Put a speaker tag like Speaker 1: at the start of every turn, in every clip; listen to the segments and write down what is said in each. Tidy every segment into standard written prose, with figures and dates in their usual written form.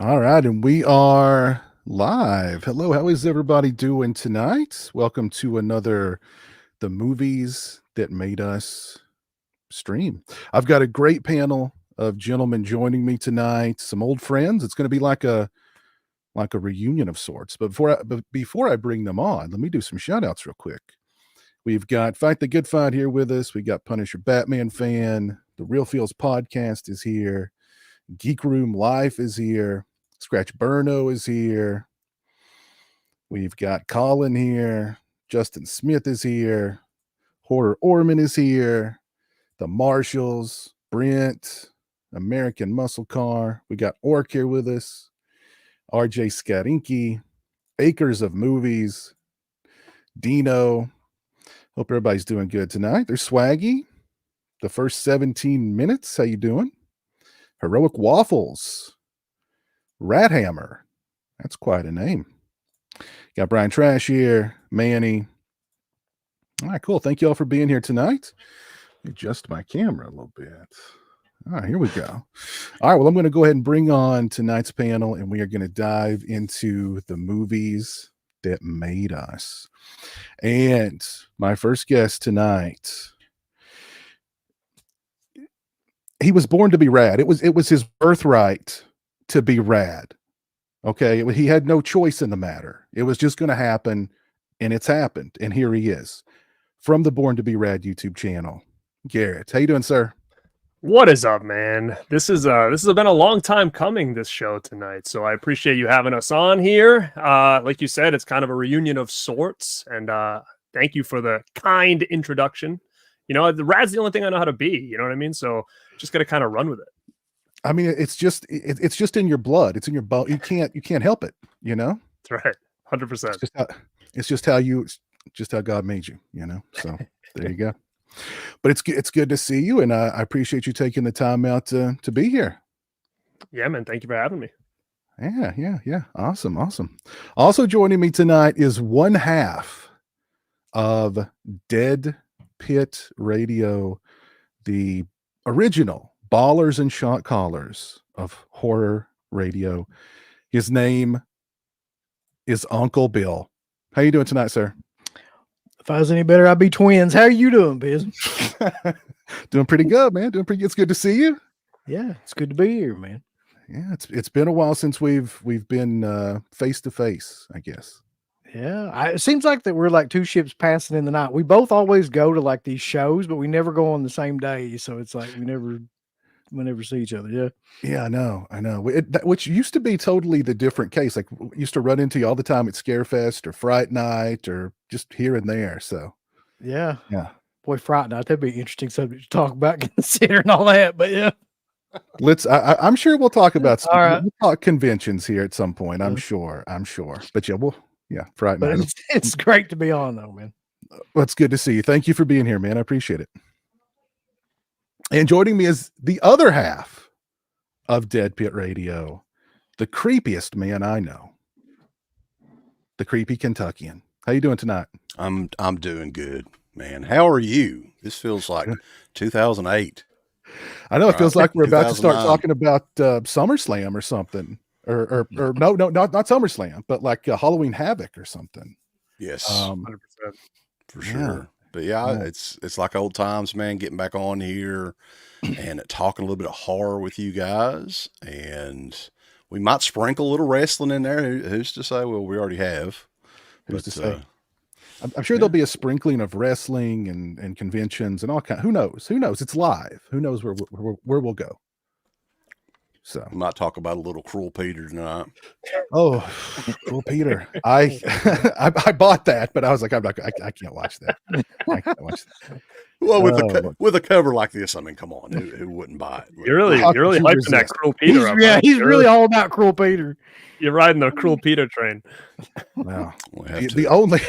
Speaker 1: All right, and we are live. Hello, how is everybody doing tonight? Welcome to another The Movies That Made Us stream. I've got a great panel of gentlemen joining me tonight, some old friends. It's going to be like a reunion of sorts. But before I bring them on, let me do some shout outs real quick. We've got Fight the Good Fight here with us. We got Punisher Batman Fan. The Real Feels podcast is here. Geek Room Life is here. Scratch Burno is here. We've got Colin here. Justin Smith is here. Horror Orman is here. The Marshalls, Brent, American Muscle Car. We got Orc here with us. RJ Skarinki, Acres of Movies, Dino. Hope everybody's doing good tonight. There's Swaggy. The first 17 minutes. How you doing? Heroic Waffles. Rat Hammer. That's quite a name. Got Brian Trash here. Manny. All right, cool. Thank you all for being here tonight. Adjust my camera a little bit. All right, here we go. All right, well, I'm going to go ahead and bring on tonight's panel, and we are going to dive into the movies that made us. And my first guest tonight, he was born to be rad. It was his birthright to be rad. Okay, he had no choice in the matter. It was just going to happen, and it's happened. And here he is from the Born to Be Rad YouTube channel. Garrett, how you doing, sir?
Speaker 2: What is up, man? This has been a long time coming, this show tonight. So I appreciate you having us on here. Like you said, it's kind of a reunion of sorts, and thank you for the kind introduction. You know, the rad's the only thing I know how to be. You know what I mean? So just got to kind of run with it.
Speaker 1: I mean, it's just in your blood. It's in your bone. You can't help it. You know.
Speaker 2: That's right. 100%.
Speaker 1: It's just how God made you. You know. So there you go. But it's good to see you, and I appreciate you taking the time out to be here.
Speaker 2: Yeah, man. Thank you for having me.
Speaker 1: Yeah. Awesome. Also joining me tonight is one half of Deadpit Radio, the original ballers and shot callers of horror radio. His name is Uncle Bill. How you doing tonight, sir?
Speaker 3: If I was any better, I'd be twins. How are you doing, Biz?
Speaker 1: Doing pretty good, man. Doing pretty good. It's good to see you.
Speaker 3: Yeah, it's good to be here, man.
Speaker 1: Yeah, it's been a while since we've been face to face, I guess.
Speaker 3: Yeah, it seems like that we're like two ships passing in the night. We both always go to like these shows, but we never go on the same day. So it's like we never see each other.
Speaker 1: Yeah, I know. Which used to be totally the different case. Like we used to run into you all the time at Scarefest or Fright Night or just here and there. So
Speaker 3: yeah.
Speaker 1: Boy,
Speaker 3: Fright Night, that'd be an interesting subject to talk about, considering all that. But yeah,
Speaker 1: I'm sure we'll talk about some,
Speaker 3: all right.
Speaker 1: We'll talk conventions here at some point. I'm sure. But Fright Night.
Speaker 3: It's great to be on though, man.
Speaker 1: Well, it's good to see you. Thank you for being here, man. I appreciate it. And joining me is the other half of Deadpit Radio, the creepiest man I know, the creepy Kentuckian. How you doing tonight?
Speaker 4: I'm doing good, man. How are you? This feels like 2008.
Speaker 1: I know it feels like we're about to start talking about SummerSlam or something, or no, not SummerSlam, but like Halloween Havoc or something.
Speaker 4: Yes,
Speaker 2: 100%.
Speaker 4: For sure. But it's like old times, man, getting back on here and talking a little bit of horror with you guys. And we might sprinkle a little wrestling in there. Who's to say? Well, we already have.
Speaker 1: Who's to say? I'm sure there'll be a sprinkling of wrestling and conventions and all kinds. Who knows? It's live. Who knows where we'll go? So
Speaker 4: we might talk about a little Cruel Peter tonight.
Speaker 1: Oh, Cruel Peter! I bought that, but I was like, I can't watch that. I can't watch that.
Speaker 4: Well, with a cover like this, I mean, come on, who wouldn't buy it?
Speaker 2: You're really hyping that Cruel Peter up.
Speaker 3: Yeah, he's really all about Cruel Peter.
Speaker 2: You're riding the Cruel Peter train.
Speaker 1: Wow, the only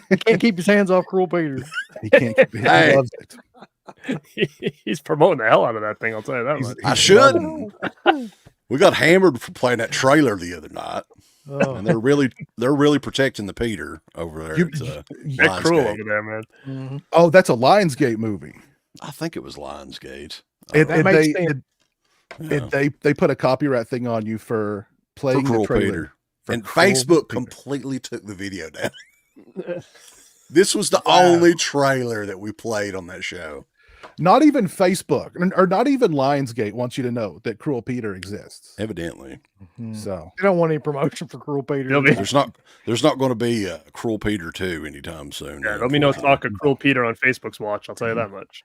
Speaker 3: he can't keep his hands off Cruel Peter.
Speaker 1: He can't. He loves it.
Speaker 2: He's promoting the hell out of that thing. I'll tell you that much.
Speaker 4: I shouldn't. We got hammered for playing that trailer the other night, and they're really protecting the Peter over there.
Speaker 2: They're cruel over there, man.
Speaker 3: Mm-hmm.
Speaker 1: Oh, that's a Lionsgate movie.
Speaker 4: I think it was Lionsgate.
Speaker 1: They put a copyright thing on you for playing
Speaker 4: Cruel
Speaker 1: the trailer.
Speaker 4: Peter. And
Speaker 1: Cruel
Speaker 4: Facebook
Speaker 1: Peter.
Speaker 4: completely took the video down. This was the only trailer that we played on that show.
Speaker 1: Not even Facebook or not even Lionsgate wants you to know that Cruel Peter exists.
Speaker 4: Evidently.
Speaker 1: So
Speaker 3: They don't want any promotion for Cruel Peter.
Speaker 2: There'll be-
Speaker 4: There's not going to be a Cruel Peter 2 anytime soon.
Speaker 2: Yeah, there'll be no talk of Cruel Peter on Facebook's watch. I'll tell you that much.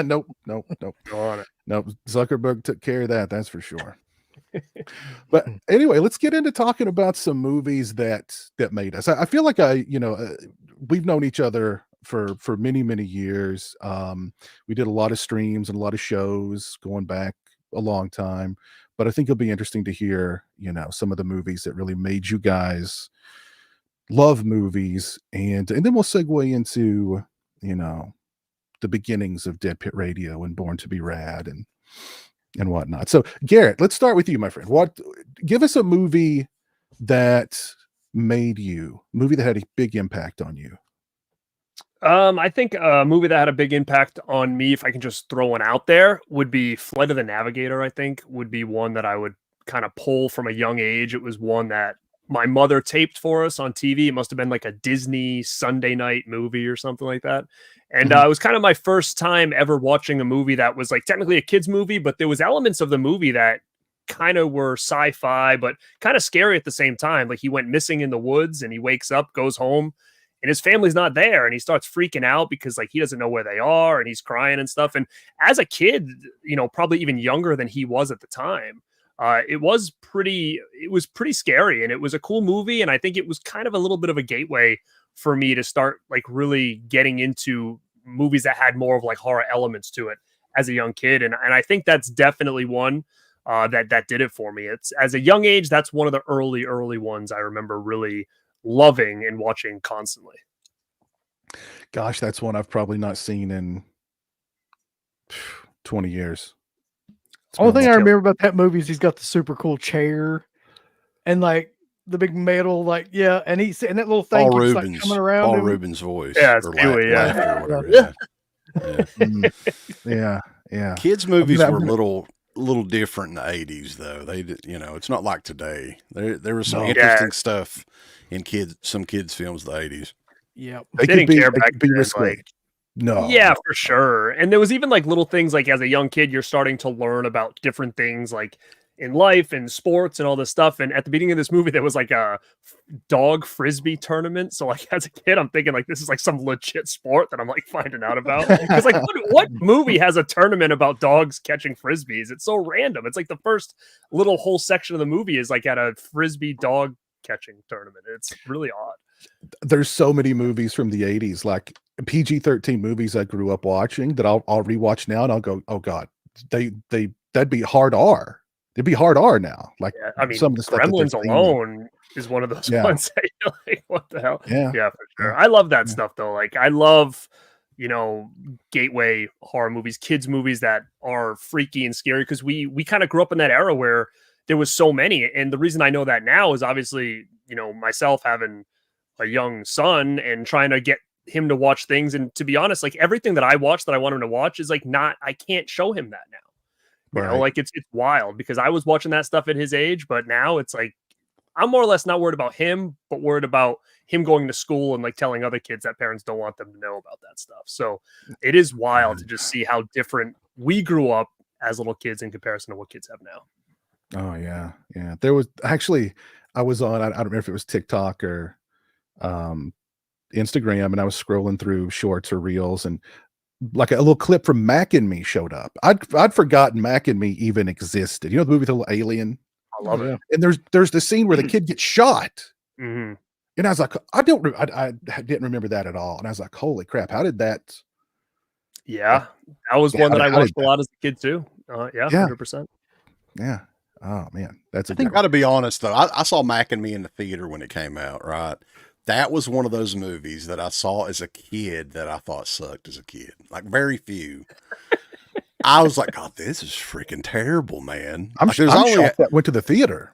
Speaker 1: nope.
Speaker 2: Go on it.
Speaker 1: Nope. Zuckerberg took care of that. That's for sure. But anyway, let's get into talking about some movies that made us. I feel like we've known each other for many years. We did a lot of streams and a lot of shows going back a long time. But I think it'll be interesting to hear, some of the movies that really made you guys love movies, and then we'll segue into, the beginnings of Deadpit Radio and Born2BeRad and whatnot. So Garrett, let's start with you, my friend. Give us a movie that had a big impact on you.
Speaker 2: I think a movie that had a big impact on me, if I can just throw one out there, would be Flight of the Navigator. I think would be one that I would kind of pull from a young age. It was one that my mother taped for us on TV. It must have been like a Disney Sunday night movie or something like that. And it was kind of my first time ever watching a movie that was like technically a kid's movie, but there was elements of the movie that kind of were sci-fi, but kind of scary at the same time. Like he went missing in the woods and he wakes up, goes home, and his family's not there, and he starts freaking out because like he doesn't know where they are, and he's crying and stuff. And as a kid, probably even younger than he was at the time, it was pretty scary, and it was a cool movie. And I think it was kind of a little bit of a gateway for me to start like really getting into movies that had more of like horror elements to it as a young kid. And I think that's definitely one that did it for me. It's as a young age, that's one of the early ones I remember really loving and watching constantly.
Speaker 1: Gosh, that's one I've probably not seen in 20 years.
Speaker 3: Only thing I remember about that movie is he's got the super cool chair and like the big metal, and that little thing
Speaker 4: Paul
Speaker 3: keeps
Speaker 4: Rubens,
Speaker 3: like coming around.
Speaker 4: Paul
Speaker 3: him.
Speaker 4: Rubens' voice.
Speaker 2: Yeah, it's
Speaker 4: or
Speaker 2: Huey,
Speaker 4: laughter or whatever.
Speaker 1: Yeah.
Speaker 4: Kids movies were a little different in the 80s though. They did, it's not like today. There was some interesting stuff in some kids films of the 80s.
Speaker 3: Yeah.
Speaker 1: They
Speaker 2: didn't care back
Speaker 1: be
Speaker 2: then,
Speaker 1: risque.
Speaker 2: like,
Speaker 1: No.
Speaker 2: Yeah, for sure. And there was even like little things like as a young kid, you're starting to learn about different things like in life and sports and all this stuff. And at the beginning of this movie, there was like a dog frisbee tournament. So like as a kid, I'm thinking like this is like some legit sport that I'm like finding out about. Because like what movie has a tournament about dogs catching frisbees? It's so random. It's like the first little whole section of the movie is like at a frisbee dog catching tournament. It's really odd.
Speaker 1: There's so many movies from the 80s, like PG-13 movies I grew up watching that I'll rewatch now and I'll go, oh God, that'd be hard R. It'd be hard R now. Like
Speaker 2: some of the stuff Gremlins alone is one of those ones that you're like, what the hell? Yeah, for sure. I love that stuff though. Like I love, gateway horror movies, kids movies that are freaky and scary because we kind of grew up in that era where there was so many. And the reason I know that now is obviously, myself having a young son and trying to get him to watch things. And to be honest, like everything that I watch that I want him to watch is like I can't show him that now. You know, like it's wild because I was watching that stuff at his age, but now it's like I'm more or less not worried about him, but worried about him going to school and like telling other kids that parents don't want them to know about that stuff. So it is wild to just see how different we grew up as little kids in comparison to what kids have now.
Speaker 1: Oh yeah. There was actually I was on I don't remember if it was TikTok or Instagram, and I was scrolling through shorts or reels, and like a little clip from Mac and Me showed up. I'd forgotten Mac and Me even existed. You know the movie with the little alien?
Speaker 2: I love it.
Speaker 1: And there's the scene where the kid gets shot.
Speaker 2: Mm-hmm.
Speaker 1: And I was like, I didn't remember that at all. And I was like, holy crap, how did that?
Speaker 2: Yeah, that was one that I watched a lot as a kid too. 100%.
Speaker 1: Yeah. Oh man, that's.
Speaker 4: I think I got to be honest though. I saw Mac and Me in the theater when it came out. Right, that was one of those movies that I saw as a kid that I thought sucked as a kid. Like very few. I was like, God, this is freaking terrible, man.
Speaker 1: I'm
Speaker 4: like,
Speaker 1: shocked that went to the theater.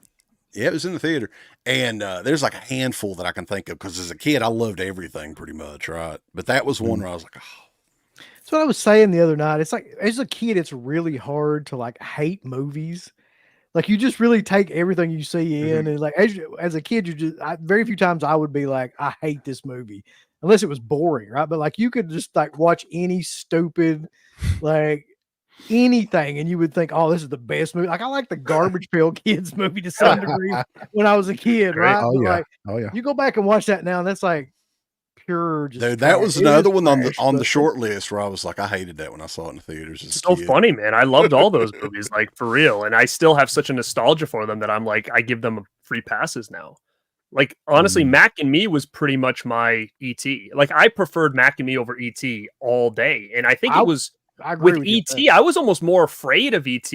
Speaker 4: Yeah, it was in the theater, and there's like a handful that I can think of because as a kid I loved everything pretty much. Right, but that was one where I was like, oh.
Speaker 3: That's what I was saying the other night. It's like as a kid, it's really hard to like hate movies Like you just really take everything you see in, and like as a kid, very few times I would be like, I hate this movie, unless it was boring, right? But like you could just like watch any stupid, like anything, and you would think, oh, this is the best movie. Like I like the Garbage Pail Kids movie to some degree when I was a kid, right?
Speaker 1: Oh
Speaker 3: But
Speaker 1: yeah.
Speaker 3: like
Speaker 1: Oh yeah.
Speaker 3: you go back and watch that now, and that's like pure just
Speaker 4: Dude, that was
Speaker 3: trash. It
Speaker 4: another
Speaker 3: is
Speaker 4: one on
Speaker 3: trash,
Speaker 4: the
Speaker 3: but
Speaker 4: short list where I was like, I hated that when I saw it in the theaters as a
Speaker 2: So
Speaker 4: kid.
Speaker 2: funny, man. I loved all those movies, like for real. And I still have such a nostalgia for them that I'm like, I give them free passes now. Like, honestly, Mac and Me was pretty much my ET. Like, I preferred Mac and Me over ET all day. And I think it was
Speaker 3: I agree
Speaker 2: with
Speaker 3: you
Speaker 2: ET,
Speaker 3: there.
Speaker 2: I was almost more afraid of ET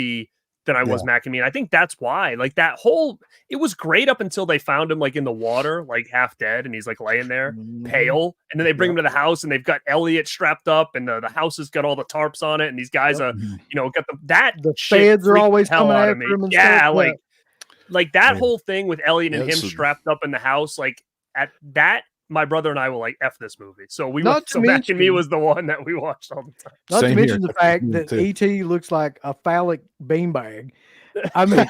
Speaker 2: than I was Mac and Me. And I think that's why. Like, that whole, it was great up until they found him, like, in the water, like, half dead. And he's, like, laying there, pale. And then they bring him to the house, and they've got Elliot strapped up, and the house has got all the tarps on it. And these guys are, you know, got the
Speaker 3: feds are always coming after him and
Speaker 2: yeah,
Speaker 3: stuff.
Speaker 2: like that whole thing with Elliot and him
Speaker 4: so-
Speaker 2: strapped up in the house, like at that, my brother and I were like, F this movie. So we
Speaker 3: Not
Speaker 2: went,
Speaker 3: to
Speaker 2: so Mac and Me
Speaker 3: mention-
Speaker 2: was the one that we watched all the time.
Speaker 3: Not
Speaker 1: Same
Speaker 3: to mention
Speaker 1: here.
Speaker 3: the fact
Speaker 1: Me
Speaker 3: that
Speaker 1: too.
Speaker 3: ET looks like a phallic beanbag. I mean,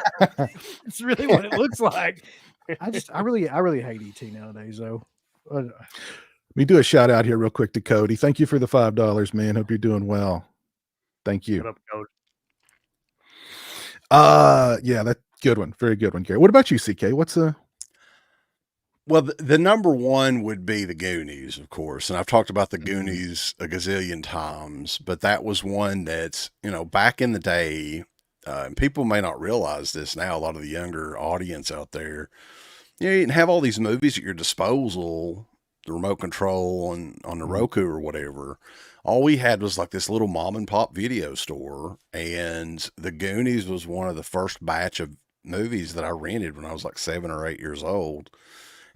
Speaker 3: it's really what it looks like. I really hate ET nowadays, though.
Speaker 1: Let me do a shout out here real quick to Cody. Thank you for the $5, man. Hope you're doing well. Thank you.
Speaker 2: What up, Cody?
Speaker 1: Yeah, that's good one. Very good one, Gary. What about you, CK? What's
Speaker 4: Well, the number one would be the Goonies, of course. And I've talked about the Goonies a gazillion times, but that was one that's, you know, back in the day, and people may not realize this now, a lot of the younger audience out there, you know, you didn't have all these movies at your disposal, the remote control and on the Roku or whatever. All we had was like this little mom and pop video store, and the Goonies was one of the first batch of movies that I rented when I was like 7 or 8 years old,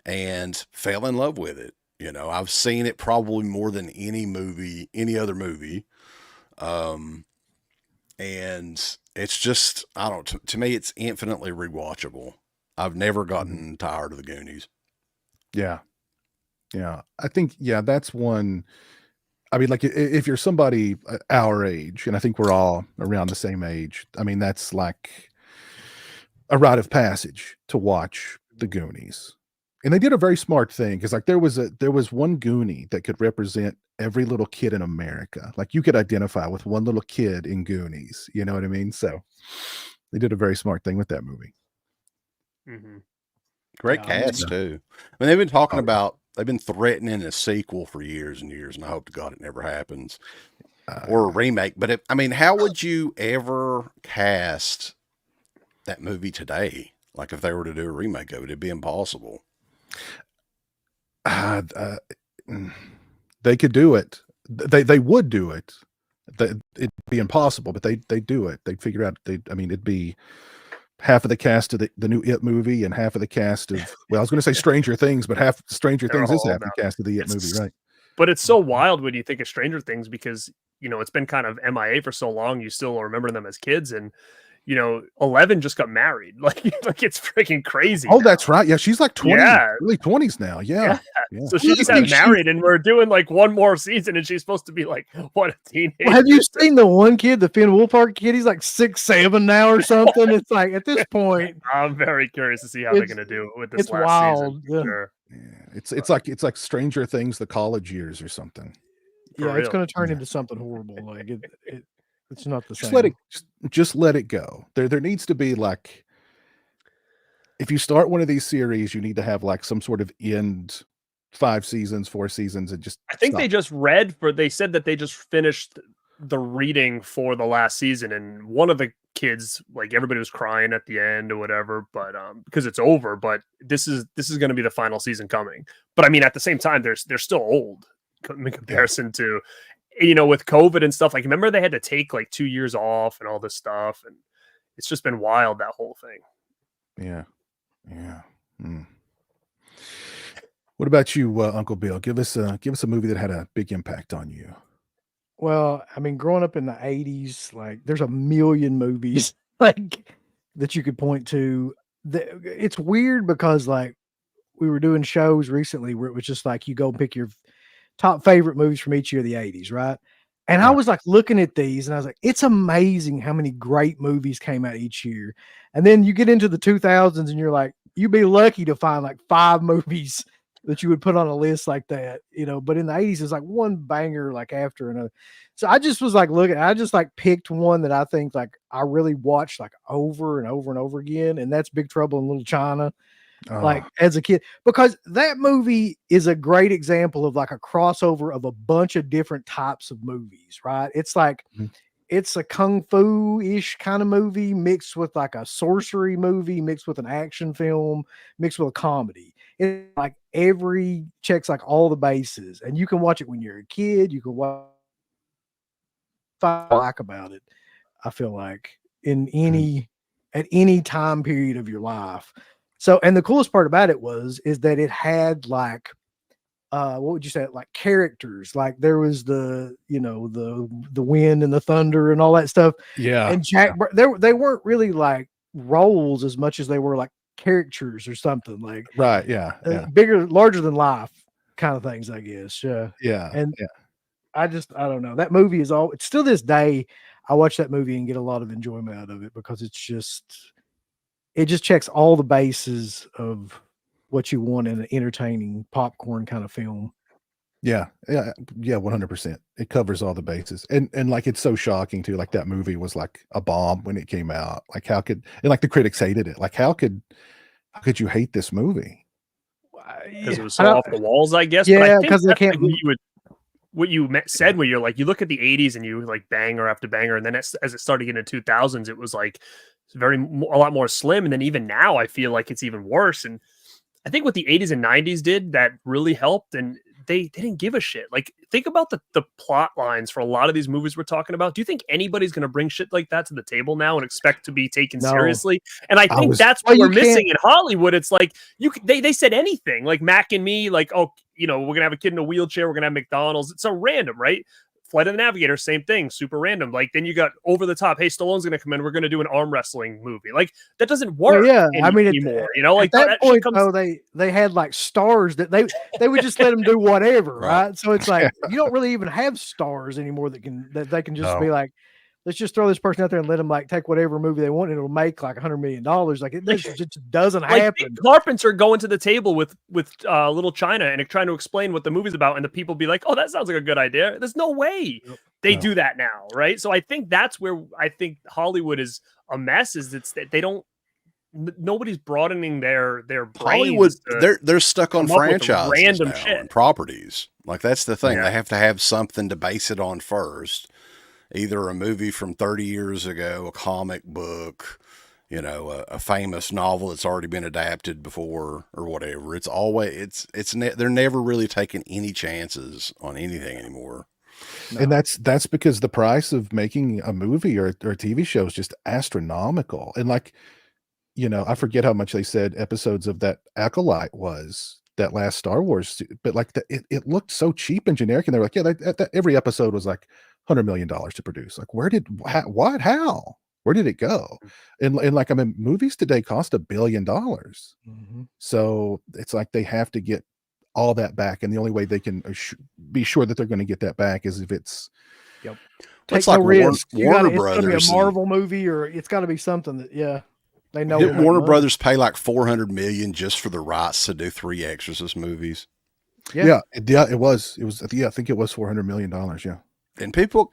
Speaker 4: and fell in love with it. You know, I've seen it probably more than any other movie. And it's just, I don't, to me, it's infinitely rewatchable. I've never gotten tired of the Goonies.
Speaker 1: Yeah. I think, that's one. I mean, like if you're somebody our age, and I think we're all around the same age, I mean, that's like a rite of passage to watch the Goonies. And they did a very smart thing, because like there was one Goonie that could represent every little kid in America. Like you could identify with one little kid in Goonies. You know what I mean? So they did a very smart thing with that movie.
Speaker 4: Great
Speaker 3: Yeah,
Speaker 4: cast too. I mean, they've been talking about, they've been threatening a sequel for years and years, and I hope to God it never happens, or a remake. But I mean, how would you ever cast that movie today? Like if they were to do a remake of it, it'd be impossible.
Speaker 1: They could do it. They would do it. It'd be impossible, but they do it. They'd figure out. I mean, it'd be half of the cast of the new It movie and half of the cast of, well, I was going to say Stranger Things, but half Stranger Things is half the cast of the It movie, right?
Speaker 2: But it's so wild when you think of Stranger Things, because, you know, it's been kind of MIA for so long. You still remember them as kids, and, you know, 11 just got married. Like it's freaking crazy.
Speaker 1: Oh,
Speaker 2: now.
Speaker 1: that's right. Yeah, she's like 20,
Speaker 2: Yeah.
Speaker 1: early 20s now. Yeah.
Speaker 2: So she just got married, and we're doing like one more season, and she's supposed to be like, what, a teenager?
Speaker 3: Well, have you seen the one kid, the Finn Wolfhard kid? He's like 6'7" now or something. It's like at this point,
Speaker 2: I'm very curious to see how they're going to do it with this
Speaker 3: it's
Speaker 2: last
Speaker 3: wild.
Speaker 2: season.
Speaker 3: Yeah.
Speaker 2: Sure.
Speaker 1: Yeah. It's like Stranger Things, the college years or something.
Speaker 2: For
Speaker 3: It's
Speaker 2: real.
Speaker 3: going to turn into something horrible. Like it's not the
Speaker 1: Just
Speaker 3: same.
Speaker 1: just let it go. There needs to be like, if you start one of these series, you need to have like some sort of end, 5 seasons, 4 seasons, and just
Speaker 2: I think
Speaker 1: stop.
Speaker 2: they said that they just finished the reading for the last season, and one of the kids, like everybody was crying at the end or whatever, but because it's over. But this is going to be the final season coming. But I mean, at the same time, they're still old in comparison to, you know, with COVID and stuff. Like, remember they had to take like 2 years off and all this stuff, and it's just been wild, that whole thing.
Speaker 1: Yeah. What about you, Uncle Bill? Give us a movie that had a big impact on you.
Speaker 3: Well, I mean, growing up in the 80s, like there's a million movies like that you could point to. It's weird because like we were doing shows recently where it was just like you go pick your top favorite movies from each year of the 80s, right? And I was like looking at these and I was like, it's amazing how many great movies came out each year. And then you get into the 2000s and you're like, you'd be lucky to find like 5 movies that you would put on a list like that, but in the 80s, it's like one banger like after another. So I just was like, I just like picked one that I think like I really watched like over and over and over again. And that's Big Trouble in Little China. Like as a kid, because that movie is a great example of like a crossover of a bunch of different types of movies, right? It's like it's a kung fu ish kind of movie mixed with like a sorcery movie, mixed with an action film, mixed with a comedy. It's like every checks like all the bases, and you can watch it when you're a kid. You can watch like about it. I feel like in at any time period of your life. So, and the coolest part about it is that it had like, what would you say? Like characters, like there was the wind and the thunder and all that stuff.
Speaker 1: Yeah.
Speaker 3: And they weren't really like roles as much as they were like caricatures or something like,
Speaker 1: right. Yeah.
Speaker 3: Bigger, larger than life kind of things, I guess.
Speaker 1: Yeah.
Speaker 3: And I don't know. That movie it's still this day. I watch that movie and get a lot of enjoyment out of it because it just checks all the bases of what you want in an entertaining popcorn kind of film.
Speaker 1: Yeah. 100%. It covers all the bases, and like it's so shocking too. Like that movie was like a bomb when it came out. Like like the critics hated it. Like how could you hate this movie?
Speaker 2: Because it was so off the walls, I guess.
Speaker 3: Yeah, because they can't.
Speaker 2: What you said, where you're like, you look at the 80s and you like banger after banger, and then as it started getting into 2000s, it was like a lot more slim. And then even now, I feel like it's even worse. And I think what the 80s and 90s did that really helped, and they didn't give a shit. Like, think about the plot lines for a lot of these movies we're talking about. Do you think anybody's going to bring shit like that to the table now and expect to be taken seriously? And I think that's what we're missing in Hollywood. It's like they said anything, like Mac and Me, like, oh, we're going to have a kid in a wheelchair. We're going to have McDonald's. It's so random, right? Flight of the Navigator, same thing, super random. Like, then you got over the top. Hey, Stallone's going to come in. We're going to do an arm wrestling movie. Like, that doesn't work. Anymore. Like
Speaker 3: at that point, though, they had like stars that they would just let them do whatever, right? So it's like you don't really even have stars anymore that they can just be like, let's just throw this person out there and let them like take whatever movie they want and it'll make like $100 million. Like it just doesn't happen.
Speaker 2: Carpenter going to the table with Little China and trying to explain what the movie's about, and the people be like, "Oh, that sounds like a good idea." There's no way they do that now, right? So I think that's where I think Hollywood is a mess. Is it's that they don't. Nobody's broadening their brains.
Speaker 4: Hollywood, they're stuck on franchises
Speaker 2: random
Speaker 4: now
Speaker 2: shit
Speaker 4: and properties. Like that's the thing. They have to have something to base it on first. Either a movie from 30 years ago, a comic book, a famous novel that's already been adapted before or whatever. It's always, they're never really taking any chances on anything anymore.
Speaker 1: No. And that's because the price of making a movie or a TV show is just astronomical. And like, I forget how much they said episodes of that Acolyte was, that last Star Wars, but like it looked so cheap and generic. And they're like, that every episode was like $100 million to produce. Like, how, where did it go? And like, I mean, movies today cost $1 billion. So it's like, they have to get all that back. And the only way they can be sure that they're going to get that back is if it's,
Speaker 4: it's like Warner Brothers.
Speaker 3: It's a Marvel movie, or it's got to be something that, they know.
Speaker 4: Did Warner Brothers pay like $400 million just for the rights to do 3 Exorcist movies?
Speaker 1: Yeah, it was. I think it was $400 million. Yeah.
Speaker 4: And people,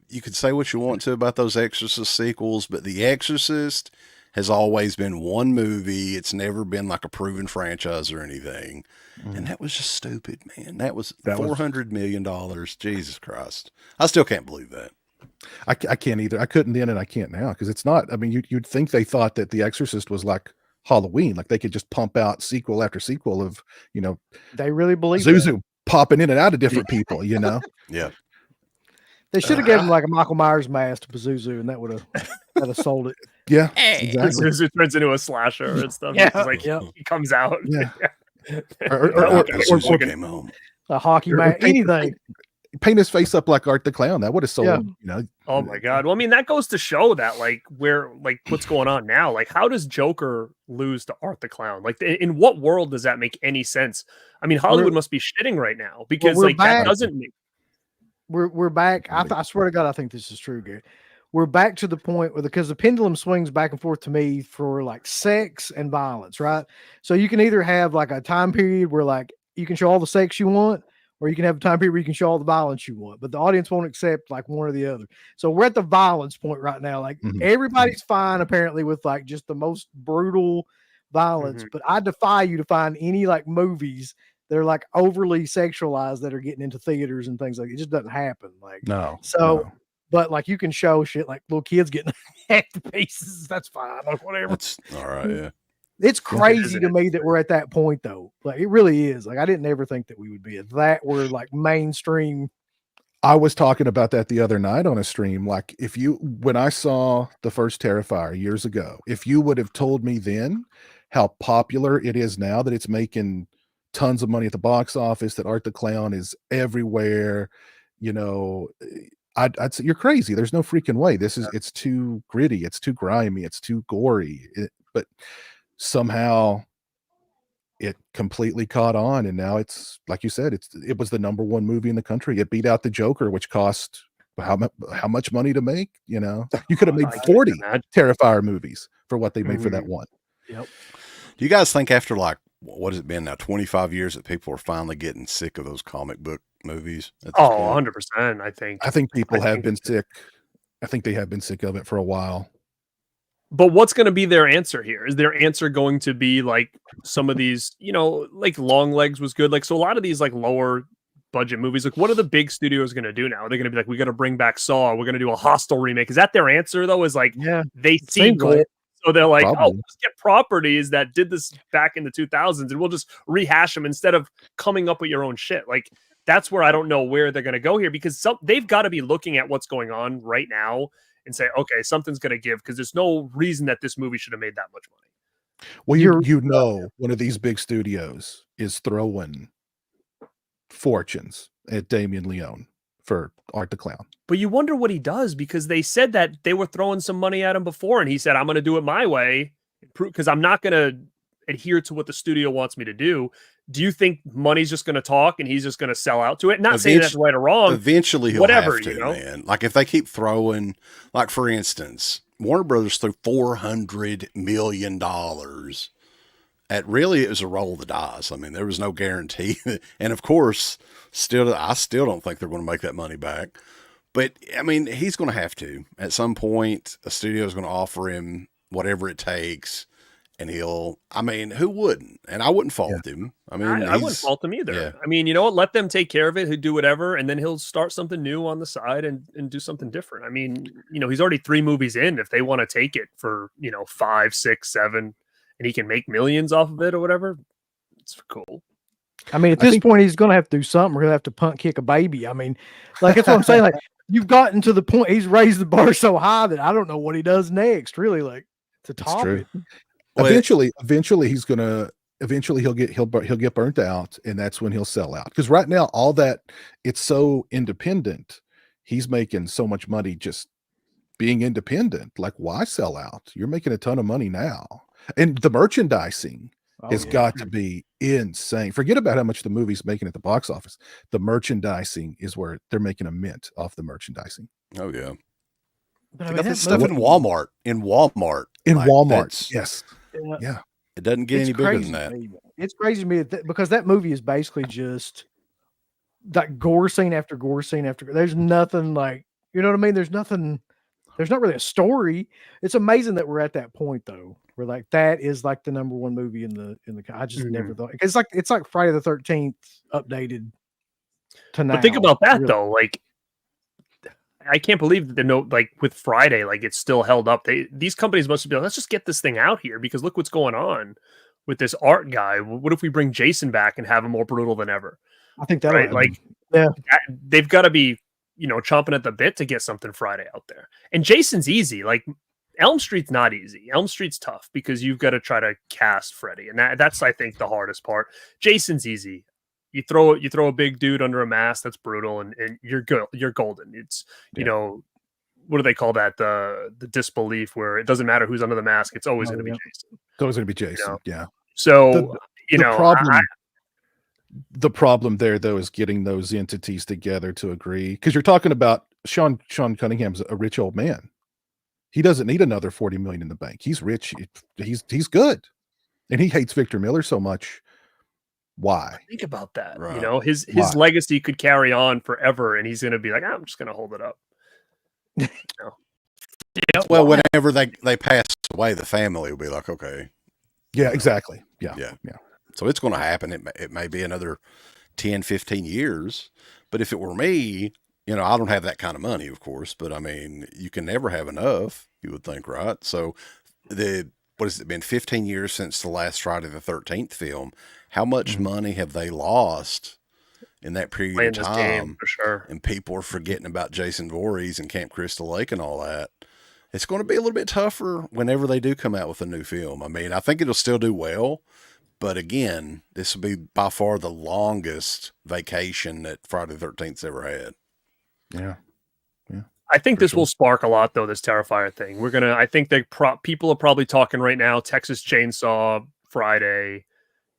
Speaker 4: you could say what you want to about those Exorcist sequels, but The Exorcist has always been one movie. It's never been like a proven franchise or anything. And that was just stupid, man. That was $400 million. Jesus Christ. I still can't believe that.
Speaker 1: I can't either. I couldn't then and I can't now because it's not. I mean, you'd think they thought that The Exorcist was like Halloween, like they could just pump out sequel after sequel of,
Speaker 3: they really believe
Speaker 1: Zuzu popping in and out of different people,
Speaker 4: Yeah.
Speaker 3: They should have given him like a Michael Myers mask to Pazuzu, and that would have sold it.
Speaker 1: Yeah, exactly.
Speaker 2: Zuzu turns into a slasher and stuff.
Speaker 3: Yeah,
Speaker 2: like he comes out.
Speaker 1: Yeah,
Speaker 4: or came home.
Speaker 3: A hockey match, anything.
Speaker 1: Paint his face up like Art the Clown. That would have sold.
Speaker 2: Oh my God. Well, I mean, that goes to show that what's going on now. Like, how does Joker lose to Art the Clown? Like, in what world does that make any sense? I mean, Hollywood must be shitting right now because that doesn't make.
Speaker 3: we're back. I swear to God, I think this is true, Garrett. We're back to the point where because the pendulum swings back and forth to me for like sex and violence, right? So you can either have like a time period where like you can show all the sex you want, or you can have a time period where you can show all the violence you want, but the audience won't accept like one or the other. So we're at the violence point right now. Like everybody's fine apparently with like just the most brutal violence, but I defy you to find any like movies that are like overly sexualized that are getting into theaters and things like it just doesn't happen. Like
Speaker 1: No.
Speaker 3: But like you can show shit like little kids getting hacked to pieces. That's fine. Like whatever.
Speaker 4: That's all right. Yeah.
Speaker 3: It's crazy to me that we're at that point though. Like it really is. Like I didn't ever think that we would be at that. We're like mainstream.
Speaker 1: I was talking about that the other night on a stream. Like when I saw the first Terrifier years ago, if you would have told me then how popular it is now, that it's making tons of money at the box office, that Art the Clown is everywhere, I'd say you're crazy. There's no freaking way. It's too gritty. It's too grimy. It's too gory. But somehow it completely caught on. And now it's, like you said, it was the #1 movie in the country. It beat out the Joker, which cost how much money to make? You could have made 40 Terrifier movies for what they made for that one.
Speaker 3: Yep.
Speaker 4: Do you guys think after like, what has it been now, 25 years, that people are finally getting sick of those comic book movies?
Speaker 2: 100%. I think
Speaker 1: people have been sick. I think they have been sick of it for a while.
Speaker 2: But what's going to be their answer here? Is their answer going to be like some of these, like Longlegs was good. Like, so a lot of these like lower budget movies, like what are the big studios going to do now? Are they going to be like, we got to bring back Saw. We're going to do a Hostel remake. Is that their answer though? Is like, they see gold. Like, so they're like,
Speaker 1: probably.
Speaker 2: let's get properties that did this back in the 2000s and we'll just rehash them instead of coming up with your own shit. Like, that's where I don't know where they're going to go here, because they've got to be looking at what's going on right now and say, okay, something's going to give, because there's no reason that this movie should have made that much money.
Speaker 1: Well, one of these big studios is throwing fortunes at Damien Leone for Art the Clown.
Speaker 2: But you wonder what he does, because they said that they were throwing some money at him before, and he said, I'm going to do it my way, because I'm not going to adhere to what the studio wants me to do. Do you think money's just going to talk and he's just going to sell out to it? Not saying that's right or wrong.
Speaker 4: Eventually he'll have to, man. Like if they keep throwing, like for instance, Warner Brothers threw $400 million at, really, it was a roll of the dice. I mean, there was no guarantee. And of course, I still don't think they're going to make that money back. But I mean, he's going to have to. At some point, a studio is going to offer him whatever it takes. And who wouldn't? And I wouldn't fault him. I mean,
Speaker 2: I wouldn't fault him either.
Speaker 4: Yeah.
Speaker 2: I mean, you know what? Let them take care of it. He'll do whatever. And then he'll start something new on the side and do something different. I mean, he's already 3 movies in. If they want to take it for, 5, 6, 7, and he can make millions off of it or whatever, it's cool.
Speaker 3: I mean, at this point, he's going to have to do something. We're going to have to punt kick a baby. I mean, like, that's what I'm saying. Like, you've gotten to the point, he's raised the bar so high that I don't know what he does next, really, like, to top it.
Speaker 1: Eventually he'll get burnt out, and that's when he'll sell out. Because right now, all that, it's so independent. He's making so much money just being independent. Like, why sell out? You're making a ton of money now, and the merchandising has got to be insane. Forget about how much the movie's making at the box office. The merchandising is where they're making a mint off the merchandising.
Speaker 4: Oh yeah.
Speaker 3: But
Speaker 4: I got this stuff in Walmart.
Speaker 1: Yes. Yeah.
Speaker 4: It doesn't get any bigger than that.
Speaker 3: It's crazy to me because that movie is basically just that gore scene after gore scene after. There's nothing like, you know what I mean? There's not really a story. It's amazing that we're at that point though. Where like that is like the #1 movie in the. I just never thought it's like Friday the 13th updated to now.
Speaker 2: But think about that though, like. I can't believe that like with Friday, like it's still held up. These companies must be like, let's just get this thing out here because look what's going on with this art guy. What if we bring Jason back and have him more brutal than ever?
Speaker 3: I think that
Speaker 2: right? Like, they've got to be, chomping at the bit to get something Friday out there. And Jason's easy. Like Elm Street's not easy. Elm Street's tough because you've got to try to cast Freddy, and that's I think the hardest part. Jason's easy. You throw a big dude under a mask, that's brutal, and you're golden. It's what do they call that? The disbelief where it doesn't matter who's under the mask, it's always going to be Jason.
Speaker 1: It's always going to be Jason. Yeah.
Speaker 2: So
Speaker 1: the problem. The problem there, though, is getting those entities together to agree, because you're talking about Sean Cunningham's a rich old man. He doesn't need another 40 million in the bank. He's rich. He's good, and he hates Victor Miller so much. Why?
Speaker 2: Think about that.
Speaker 4: Right.
Speaker 2: You know, his
Speaker 1: Why?
Speaker 2: legacy could carry on forever, and he's going to be like, I'm just going to hold it up.
Speaker 3: Yeah.
Speaker 4: Well, whenever they pass away, the family will be like, okay.
Speaker 1: Yeah, exactly. Yeah.
Speaker 4: So it's going to happen. It may be another 10, 15 years. But if it were me, you know, I don't have that kind of money, of course. But I mean, you can never have enough, you would think, right? So what has it been, 15 years since the last Friday the 13th film? How much money have they lost in that period
Speaker 2: Playing
Speaker 4: of
Speaker 2: this
Speaker 4: time?
Speaker 2: game, for sure.
Speaker 4: And people are forgetting about Jason Voorhees and Camp Crystal Lake and all that. It's going to be a little bit tougher whenever they do come out with a new film. I mean, I think it'll still do well, but again, this will be by far the longest vacation that Friday the 13th's ever had.
Speaker 1: Yeah.
Speaker 2: I think
Speaker 1: For
Speaker 2: this
Speaker 1: sure.
Speaker 2: will spark a lot, though, this Terrifier thing. I think people are probably talking right now, Texas Chainsaw Friday,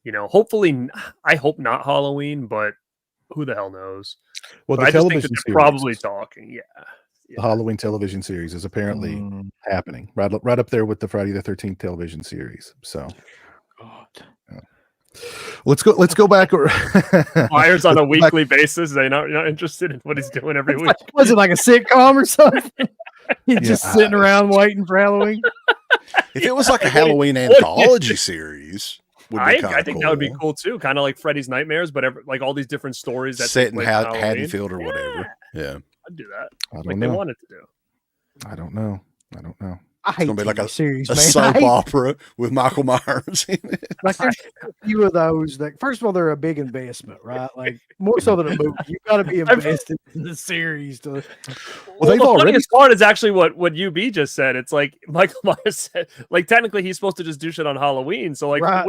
Speaker 2: you know, hopefully, I hope not Halloween, but who the hell knows?
Speaker 1: Well,
Speaker 2: But
Speaker 1: the
Speaker 2: I just think
Speaker 1: television
Speaker 2: that they're
Speaker 1: series,
Speaker 2: probably talking. Yeah.
Speaker 1: the Halloween television series is apparently happening right up there with the Friday the 13th television series. So
Speaker 3: God.
Speaker 1: let's go back.
Speaker 2: Myers on a
Speaker 1: Let's go back-
Speaker 2: weekly basis. You're not interested in what he's doing every week.
Speaker 3: Was it like a sitcom or something? He's just
Speaker 1: Yeah.
Speaker 3: sitting around waiting for Halloween.
Speaker 4: If it was like a Halloween anthology series, would be
Speaker 2: I think that would be cool too. Kind of like Freddy's Nightmares, but like all these different stories that
Speaker 4: set
Speaker 2: take
Speaker 4: in
Speaker 2: place on Halloween.
Speaker 4: Haddonfield or whatever. Yeah.
Speaker 2: I'd do that.
Speaker 1: I don't
Speaker 2: Like
Speaker 1: know.
Speaker 2: they wanted to do.
Speaker 1: I don't know.
Speaker 3: I hate
Speaker 4: gonna be like
Speaker 3: TV
Speaker 4: a-
Speaker 3: series,
Speaker 4: A
Speaker 3: man. I
Speaker 4: soap
Speaker 3: hate-
Speaker 4: opera with Michael Myers in it.
Speaker 3: Like there's a few of those that, first of all, they're a big investment, right? Like more so than a movie. You've got to be invested in the series to.
Speaker 1: Well,
Speaker 2: Well,
Speaker 1: they've
Speaker 2: the
Speaker 1: already-
Speaker 2: funniest part is actually what UB just said. It's like Michael Myers said, like technically he's supposed to just do shit on Halloween. So like,
Speaker 3: Right.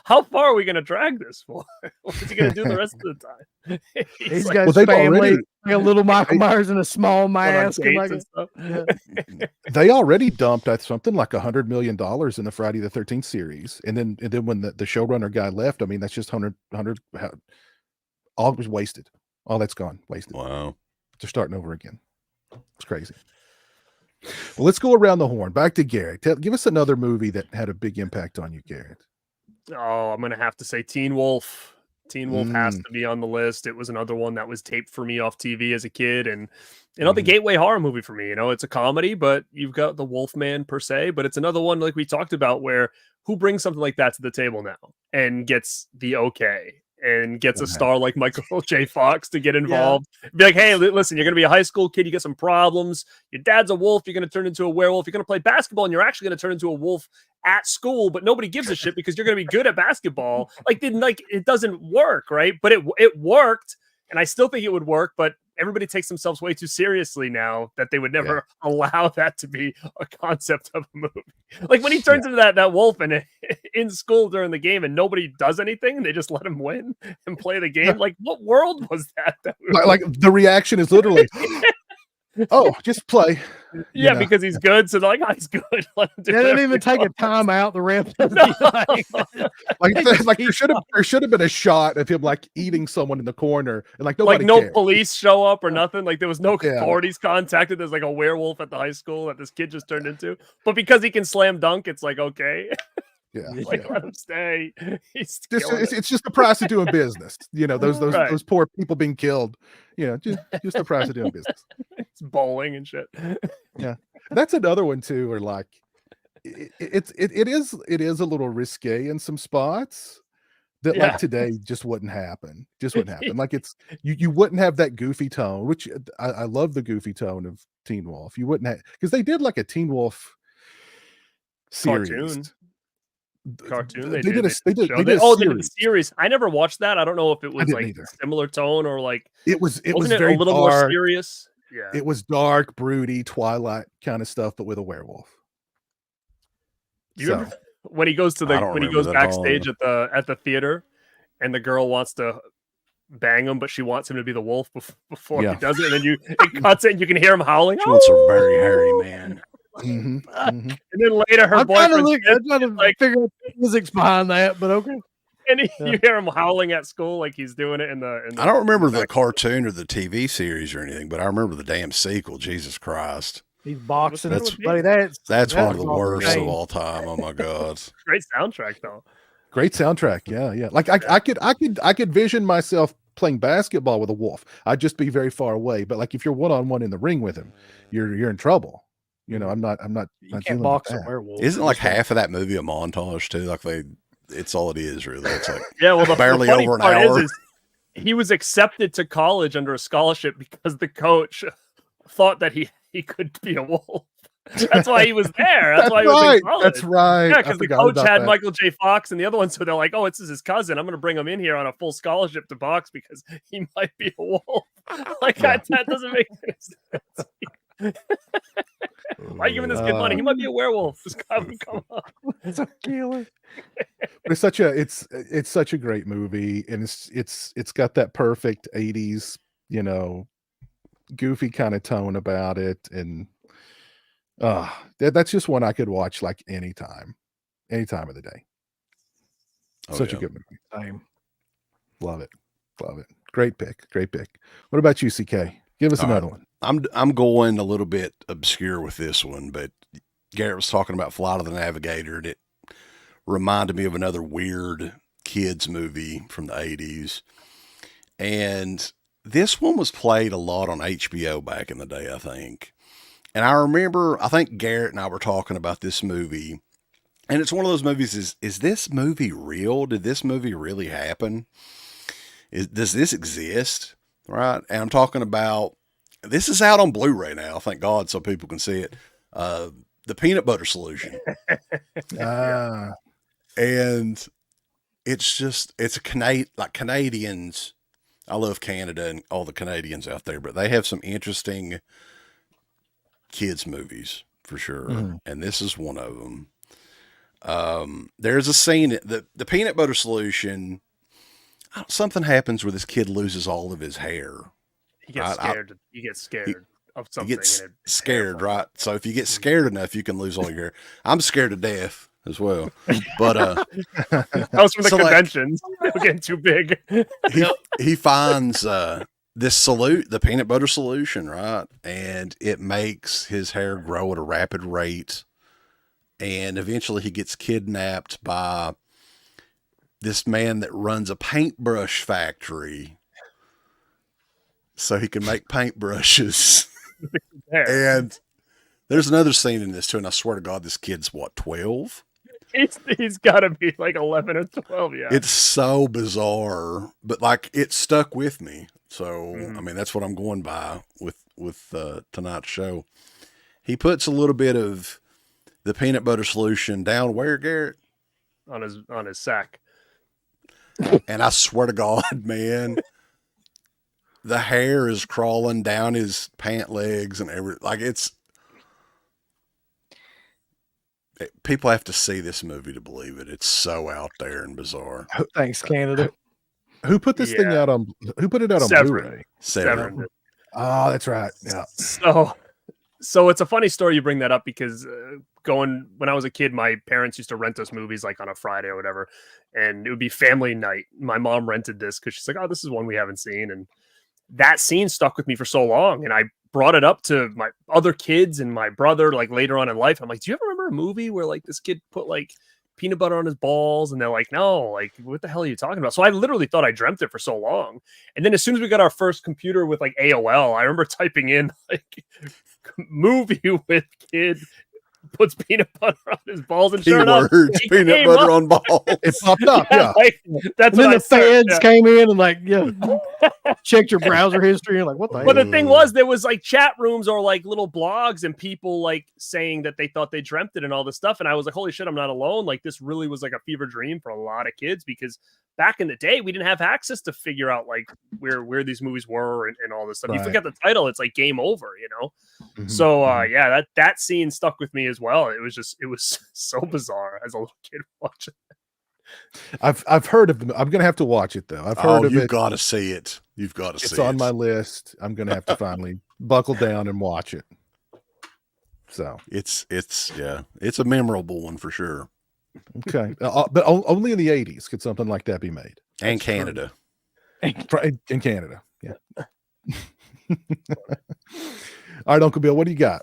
Speaker 2: how far are we gonna drag this for? What's he gonna do the rest of the time?
Speaker 3: He's
Speaker 2: like,
Speaker 3: got
Speaker 1: well,
Speaker 3: his
Speaker 1: they've
Speaker 3: family,
Speaker 1: already-
Speaker 3: like a little Michael Myers in a small
Speaker 2: going on
Speaker 3: mask. And like
Speaker 2: dates and stuff.
Speaker 3: yeah.
Speaker 1: They already dumped something like $100 million in the Friday the 13th series, and then when the showrunner guy left, I mean that's just 100 all was wasted. All that's gone, wasted.
Speaker 4: Wow.
Speaker 1: They're starting over again. It's crazy. Well, let's go around the horn. Back to Garrett. Give us another movie that had a big impact on you, Garrett.
Speaker 2: Oh, I'm gonna have to say Teen Wolf. Teen Wolf has
Speaker 1: Mm.
Speaker 2: to be on the list. It was another one that was taped for me off TV as a kid, and the gateway horror movie for me. You know, it's a comedy, but you've got the Wolfman per se. But it's another one like we talked about, where who brings something like that to the table now and gets the okay and gets a
Speaker 1: Okay.
Speaker 2: star like Michael J. Fox to get involved. Be like, hey, listen, you're gonna be a high school kid. You get some problems. Your dad's a wolf. You're gonna turn into a werewolf. You're gonna play basketball, and you're actually gonna turn into a wolf at school, but nobody gives a shit because you're going to be good at basketball. It doesn't work, right? But it worked, and I still think it would work, but everybody takes themselves way too seriously now that they would never allow that to be a concept of a movie. Like when he turns into that wolf and in school during the game and nobody does anything, they just let him win and play the game. Like what world was that?
Speaker 1: Like the reaction is literally, oh, just play.
Speaker 2: Yeah,
Speaker 1: know.
Speaker 2: because he's good. So they're like, oh, he's good. Let him do
Speaker 3: They didn't
Speaker 2: whatever
Speaker 3: even
Speaker 2: he
Speaker 3: take a
Speaker 2: wants.
Speaker 3: time out. The ref.
Speaker 1: Like there should have been a shot of him like eating someone in the corner and like nobody
Speaker 2: Like no
Speaker 1: cared.
Speaker 2: police show up or nothing. Like there was no
Speaker 1: Yeah.
Speaker 2: authorities contacted. There's like a werewolf at the high school that this kid just turned into. But because he can slam dunk, it's like okay,
Speaker 1: Yeah,
Speaker 2: like
Speaker 1: yeah.
Speaker 2: let him stay. He's
Speaker 1: Just,
Speaker 2: killing it.
Speaker 1: it's just the price of doing business. You know, those
Speaker 2: Right.
Speaker 1: those poor people being killed. You know, just the price of doing business.
Speaker 2: It's bowling and shit.
Speaker 1: That's another one too, or like it is a little risque in some spots that
Speaker 2: Yeah.
Speaker 1: like today just wouldn't happen. Just wouldn't happen. Like it's you wouldn't have that goofy tone, which I love the goofy tone of Teen Wolf. You wouldn't have because they did like a Teen Wolf series.
Speaker 2: Cartoon.
Speaker 1: They
Speaker 2: They
Speaker 1: did a
Speaker 2: show.
Speaker 1: they did
Speaker 2: They did a
Speaker 1: series.
Speaker 2: series. I never watched that. I don't know if it was
Speaker 1: didn't
Speaker 2: like
Speaker 1: either.
Speaker 2: similar tone or like
Speaker 1: It was
Speaker 2: wasn't it
Speaker 1: very
Speaker 2: a little more
Speaker 1: dark.
Speaker 2: serious. Yeah.
Speaker 1: It was dark, broody, Twilight kind of stuff, but with a werewolf.
Speaker 2: You remember when he goes to
Speaker 4: I don't
Speaker 2: when he
Speaker 4: remember
Speaker 2: goes
Speaker 4: that at all.
Speaker 2: backstage at the theater and the girl wants to bang him, but she wants him to be the wolf before
Speaker 1: Yeah.
Speaker 2: he does it, and then it cuts it and you can hear him howling.
Speaker 4: She wants a very hairy man.
Speaker 1: Mhm, mhm.
Speaker 2: And then later her
Speaker 3: I'm trying to
Speaker 2: boyfriend
Speaker 3: look. I'm trying to
Speaker 2: like-
Speaker 3: figure out the physics behind that, but okay.
Speaker 2: And you hear him howling at school like he's doing it in the
Speaker 4: I don't remember the cartoon or the TV series or anything, but I remember the damn sequel. Jesus Christ.
Speaker 3: He's boxing.
Speaker 4: That's-
Speaker 3: Buddy, that's
Speaker 4: one of the
Speaker 3: all
Speaker 4: worst of
Speaker 3: pain.
Speaker 4: all time. Oh my God.
Speaker 2: Great soundtrack though.
Speaker 1: Great soundtrack. Yeah. Like I could vision myself playing basketball with a wolf. I'd just be very far away. But like if you're one-on-one in the ring with him, you're in trouble. You know, I'm not
Speaker 3: You
Speaker 1: not
Speaker 3: can't
Speaker 1: dealing
Speaker 3: box
Speaker 1: with
Speaker 3: a
Speaker 1: that.
Speaker 3: werewolf.
Speaker 4: Isn't like half of that movie a montage too? Like it's all it is really. It's like
Speaker 2: Yeah, well, the
Speaker 4: barely
Speaker 2: funny
Speaker 4: over an
Speaker 2: part
Speaker 4: hour.
Speaker 2: is he was accepted to college under a scholarship because the coach thought that he could be a wolf. That's why he was there. That's why he was in college.
Speaker 1: That's right.
Speaker 2: Yeah,
Speaker 1: I
Speaker 2: because the
Speaker 1: forgot
Speaker 2: coach
Speaker 1: about
Speaker 2: had
Speaker 1: that.
Speaker 2: Michael J. Fox and the other one, so they're like, "Oh, it's his cousin. I'm going to bring him in here on a full scholarship to box because he might be a wolf." Like
Speaker 1: Yeah.
Speaker 2: that doesn't make any sense. Why are you giving this kid money? He might be a werewolf. This guy would come up.
Speaker 3: It's a killer.
Speaker 1: But it's such a great movie, and it's got that perfect 80s, you know, goofy kind of tone about it, and that's just one I could watch like any time of the day. Such a good movie.
Speaker 3: Same.
Speaker 1: Love it. Great pick. What about you, CK? Give us
Speaker 4: All
Speaker 1: another
Speaker 4: right.
Speaker 1: one.
Speaker 4: I'm going a little bit obscure with this one, but Garrett was talking about Flight of the Navigator, and it reminded me of another weird kids movie from the 80s. And this one was played a lot on HBO back in the day, I think. And I think Garrett and I were talking about this movie, and it's one of those movies, is this movie real? Did this movie really happen? Does this exist? Right? And I'm talking about, this is out on Blu-ray now, thank God, so people can see it. The Peanut Butter Solution. And it's like Canadians. I love Canada and all the Canadians out there, but they have some interesting kids movies for sure.
Speaker 1: Mhm.
Speaker 4: And this is one of them. There's a scene, the Peanut Butter Solution, something happens where this kid loses all of his hair.
Speaker 2: He gets scared. You get scared of something.
Speaker 4: You get
Speaker 2: and it's
Speaker 4: scared,
Speaker 2: terrifying.
Speaker 4: right? So if you get scared enough, you can lose all your hair. I'm scared to death as well. But
Speaker 2: That was from the
Speaker 4: So, like-
Speaker 2: conventions. They were getting too big.
Speaker 4: he finds the peanut butter solution, right? And it makes his hair grow at a rapid rate. And eventually he gets kidnapped by this man that runs a paintbrush factory so he can make paintbrushes.
Speaker 2: There.
Speaker 4: And there's another scene in this too, and I swear to God, this kid's what, 12?
Speaker 2: He's got to be like 11 or 12. Yeah.
Speaker 4: It's so bizarre, but like it stuck with me. So
Speaker 2: Mhm.
Speaker 4: I mean, that's what I'm going by with tonight's show. He puts a little bit of the peanut butter solution down where, Garrett?
Speaker 2: on his sack.
Speaker 4: And I swear to God, man, the hair is crawling down his pant legs and people have to see this movie to believe it. It's so out there and bizarre.
Speaker 3: Thanks, Canada.
Speaker 1: Who put this thing
Speaker 2: Yeah.
Speaker 1: out on? Who put it out on
Speaker 2: Severin.
Speaker 1: Blu-ray?
Speaker 2: Severin did.
Speaker 1: Oh, that's right. Yeah.
Speaker 2: So it's a funny story you bring that up because when I was a kid, my parents used to rent us movies like on a Friday or whatever, and it would be family night. My mom rented this because she's like, "Oh, this is one we haven't seen," and that scene stuck with me for so long. And I brought it up to my other kids and my brother like later on in life. I'm like, "Do you ever remember a movie where like this kid put like peanut butter on his balls?" And they're like, "No, like what the hell are you talking about?" So I literally thought I dreamt it for so long. And then as soon as we got our first computer with like AOL, I remember typing in like movie with kid puts peanut butter on his balls, and sure enough,
Speaker 4: Keywords,
Speaker 2: it
Speaker 4: peanut
Speaker 2: came
Speaker 4: butter
Speaker 2: up.
Speaker 4: on balls.
Speaker 1: It popped up. Yeah.
Speaker 2: Like, that's
Speaker 3: And then
Speaker 2: what I
Speaker 3: the
Speaker 2: searched,
Speaker 3: feds came in and like, checked your browser history and like, what the
Speaker 2: But
Speaker 3: hell?
Speaker 2: the thing was, there was like chat rooms or like little blogs and people like saying that they thought they dreamt it and all this stuff. And I was like, holy shit, I'm not alone. Like this really was like a fever dream for a lot of kids because back in the day, we didn't have access to figure out like where these movies were and all this stuff. You
Speaker 1: Right.
Speaker 2: forget the title, it's like game over, you know?
Speaker 1: Mhm.
Speaker 2: So yeah, that scene stuck with me as well. It was so bizarre as a little kid watching.
Speaker 1: I've heard of them. I'm gonna have to watch it though. I've heard of
Speaker 4: You've
Speaker 1: it.
Speaker 4: got to see it. You've got to see it.
Speaker 1: It's on my list. I'm gonna have to finally buckle down and watch it. So
Speaker 4: It's a memorable one for sure.
Speaker 1: Okay, but only in the 80s could something like that be made.
Speaker 4: And Canada.
Speaker 1: In Canada, yeah. All right, Uncle Bill, what do you got?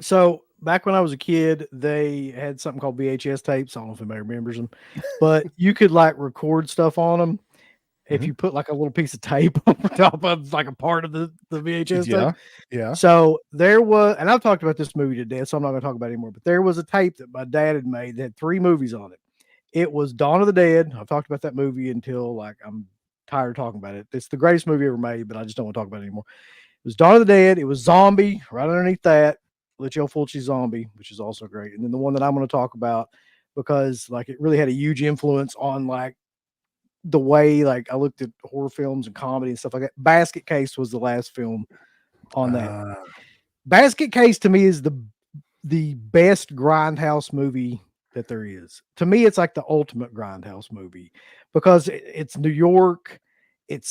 Speaker 3: So back when I was a kid, they had something called VHS tapes. I don't know if anybody remembers them, but you could like record stuff on them if you put like a little piece of tape on top of like a part of the VHS tape.
Speaker 1: Yeah.
Speaker 3: So there was, and I've talked about this movie to death, so I'm not going to talk about it anymore, but there was a tape that my dad had made that had 3 movies on it. It was Dawn of the Dead. I've talked about that movie until like I'm tired of talking about it. It's the greatest movie ever made, but I just don't want to talk about it anymore. It was Dawn of the Dead. It was Zombie right underneath that. Lucio Fulci's Zombie, which is also great. And then the one that I'm going to talk about, because like it really had a huge influence on like the way like I looked at horror films and comedy and stuff like that. Basket Case was the last film on that. Basket Case to me is the best grindhouse movie that there is. To me, it's like the ultimate grindhouse movie because it's New York. It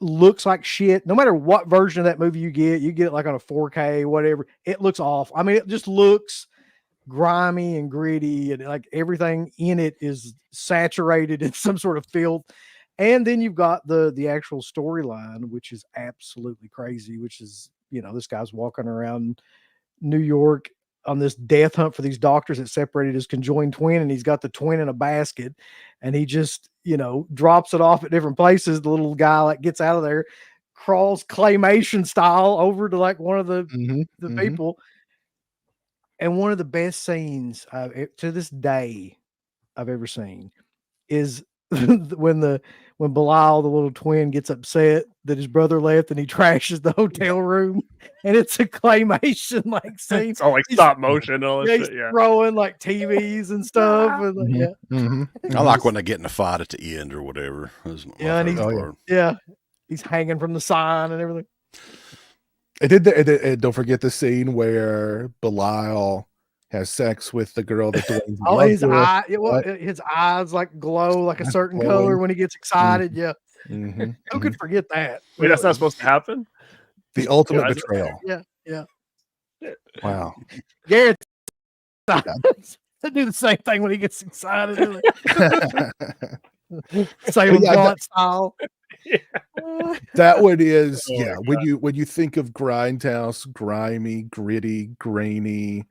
Speaker 3: looks like shit. No matter what version of that movie you get it like on a 4K, whatever. It looks awful. I mean, it just looks grimy and gritty, and like everything in it is saturated in some sort of filth. And then you've got the actual storyline, which is absolutely crazy, which is, this guy's walking around New York on this death hunt for these doctors that separated his conjoined twin, and he's got the twin in a basket, and he just drops it off at different places. The little guy like gets out of there, crawls claymation style over to like one of the people. And one of the best scenes to this day I've ever seen is when Bilal, the little twin, gets upset that his brother left and he trashes the hotel room, and it's a claymation like scene.
Speaker 2: It's all like stop motion and all that shit. Yeah,
Speaker 3: throwing like TVs and stuff. And,
Speaker 4: I like when they get in a fight at the end or whatever.
Speaker 3: And he's hanging from the sign and everything.
Speaker 1: Don't forget the scene where Belial has sex with the girl that
Speaker 3: his eyes like glow like a certain color when he gets excited. Yeah. Who could forget that?
Speaker 2: Wait, that's not supposed to happen?
Speaker 1: The ultimate betrayal.
Speaker 3: Yeah.
Speaker 1: Wow.
Speaker 3: Garrett do the same thing when he gets excited. Same style.
Speaker 1: That one is when you think of grindhouse, grimy, gritty, grainy,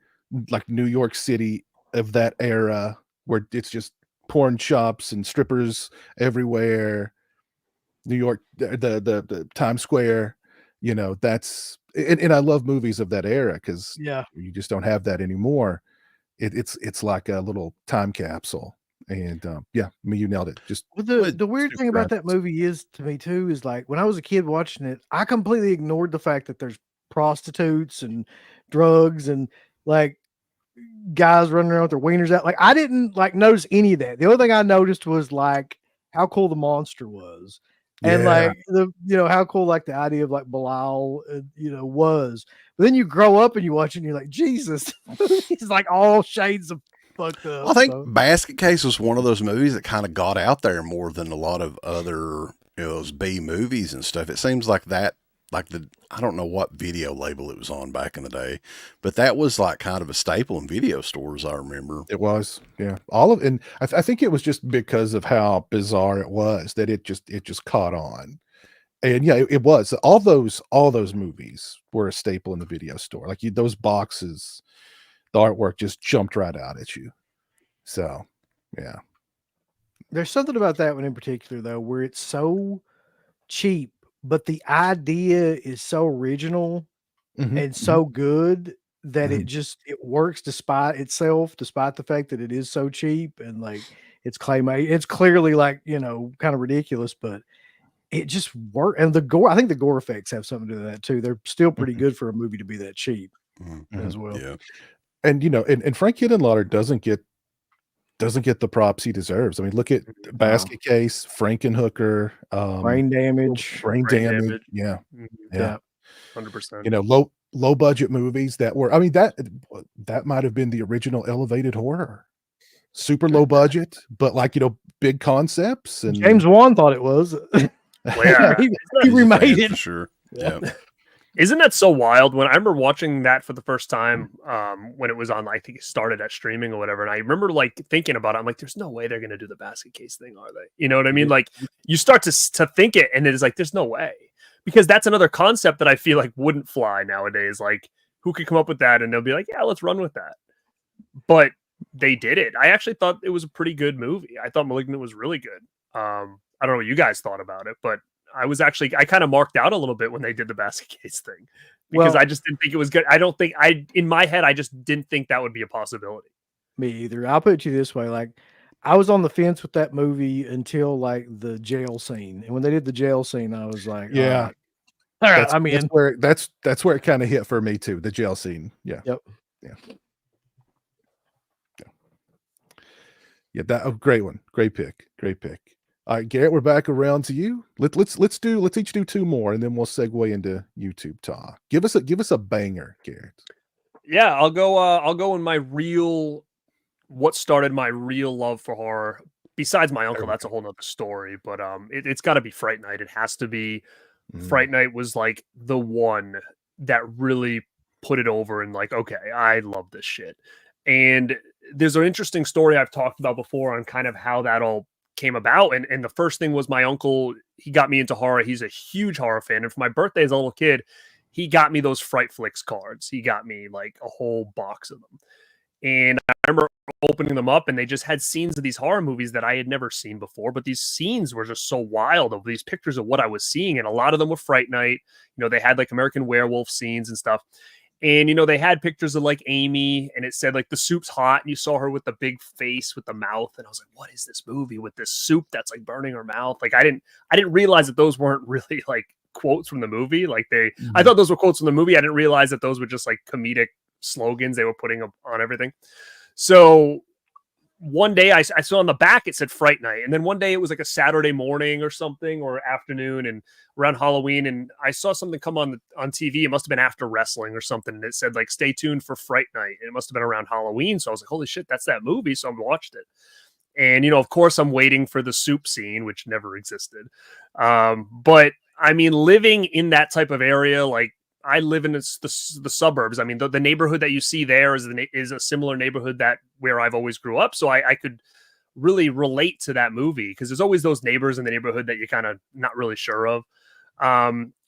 Speaker 1: like New York City of that era where it's just porn shops and strippers everywhere, New York, the Times Square, that's and I love movies of that era because you just don't have that anymore. It's like a little time capsule. And you nailed it. Just
Speaker 3: the weird thing about that movie is to me too is like when I was a kid watching it, I completely ignored the fact that there's prostitutes and drugs and like guys running around with their wieners out. Like I didn't like notice any of that. The only thing I noticed was like how cool the monster was, and like how cool like the idea of like Bilal was. But then you grow up and you watch it and you're like, Jesus, he's like all shades of fucked up.
Speaker 4: I think Basket Case was one of those movies that kind of got out there more than a lot of other those B movies and stuff. It seems like that, like I don't know what video label it was on back in the day, but that was like kind of a staple in video stores. I remember
Speaker 1: it was, and I think it was just because of how bizarre it was that it just caught on. And it was all those movies were a staple in the video store. Like those boxes, the artwork just jumped right out at you. So, yeah.
Speaker 3: There's something about that one in particular, though, where it's so cheap, but the idea is so original and so good that it works despite itself, despite the fact that it is so cheap and like it's claymation. It's clearly like, kind of ridiculous, but it just worked. And the gore, I think the gore effects have something to do with that too. They're still pretty good for a movie to be that cheap as well.
Speaker 4: Yeah.
Speaker 1: And and Frank Henenlotter doesn't get the props he deserves. I mean, look at Basket Case, Frankenhooker,
Speaker 3: Brain Damage.
Speaker 1: Yeah.
Speaker 2: 100%.
Speaker 1: Low budget movies that were. I mean that might have been the original elevated horror. Super low budget, but like big concepts. And
Speaker 3: James Wan thought it was.
Speaker 2: Well,
Speaker 3: he remade it
Speaker 4: for sure. Yeah.
Speaker 2: Isn't that so wild? When I remember watching that for the first time, when it was on, I think it started at streaming or whatever, and I remember like thinking about it. I'm like, "There's no way they're gonna do the basket case thing, are they?" You know what I mean? Like, you start to think it, and it is like, "There's no way," because that's another concept that I feel like wouldn't fly nowadays. Like, who could come up with that, and they'll be like, "Yeah, let's run with that." But they did it. I actually thought it was a pretty good movie. I thought *Malignant* was really good. I don't know what you guys thought about it, but I kind of marked out a little bit when they did the basket case thing because I just didn't think it was good. In my head, I just didn't think that would be a possibility.
Speaker 3: Me either. I'll put it to you this way. Like, I was on the fence with that movie until like the jail scene. And when they did the jail scene, I was like,
Speaker 1: Yeah.
Speaker 3: All right. I mean,
Speaker 1: that's where it kind of hit for me too. The jail scene. Yeah.
Speaker 3: Yep.
Speaker 1: Yeah. Great one. Great pick. All right, Garrett, we're back around to you. Let's each do two more, and then we'll segue into YouTube talk. Give us a banger, Garrett.
Speaker 2: Yeah, I'll go in my what started my real love for horror. Besides my uncle, that's a whole nother story. But it's got to be Fright Night. It has to be. Fright Night was like the one that really put it over, and like, okay, I love this shit. And there's an interesting story I've talked about before on kind of how that all came about. And the first thing was my uncle. He got me into horror. He's a huge horror fan. And for my birthday as a little kid, he got me those Fright Flicks cards. He got me like a whole box of them. And I remember opening them up, and they just had scenes of these horror movies that I had never seen before. But these scenes were just so wild, of these pictures of what I was seeing. And a lot of them were Fright Night. You know, they had like American Werewolf scenes and stuff. And, you know, they had pictures of like Amy, and it said like the soup's hot, and you saw her with the big face with the mouth. And I was like, what is this movie with this soup that's like burning her mouth? Like, I didn't realize that those weren't really like quotes from the movie. Like I thought those were quotes from the movie. I didn't realize that those were just like comedic slogans they were putting on everything. So one day I saw on the back, it said Fright Night. And then one day it was like a Saturday morning or something, or afternoon, and around Halloween. And I saw something come on TV. It must've been after wrestling or something. And it said like, stay tuned for Fright Night. And it must've been around Halloween. So I was like, holy shit, that's that movie. So I watched it. And, you know, of course I'm waiting for the soup scene, which never existed. But I mean, living in that type of area, like, I live in the suburbs. I mean, the neighborhood that you see there is a similar neighborhood where I've always grew up. So I could really relate to that movie, because there's always those neighbors in the neighborhood that you're kind of not really sure of.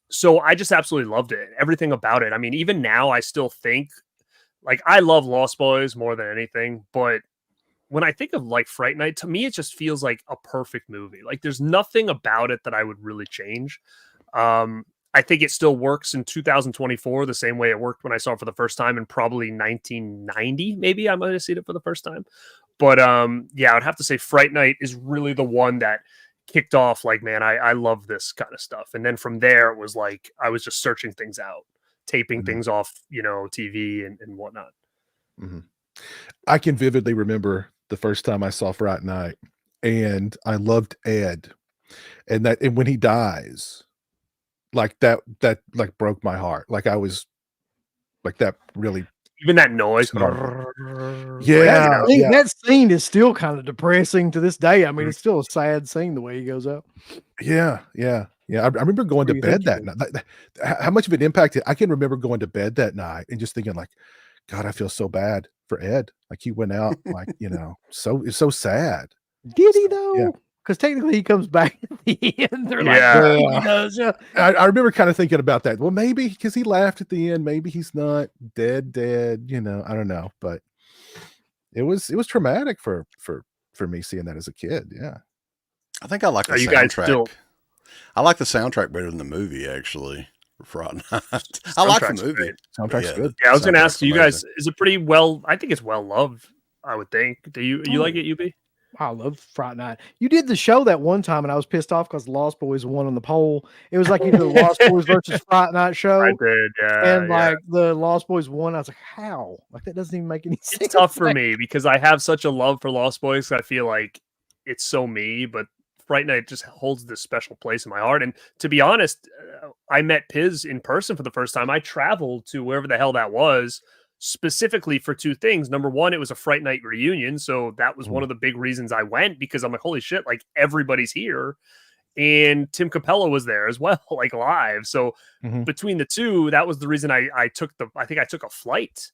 Speaker 2: So I just absolutely loved it. Everything about it. I mean, even now I still think, like, I love Lost Boys more than anything, but when I think of like Fright Night, to me, it just feels like a perfect movie. Like, there's nothing about it that I would really change. I think it still works in 2024 the same way it worked when I saw it for the first time in probably 1990. Maybe I might have seen it for the first time. But yeah, I'd have to say Fright Night is really the one that kicked off like, man, I love this kind of stuff. And then from there, it was like I was just searching things out, taping things off, you know, TV and whatnot.
Speaker 1: I can vividly remember the first time I saw Fright Night, and I loved Ed. And when he dies, like that like broke my heart. Like, I was like, that really,
Speaker 2: even that noise.
Speaker 1: Yeah,
Speaker 3: that scene is still kind of depressing to this day. I mean, it's still a sad scene the way he goes out.
Speaker 1: Yeah. I remember going to bed that night. How much of it impacted? I can remember going to bed that night and just thinking like, God, I feel so bad for Ed. Like, he went out, like, you know, it's so sad.
Speaker 3: Did he though?
Speaker 1: Yeah.
Speaker 3: Because technically he comes back at the end. They're
Speaker 1: like, I remember kind of thinking about that. Well, maybe because he laughed at the end, maybe he's not dead, you know, I don't know. But it was traumatic for me seeing that as a kid. Yeah.
Speaker 4: I think I like the soundtrack. I like the soundtrack better than the movie, actually. Fright Night. I like the movie.
Speaker 2: Great.
Speaker 1: Soundtrack's good.
Speaker 2: Yeah, I was going to ask you guys, is it pretty well? I think it's well loved, I would think. Do you like it, UB?
Speaker 3: I love Fright Night. You did the show that one time, and I was pissed off because Lost Boys won on the poll. It was like either the Lost Boys versus Fright Night show.
Speaker 2: I did, yeah.
Speaker 3: And like the Lost Boys won. I was like, how? Like, that doesn't even make any sense.
Speaker 2: It's tough for me because I have such a love for Lost Boys. I feel like it's so me, but Fright Night just holds this special place in my heart. And to be honest, I met Piz in person for the first time. I traveled to wherever the hell that was, specifically for two things. Number one, it was a Fright Night reunion. So that was one of the big reasons I went, because I'm like, holy shit, like, everybody's here. and Tim Capella was there as well, like live. So
Speaker 1: Mhm.
Speaker 2: between the two, that was the reason I took a flight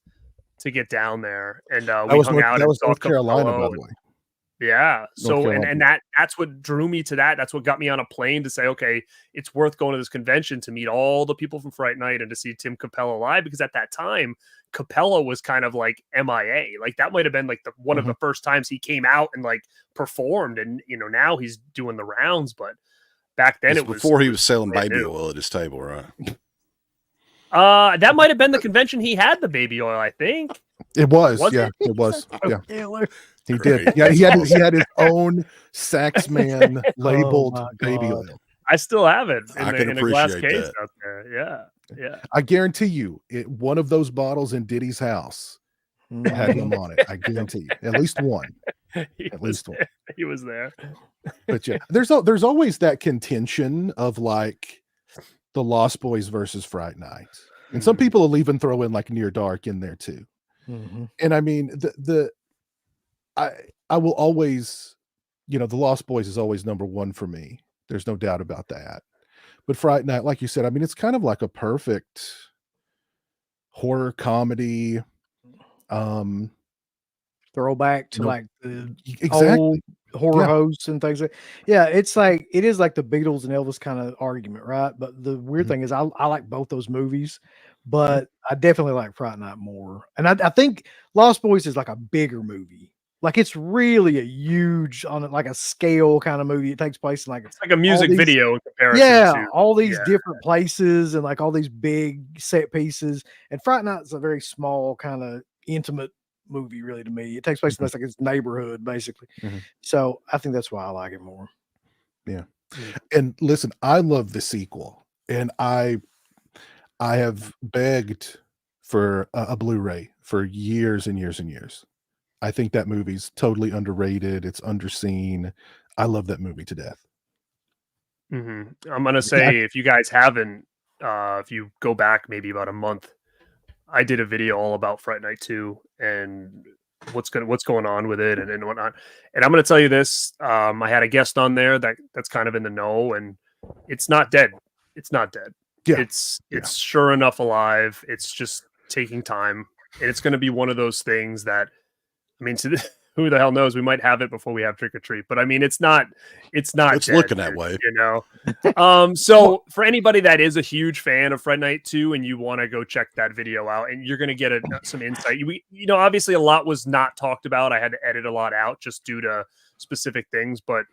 Speaker 2: to get down there, and we hung out
Speaker 1: That
Speaker 2: and
Speaker 1: was
Speaker 2: saw
Speaker 1: North Carolina,
Speaker 2: Capello.
Speaker 1: by the way.
Speaker 2: Yeah.
Speaker 1: North
Speaker 2: So
Speaker 1: Carolina.
Speaker 2: and that's what drew me to that. That's what got me on a plane to say, okay, it's worth going to this convention to meet all the people from Fright Night and to see Tim Capella live, because at that time Capella was kind of like MIA. Like that might have been like one of the first times he came out and like performed, and now he's doing the rounds, but back then it was
Speaker 4: before he was selling
Speaker 2: brand
Speaker 4: baby
Speaker 2: new.
Speaker 4: oil at his table, right?
Speaker 2: That might have been the convention he had the baby oil, I think.
Speaker 1: It was,
Speaker 2: Was
Speaker 1: yeah,
Speaker 2: it?
Speaker 1: it was. Yeah.
Speaker 3: Killer.
Speaker 1: He
Speaker 4: Great.
Speaker 1: did. Yeah, he had his own Saxman labeled
Speaker 3: my
Speaker 1: baby
Speaker 3: God.
Speaker 1: oil.
Speaker 2: I still have it
Speaker 4: I can
Speaker 2: in a glass
Speaker 4: appreciate
Speaker 2: case
Speaker 4: that.
Speaker 2: out there. Yeah. Yeah.
Speaker 1: I guarantee you, one of those bottles in Diddy's house had him on it. I guarantee you, at least one. At least one.
Speaker 2: He was there.
Speaker 1: But yeah, there's always that contention of like the Lost Boys versus Fright Night, and some people will even throw in like Near Dark in there too. And I mean, I will always, the Lost Boys is always number one for me. There's no doubt about that. But Fright Night, like you said, I mean, it's kind of like a perfect horror comedy.
Speaker 3: Throwback to
Speaker 1: No,
Speaker 3: like the
Speaker 1: exactly.
Speaker 3: old horror
Speaker 1: Yeah.
Speaker 3: hosts and things like. Yeah, it is like the Beatles and Elvis kind of argument, right? But the weird thing is, I like both those movies, but I definitely like Fright Night more. And I think Lost Boys is like a bigger movie. Like it's really a huge on like a scale kind of movie. It takes place in like
Speaker 2: It's like a music video in comparison.
Speaker 3: yeah,
Speaker 2: to,
Speaker 3: all these different places and like all these big set pieces. And Fright Night is a very small kind of intimate movie, really, to me. It takes place in this like its neighborhood, basically. So I think that's why I like it more.
Speaker 1: Yeah. And listen, I love the sequel, and I have begged for a Blu-ray for years and years and years. I think that movie's totally underrated. It's underseen. I love that movie to death.
Speaker 2: I'm gonna say, if you guys haven't, if you go back maybe about a month, I did a video all about Fright Night 2 and what's going on with it and whatnot. And I'm gonna tell you this: I had a guest on there that's kind of in the know, and it's not dead. It's not dead.
Speaker 1: Yeah.
Speaker 2: It's sure enough alive. It's just taking time, and it's gonna be one of those things that, I mean, who the hell knows? We might have it before we have Trick or Treat, but I mean, it's not. It's
Speaker 4: It's
Speaker 2: dead,
Speaker 4: looking that way.
Speaker 2: So for anybody that is a huge fan of Fright Night 2 and you want to go check that video out, and you're going to get some insight. Obviously a lot was not talked about. I had to edit a lot out just due to specific things, but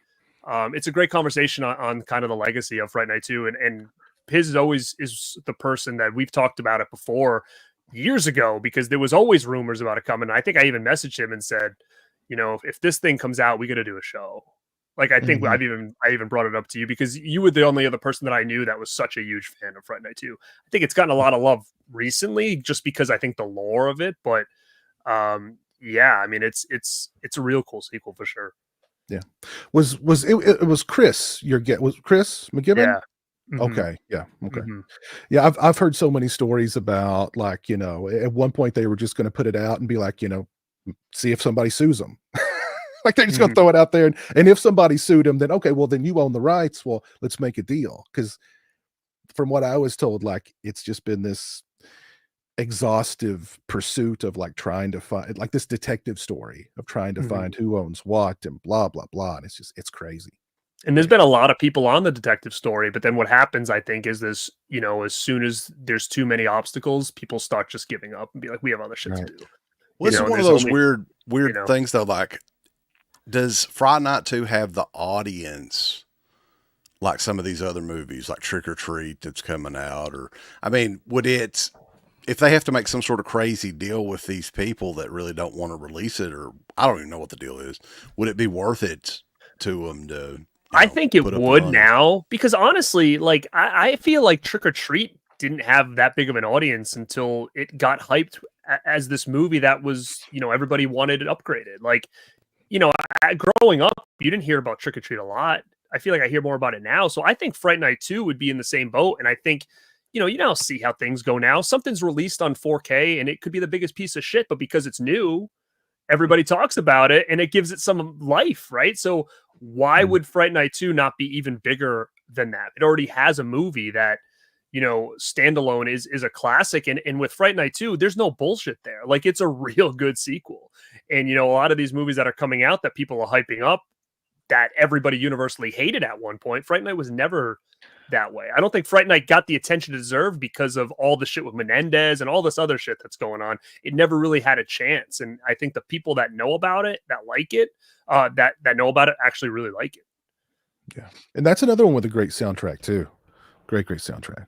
Speaker 2: it's a great conversation on kind of the legacy of Fright Night 2, and his is the person that we've talked about it before years ago, because there was always rumors about it coming. I think I even messaged him and said, if this thing comes out, we got to do a show. Like, I think I even brought it up to you because you were the only other person that I knew that was such a huge fan of Fright Night 2. I think it's gotten a lot of love recently just because I think the lore of it, but yeah, I mean, it's a real cool sequel for sure.
Speaker 1: Yeah. It was Chris, was Chris McGibbon?
Speaker 2: Yeah.
Speaker 1: Okay. Yeah. Okay. Yeah. I've heard so many stories about, like, at one point they were just going to put it out and be like, see if somebody sues them. Like they're just going to throw it out there. And if somebody sued them, then, okay, well, then you own the rights. Well, let's make a deal. Cause from what I was told, like, it's just been this exhaustive pursuit of like trying to find, like, this detective story of trying to find who owns what and blah, blah, blah. And it's crazy.
Speaker 2: And there's been a lot of people on the detective story, but then what happens, I think, is this, as soon as there's too many obstacles, people start just giving up and be like, we have other shit to do.
Speaker 4: Well, this is one of those weird things though. Like, does Fright Night 2 have the audience like some of these other movies, like Trick or Treat that's coming out? Or, I mean, would it, if they have to make some sort of crazy deal with these people that really don't want to release it, or I don't even know what the deal is, would it be worth it to them to?
Speaker 2: I think it would now, because honestly, like, I feel like Trick or Treat didn't have that big of an audience until it got hyped as this movie that was, everybody wanted it upgraded. Like, growing up, you didn't hear about Trick or Treat a lot. I feel like I hear more about it now. So I think Fright Night 2 would be in the same boat. And I think, you now see how things go now. Something's released on 4K and it could be the biggest piece of shit, but because it's new, everybody talks about it and it gives it some life, right? So why would Fright Night 2 not be even bigger than that? It already has a movie that, standalone is a classic. And with Fright Night 2, there's no bullshit there. Like, it's a real good sequel. And, a lot of these movies that are coming out that people are hyping up that everybody universally hated at one point, Fright Night was never that way. I don't think Fright Night got the attention it deserved because of all the shit with Menendez and all this other shit that's going on. It never really had a chance. And I think the people that know about it, that like it, that know about it actually really like it.
Speaker 1: Yeah. And that's another one with a great soundtrack too. Great soundtrack.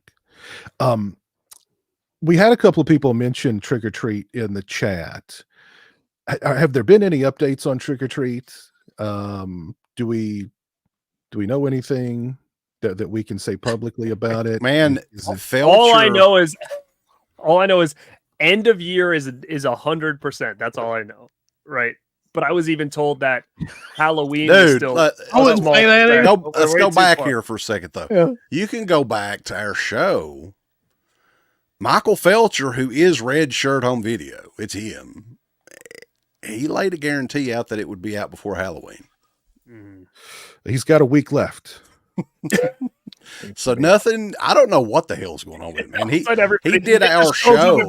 Speaker 1: We had a couple of people mention Trick or Treat in the chat. Have there been any updates on Trick or Treat? Do we know anything that we can say publicly about it?
Speaker 4: Man,
Speaker 2: all I know is end of year is 100%. That's all I know, right? But I was even told that Halloween is still.
Speaker 3: I wouldn't say that.
Speaker 4: Let's go back here for a second, though.
Speaker 3: Yeah.
Speaker 4: You can go back to our show. Michael Felcher, who is Red Shirt Home Video, it's him. He laid a guarantee out that it would be out before Halloween.
Speaker 1: He's got a week left.
Speaker 4: So nothing. I don't know what the hell's going on with him, man. He did our show.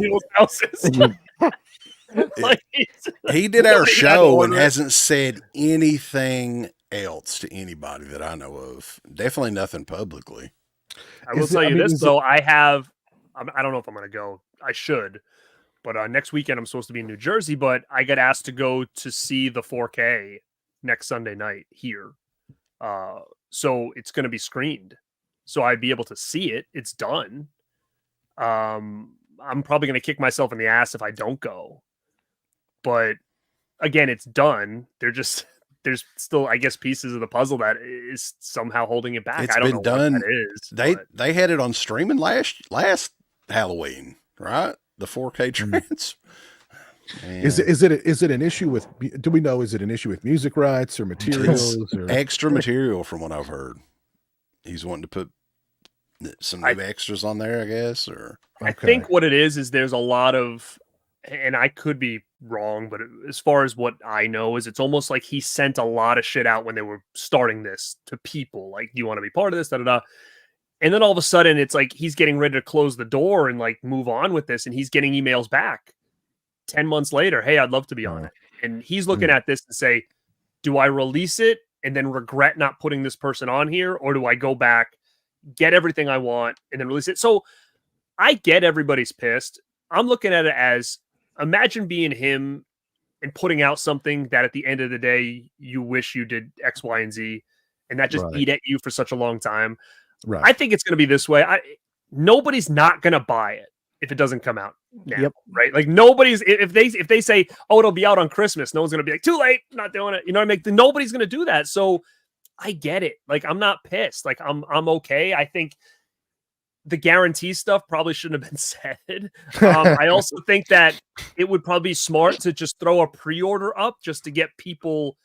Speaker 4: He did our show and hasn't said anything else to anybody that I know of. Definitely nothing publicly.
Speaker 2: I will tell you this, though. I don't know if I'm going to go. I should. But next weekend, I'm supposed to be in New Jersey, but I got asked to go to see the 4K next Sunday night here. So it's going to be screened. So I'd be able to see it. It's done. I'm probably going to kick myself in the ass if I don't go. But again, it's done. There's still, I guess, pieces of the puzzle that is somehow holding it back. I don't know
Speaker 4: done.
Speaker 2: What that is.
Speaker 4: They had it on streaming last Halloween, right? The 4K trans.
Speaker 1: Is it an issue with? Do we know? Is it an issue with music rights or materials? Or
Speaker 4: extra material, from what I've heard. He's wanting to put some new extras on there, I guess. Or
Speaker 2: I think what it is there's a lot of, and I could be wrong, but as far as what I know is, it's almost like he sent a lot of shit out when they were starting this to people. Like, do you want to be part of this? Da da da. And then all of a sudden, it's like he's getting ready to close the door and like move on with this, and he's getting emails back 10 months later. Hey, I'd love to be on it. And he's looking at this and say, do I release it and then regret not putting this person on here? Or do I go back, get everything I want, and then release it? So I get everybody's pissed. I'm looking at it as, imagine being him and putting out something that at the end of the day, you wish you did X, Y, and Z, and that just eat at you for such a long time. Right. I think it's going to be this way. Nobody's not going to buy it if it doesn't come out now, right? Like, nobody's, if they say, oh, it'll be out on Christmas, no one's going to be like, too late, not doing it. You know what I mean? Nobody's going to do that. So I get it. Like, I'm not pissed. Like, I'm okay. I think the guarantee stuff probably shouldn't have been said. I also think that it would probably be smart to just throw a pre-order up just to get people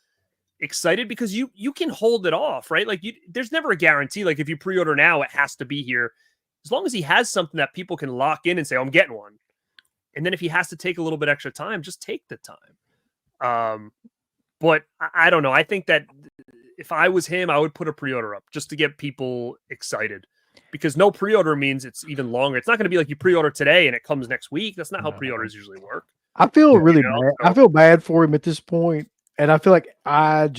Speaker 2: excited, because you can hold it off, right? Like, there's never a guarantee. Like, if you pre-order now, it has to be here. As long as he has something that people can lock in and say, oh, I'm getting one. And then if he has to take a little bit extra time, just take the time. But I don't know. I think that if I was him, I would put a pre-order up just to get people excited, because no pre-order means it's even longer. It's not going to be like you pre-order today and it comes next week. That's not how pre-orders usually work.
Speaker 3: I feel really bad. I feel bad for him at this point. And I feel like I'm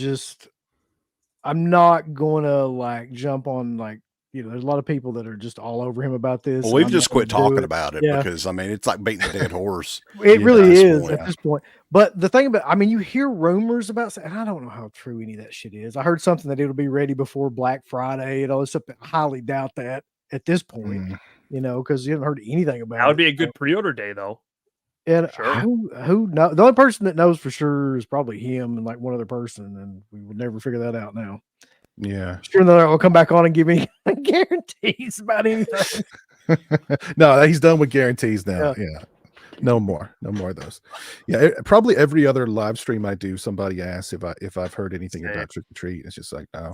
Speaker 3: not going to like jump on, like, there's a lot of people that are just all over him about this.
Speaker 4: Well, we've just quit talking about it because, I mean, it's like beating a dead horse.
Speaker 3: It really is at this point. But the thing about, I mean, you hear rumors about, and I don't know how true any of that shit is. I heard something that it'll be ready before Black Friday and all this stuff. I highly doubt that at this point, because you haven't heard anything about it.
Speaker 2: That would be a good pre-order day, though.
Speaker 3: And who knows? The only person that knows for sure is probably him and like one other person, and we will never figure that out now.
Speaker 1: Yeah,
Speaker 3: sure. They'll will come back on and give me guarantees about anything.
Speaker 1: No, he's done with guarantees now. Yeah. No more of those. Yeah, probably every other live stream I do, somebody asks if I've heard anything about Trick or Treat. It's just like no.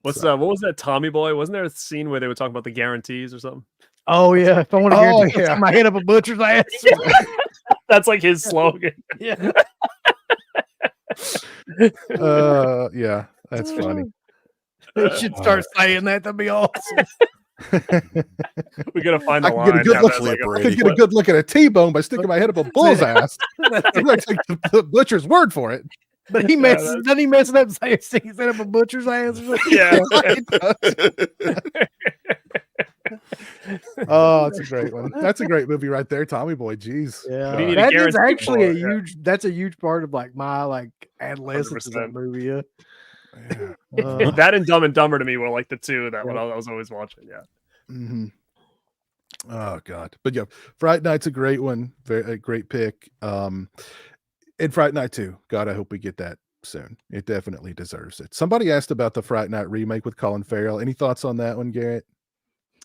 Speaker 2: What was that Tommy Boy? Wasn't there a scene where they were talking about the guarantees or something?
Speaker 3: Oh yeah, if I want to put my head up a butcher's ass.
Speaker 2: That's like his slogan.
Speaker 3: Yeah.
Speaker 1: Yeah, that's funny.
Speaker 3: They should start saying that. That'd be awesome.
Speaker 2: We gotta find
Speaker 1: I
Speaker 2: the
Speaker 1: can get a
Speaker 2: line.
Speaker 1: good
Speaker 2: have
Speaker 1: look.
Speaker 2: that as like
Speaker 1: I could get a good look at a T-bone by sticking my head up a bull's ass. I'm gonna take the butcher's word for it.
Speaker 3: But he messes, doesn't he mess it up and say he's up a butcher's ass or something?
Speaker 2: Yeah.
Speaker 1: Oh, that's a great one. That's a great movie right there, Tommy Boy. Jeez.
Speaker 3: Yeah,
Speaker 2: do you need
Speaker 3: that
Speaker 2: a
Speaker 3: is
Speaker 2: guarantee
Speaker 3: actually a
Speaker 2: for? Yeah.
Speaker 3: huge. That's a huge part of like my like adolescence of that
Speaker 2: 100%.
Speaker 3: movie. Yeah.
Speaker 1: Yeah.
Speaker 2: That and Dumb and Dumber to me were like the two that I was always watching. Yeah.
Speaker 1: Mm-hmm. Oh God. But yeah, Fright Night's a great one. A great pick. And Fright Night 2. God, I hope we get that soon. It definitely deserves it. Somebody asked about the Fright Night remake with Colin Farrell. Any thoughts on that one, Garrett?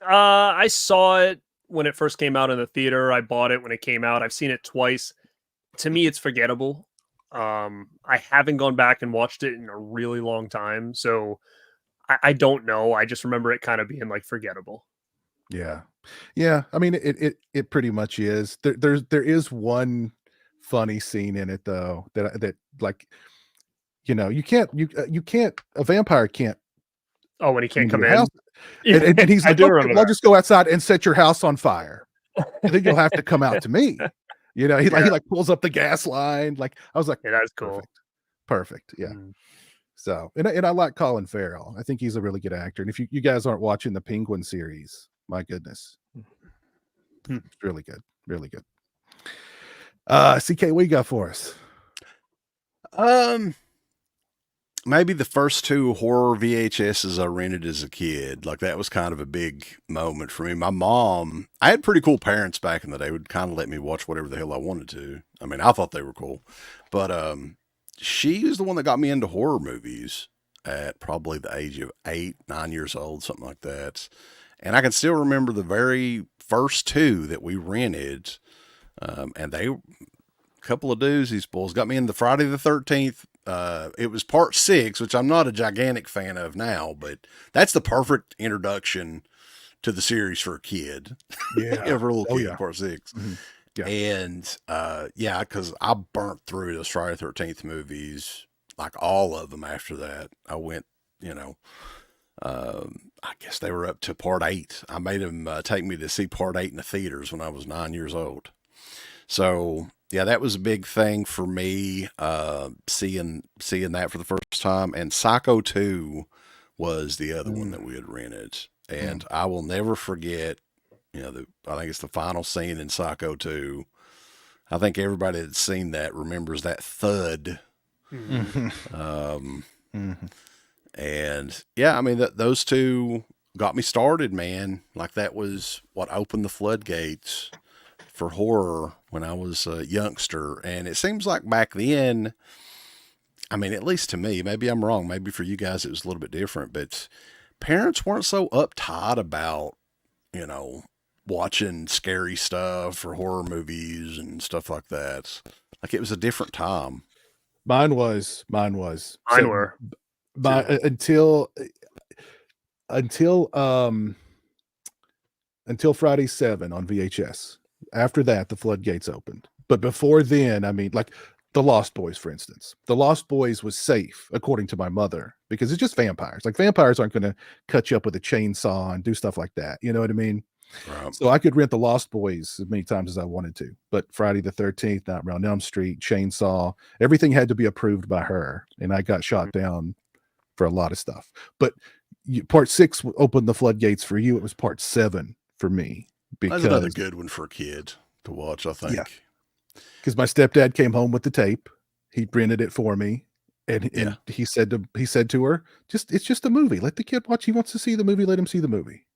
Speaker 2: I saw it when it first came out in the theater. I bought it when it came out. I've seen it twice. To me, it's forgettable. I haven't gone back and watched it in a really long time, so I don't know. I just remember it kind of being like forgettable.
Speaker 1: Yeah. I mean, it pretty much is. There is one funny scene in it though that like, you can't a vampire can't.
Speaker 2: Oh, when he can't come
Speaker 1: house.
Speaker 2: in.
Speaker 1: And he's
Speaker 2: I
Speaker 1: like,
Speaker 2: do
Speaker 1: "Okay,
Speaker 2: remember
Speaker 1: well, I'll
Speaker 2: that.
Speaker 1: just go outside and set your house on fire. And then you'll have to come out to me." He like pulls up the gas line. Like I was like,
Speaker 2: Yeah, that's cool.
Speaker 1: Perfect. Yeah.
Speaker 2: Mm.
Speaker 1: So and I like Colin Farrell. I think he's a really good actor. And if you guys aren't watching the Penguin series, my goodness. It's really good. Really good. CK, what you got for us?
Speaker 4: Maybe the first two horror VHSs I rented as a kid. Like that was kind of a big moment for me. My mom, I had pretty cool parents back in the day, would kind of let me watch whatever the hell I wanted to. I mean, I thought they were cool, but she was the one that got me into horror movies at probably the age of 8, 9 years old, something like that. And I can still remember the very first two that we rented. And they, a couple of doozies, boys, got me into Friday the 13th. It was part 6, which I'm not a gigantic fan of now, but that's the perfect introduction to the series for a kid.
Speaker 1: Yeah.
Speaker 4: For a little kid, part 6.
Speaker 1: Mm-hmm. Yeah.
Speaker 4: And, because I burnt through those Friday the 13th movies, like all of them after that. I went, I guess they were up to part 8. I made them take me to see part 8 in the theaters when I was 9 years old. So yeah, that was a big thing for me, seeing that for the first time. And Psycho 2 was the other one that we had rented. And I will never forget, I think it's the final scene in Psycho 2. I think everybody that's seen that remembers that thud. And yeah, I mean, those two got me started, man. Like that was what opened the floodgates for horror when I was a youngster. And it seems like back then, I mean, at least to me, maybe I'm wrong. Maybe for you guys, it was a little bit different, but parents weren't so uptight about, watching scary stuff or horror movies and stuff like that. Like it was a different time.
Speaker 1: Mine was.
Speaker 2: Mine
Speaker 1: So,
Speaker 2: were.
Speaker 1: until Friday 7 on VHS. After that, the floodgates opened. But before then, I mean, like The Lost Boys, for instance. The Lost Boys was safe, according to my mother, because it's just vampires. Like vampires aren't going to cut you up with a chainsaw and do stuff like that. You know what I mean?
Speaker 4: Right.
Speaker 1: So I could rent The Lost Boys as many times as I wanted to. But Friday the 13th, Nightmare on Elm Street, Chainsaw, everything had to be approved by her. And I got shot down for a lot of stuff. But part 6 opened the floodgates for you. It was part 7 for me.
Speaker 4: That's another good one for a kid to watch, I think.
Speaker 1: Yeah. Because my stepdad came home with the tape. He rented it for me. And he said to her, it's just a movie. Let the kid watch. He wants to see the movie. Let him see the movie.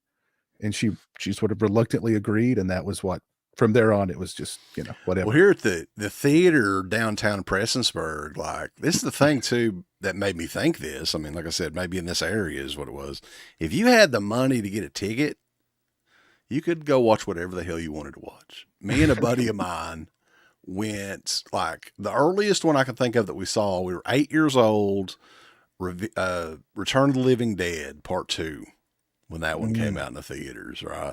Speaker 1: And she sort of reluctantly agreed. And that was what, from there on, it was just, whatever.
Speaker 4: Well, here at the theater downtown Prestonsburg, like this is the thing too, that made me think this. I mean, like I said, maybe in this area is what it was. If you had the money to get a ticket, you could go watch whatever the hell you wanted to watch. Me and a buddy of mine went, like the earliest one I can think of that we saw, we were 8 years old, Return of the Living Dead, part 2, when that one came out in the theaters, right?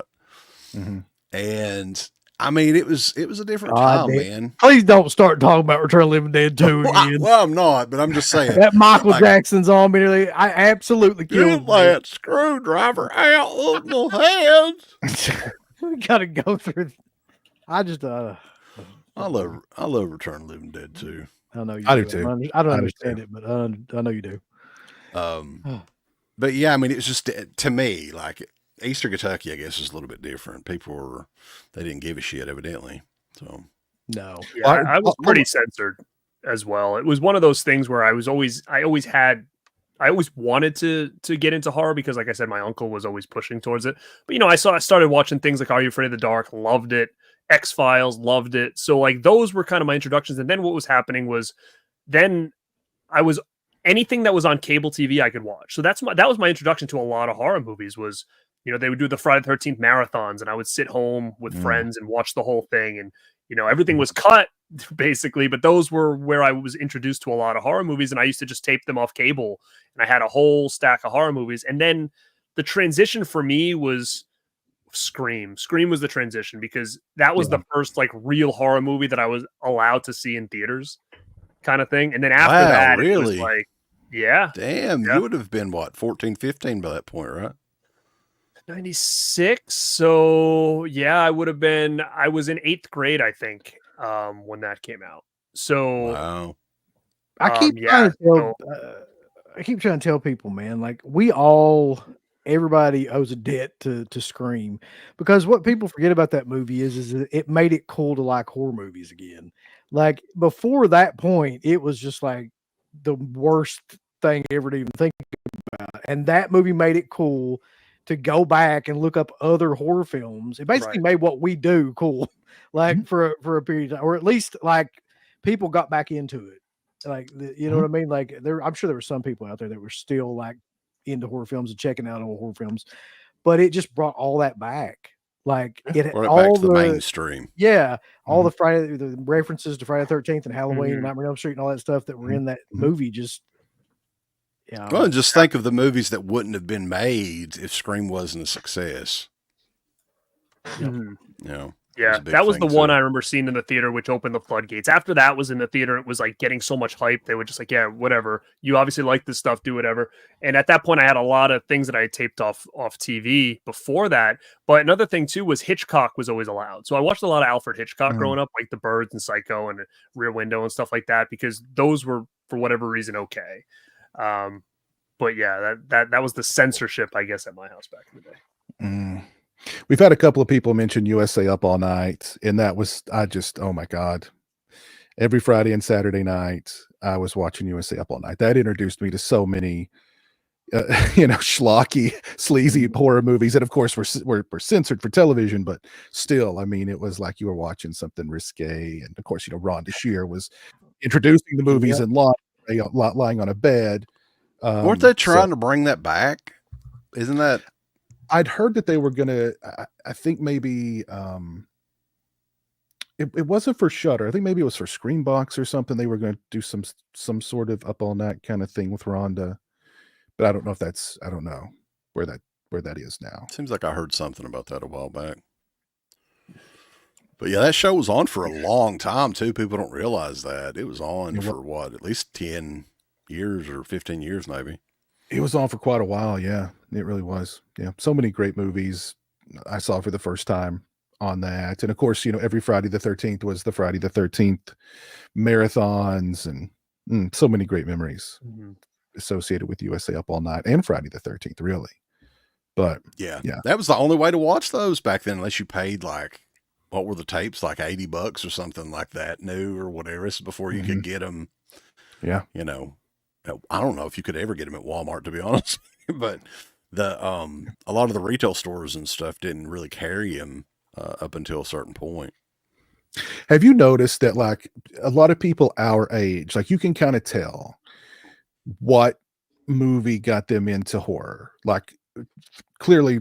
Speaker 1: Mm-hmm.
Speaker 4: And I mean, it was a different
Speaker 3: God
Speaker 4: time,
Speaker 3: damn.
Speaker 4: man.
Speaker 3: Please don't start talking about Return of the Living Dead 2 again.
Speaker 4: Well, I'm not, but I'm just saying.
Speaker 3: That Michael
Speaker 4: like,
Speaker 3: Jackson's on me. I absolutely killed
Speaker 4: get that screwdriver out of my head.
Speaker 3: We gotta go through. I just
Speaker 4: I love Return of the Living Dead too.
Speaker 3: I know you.
Speaker 1: I do too.
Speaker 3: I don't
Speaker 1: I do
Speaker 3: understand
Speaker 1: too.
Speaker 3: it, but I know you do.
Speaker 4: But yeah, I mean, it's just to me like Eastern Kentucky. I guess is a little bit different. They didn't give a shit evidently. So
Speaker 3: No.
Speaker 2: Yeah, I was pretty censored as well. It was one of those things where I always wanted to get into horror because, like I said, my uncle was always pushing towards it. But I started watching things like Are You Afraid of the Dark? Loved it. X-Files, loved it. So like those were kind of my introductions. And then what was happening was then anything that was on cable TV I could watch. So that was my introduction to a lot of horror movies was, they would do the Friday the 13th marathons and I would sit home with friends and watch the whole thing. And, everything was cut basically, but those were where I was introduced to a lot of horror movies. And I used to just tape them off cable and I had a whole stack of horror movies. And then the transition for me was Scream. Scream was the transition because that was the first like real horror movie that I was allowed to see in theaters kind of thing. And then after that,
Speaker 4: really?
Speaker 2: It was like, yeah.
Speaker 4: Damn, you would have been what, 14, 15 by that point, right?
Speaker 2: 96. So yeah, I was in 8th grade, I think, when that came out. So
Speaker 4: wow.
Speaker 3: I keep trying to tell people, man, like everybody owes a debt to Scream, because what people forget about that movie is that it made it cool to like horror movies again. Like before that point, it was just like the worst thing ever to even think about. And that movie made it cool to go back and look up other horror films. It basically made what we do cool, like for a period of time, or at least like people got back into it. Like, you know what I mean? Like I'm sure there were some people out there that were still like into horror films and checking out old horror films, but it just brought all that back. Like it all
Speaker 4: back to the mainstream.
Speaker 3: Yeah. All the references to Friday the 13th and Halloween and Nightmare on Elm Street and all that stuff that were in that movie just. Yeah.
Speaker 4: Well, and just think of the movies that wouldn't have been made if Scream wasn't a success.
Speaker 2: Yeah, that was the one I remember seeing in the theater, which opened the floodgates. After that was in the theater, it was like getting so much hype. They were just like, yeah, whatever. You obviously like this stuff, do whatever. And at that point, I had a lot of things that I had taped off TV before that. But another thing too was Hitchcock was always allowed. So I watched a lot of Alfred Hitchcock growing up, like The Birds and Psycho and Rear Window and stuff like that, because those were for whatever reason okay. But yeah, that was the censorship, I guess, at my house back in the day.
Speaker 1: We've had a couple of people mention USA Up All Night, and that was oh my God. Every Friday and Saturday night, I was watching USA Up All Night. That introduced me to so many, schlocky, sleazy horror movies that, of course, were censored for television, but still, I mean, it was like you were watching something risque. And of course, Rhonda Shear was introducing the movies and lying on a bed.
Speaker 4: Weren't they trying to bring that back? Isn't that?
Speaker 1: I'd heard that they were gonna. I think maybe it wasn't for Shudder. I think maybe it was for Screenbox or something. They were going to do some sort of Up All Night kind of thing with Rhonda, but I don't know if that's. I don't know where that is now.
Speaker 4: Seems like I heard something about that a while back. But yeah, that show was on for a long time too. People don't realize that it was on for what, at least 10 years or 15 years maybe.
Speaker 1: It was on for quite a while. Yeah, it really was. Yeah. So many great movies I saw for the first time on that. And of course, every Friday the 13th was the Friday the 13th marathons and so many great memories associated with USA Up All Night and Friday the 13th, really. But yeah, that was the only way to watch those back then, unless you paid like, what were the tapes? Like $80 or something like that, new or whatever. This is before you could get them. Yeah.
Speaker 4: I don't know if you could ever get them at Walmart, to be honest, but a lot of the retail stores and stuff didn't really carry them up until a certain point.
Speaker 1: Have you noticed that like a lot of people our age, like you can kind of tell what movie got them into horror? Like clearly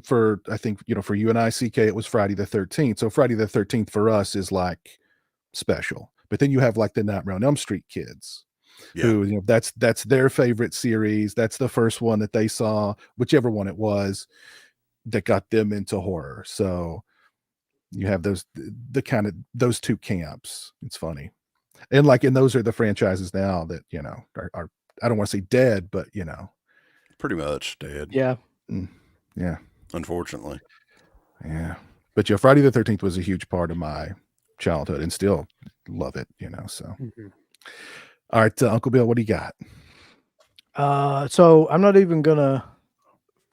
Speaker 1: I think, for you and I, CK, it was Friday the 13th. So Friday the 13th for us is like special, but then you have like the Nightmare on Elm Street kids. Yeah. Who, that's their favorite series. That's the first one that they saw, whichever one it was, that got them into horror. So you have the kind of those two camps. It's funny. And those are the franchises now that, are I don't want to say dead, but
Speaker 4: Pretty much dead.
Speaker 3: Yeah.
Speaker 1: Yeah.
Speaker 4: Unfortunately.
Speaker 1: Yeah. But Friday the 13th was a huge part of my childhood and still love it, so. All right, Uncle Bill, what do you got?
Speaker 3: So I'm not even gonna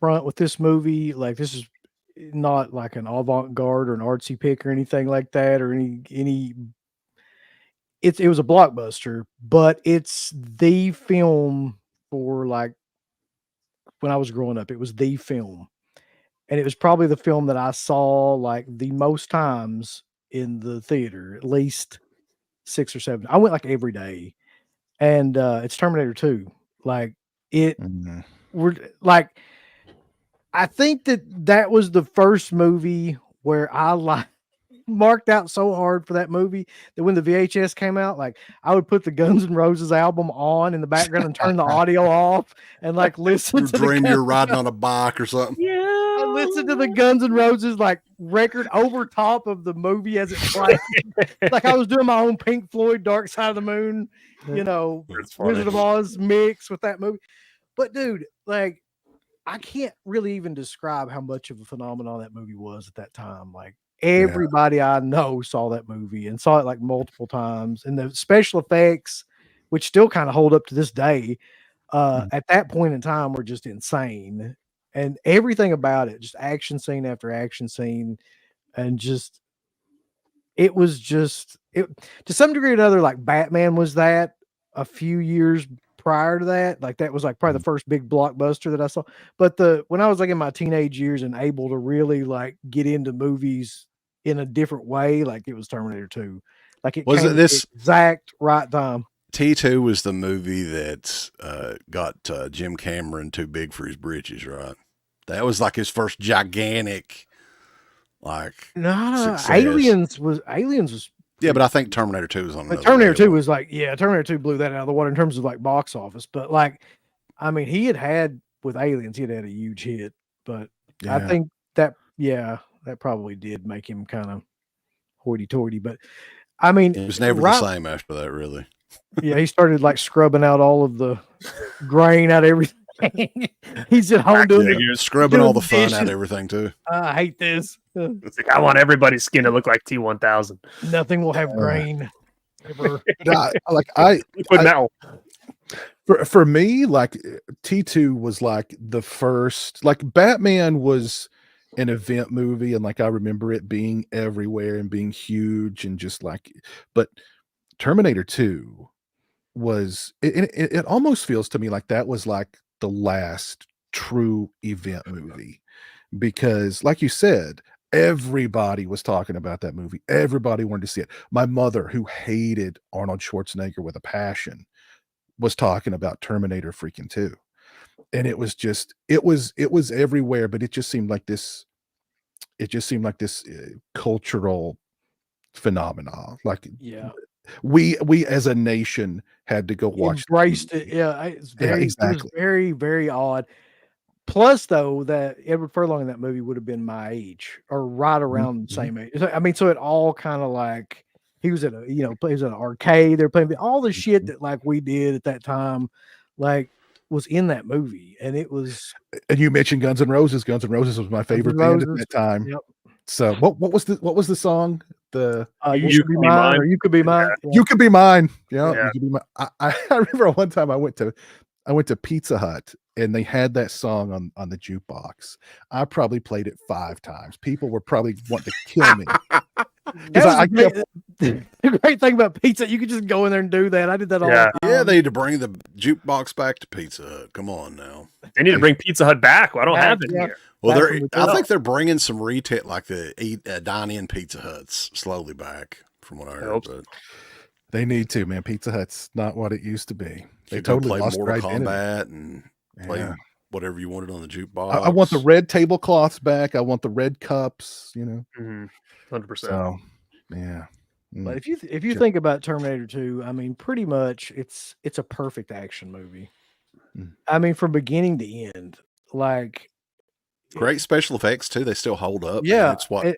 Speaker 3: front with this movie. Like, this is not like an avant-garde or an artsy pick or anything like that, or any it was a blockbuster, but it's the film for, like, when I was growing up. It was the film, and it was probably the film that I saw like the most times in the theater, at least 6 or 7. I went like every day, and it's Terminator 2. Like, it we're like, I think that was the first movie where I marked out so hard for that movie that when the VHS came out, like, I would put the Guns N' Roses album on in the background and turn the audio off and like listen
Speaker 4: You
Speaker 3: to
Speaker 4: dream you're riding on a bike or something.
Speaker 2: Yeah.
Speaker 3: I listened to the Guns N' Roses like record over top of the movie as it played. Like I was doing my own Pink Floyd Dark Side of the Moon, Wizard of Oz mix with that movie. But dude, like, I can't really even describe how much of a phenomenon that movie was at that time. Like, everybody I know saw that movie and saw it like multiple times. And the special effects, which still kind of hold up to this day, at that point in time were just insane. And everything about it, just action scene after action scene, and just it was just it to some degree or another, like Batman was that a few years prior to that. Like, that was like probably the first big blockbuster that I saw. But when I was like in my teenage years and able to really like get into movies in a different way, like, it was Terminator 2. Like, it
Speaker 4: Was
Speaker 3: came
Speaker 4: it this
Speaker 3: at the exact right time.
Speaker 4: T2 was the movie that got Jim Cameron too big for his britches, right? That was like his first gigantic, like, success.
Speaker 3: Aliens was
Speaker 4: Yeah, but I think Terminator 2 was on.
Speaker 3: But Terminator 2 was like, Terminator 2 blew that out of the water in terms of like box office. But like, I mean, he had with Aliens, he had a huge hit. But I think that probably did make him kind of hoity-toity. But I mean,
Speaker 4: it was never the same after that, really.
Speaker 3: Yeah, he started like scrubbing out all of the grain out of everything. He's at home doing
Speaker 4: scrubbing all the fun out of everything too.
Speaker 3: I hate this.
Speaker 2: It's like, I want everybody's skin to look like T1000.
Speaker 3: Nothing will have grain ever.
Speaker 1: For me, like, T2 was like the first, like, Batman was an event movie, and like I remember it being everywhere and being huge and just like, but Terminator 2 was it almost feels to me like that was like the last true event movie, because like you said, everybody was talking about that movie. Everybody wanted to see it. My mother, who hated Arnold Schwarzenegger with a passion, was talking about Terminator freaking 2. And it was everywhere, but it just seemed like this cultural phenomenon. Like, we as a nation had to go watch.
Speaker 3: Embraced it. Yeah, exactly. It was very, very odd. Plus, though, that Edward Furlong in that movie would have been my age or right around the same age. I mean, so it all kind of like, he was at he was at an arcade. They're playing all the shit that like we did at that time, like, was in that movie. And it was. And
Speaker 1: you mentioned Guns N' Roses. Guns N' Roses was my favorite band at that time.
Speaker 3: Yep.
Speaker 1: So what was the song? The
Speaker 3: you could be mine, or you could be mine.
Speaker 1: Yeah. You could be mine. Yeah. You could be mine. I remember one time I went to Pizza Hut and they had that song on the jukebox. I probably played it 5 times. People were probably wanting to kill me.
Speaker 3: The great thing about pizza, you could just go in there and do that. I did that all the time.
Speaker 4: Yeah, they need to bring the jukebox back to Pizza Hut. Come on now.
Speaker 2: They need to bring Pizza Hut back. Well, I don't have it here.
Speaker 4: Well, I think they're bringing some retail, like the dine-in Pizza Huts, slowly back, from what I heard. But
Speaker 1: they need to, man. Pizza Hut's not what it used to be. They
Speaker 4: totally lost Mortal Kombat and play whatever you wanted on the jukebox.
Speaker 1: I want the red tablecloths back. I want the red cups.
Speaker 2: 100%.
Speaker 1: So, yeah.
Speaker 3: But if you think about Terminator 2, I mean, pretty much it's a perfect action movie. I mean, from beginning to end, like,
Speaker 4: great special effects too. They still hold up.
Speaker 3: Yeah,
Speaker 4: it's what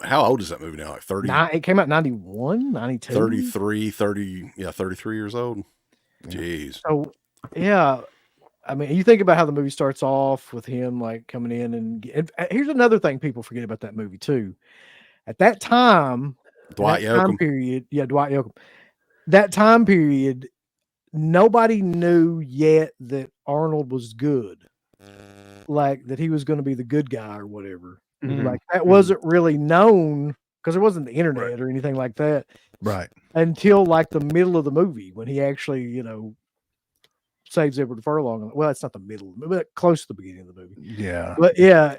Speaker 4: how old is that movie now? Like 30,
Speaker 3: It came out 91, 92.
Speaker 4: 33 years old. Jeez.
Speaker 3: So, yeah. I mean, you think about how the movie starts off with him like coming in, and here's another thing people forget about that movie too. At that time,
Speaker 4: Dwight Yoakam.
Speaker 3: Dwight Yoakam. That time period, nobody knew yet that Arnold was good, like that he was going to be the good guy or whatever.
Speaker 1: Mhm.
Speaker 3: Like that wasn't really known because there wasn't the internet or anything like that,
Speaker 1: Right.
Speaker 3: until like the middle of the movie when he actually, saves Edward Furlong. Well, it's not the middle, but close to the beginning of the movie.
Speaker 1: Yeah.
Speaker 3: But yeah,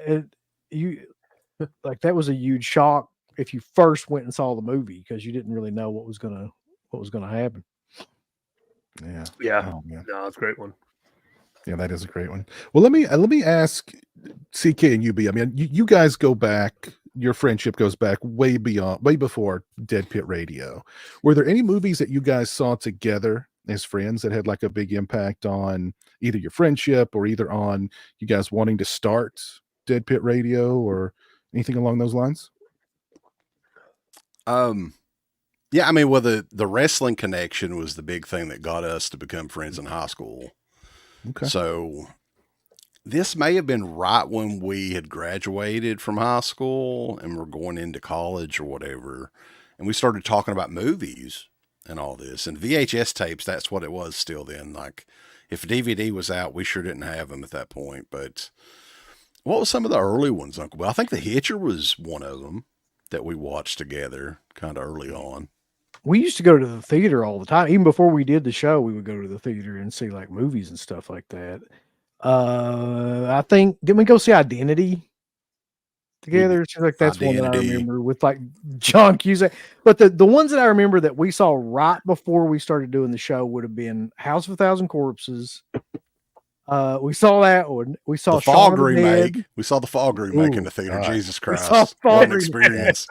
Speaker 3: that was a huge shock if you first went and saw the movie because you didn't really know what was gonna happen.
Speaker 1: Yeah.
Speaker 2: Yeah.
Speaker 1: Oh, man.
Speaker 2: No, it's a great one.
Speaker 1: Yeah, that is a great one. Well, let me ask CK and UB. I mean, you guys go back. Your friendship goes back way before Deadpit Radio. Were there any movies that you guys saw together as friends that had like a big impact on either your friendship or either on you guys wanting to start Deadpit Radio or anything along those lines?
Speaker 4: Yeah, I mean, well, the wrestling connection was the big thing that got us to become friends in high school.
Speaker 1: Okay.
Speaker 4: So this may have been right when we had graduated from high school and were going into college or whatever. And we started talking about movies and all this. And VHS tapes, that's what it was still then. Like, if DVD was out, we sure didn't have them at that point. But what was some of the early ones, Uncle Bill? I think The Hitcher was one of them that we watched together kind of early on.
Speaker 3: We used to go to the theater all the time. Even before we did the show, we would go to the theater and see like movies and stuff like that. I think, didn't we go see Identity together? Seems like that's one that I remember with like John Cusack. But the ones that I remember that we saw right before we started doing the show would have been House of a Thousand Corpses. We saw that one. We saw
Speaker 4: the Fog remake. We saw the Fog remake in the theater.
Speaker 1: God.
Speaker 4: Jesus Christ.
Speaker 3: We saw
Speaker 4: What an
Speaker 3: Fog
Speaker 4: experience.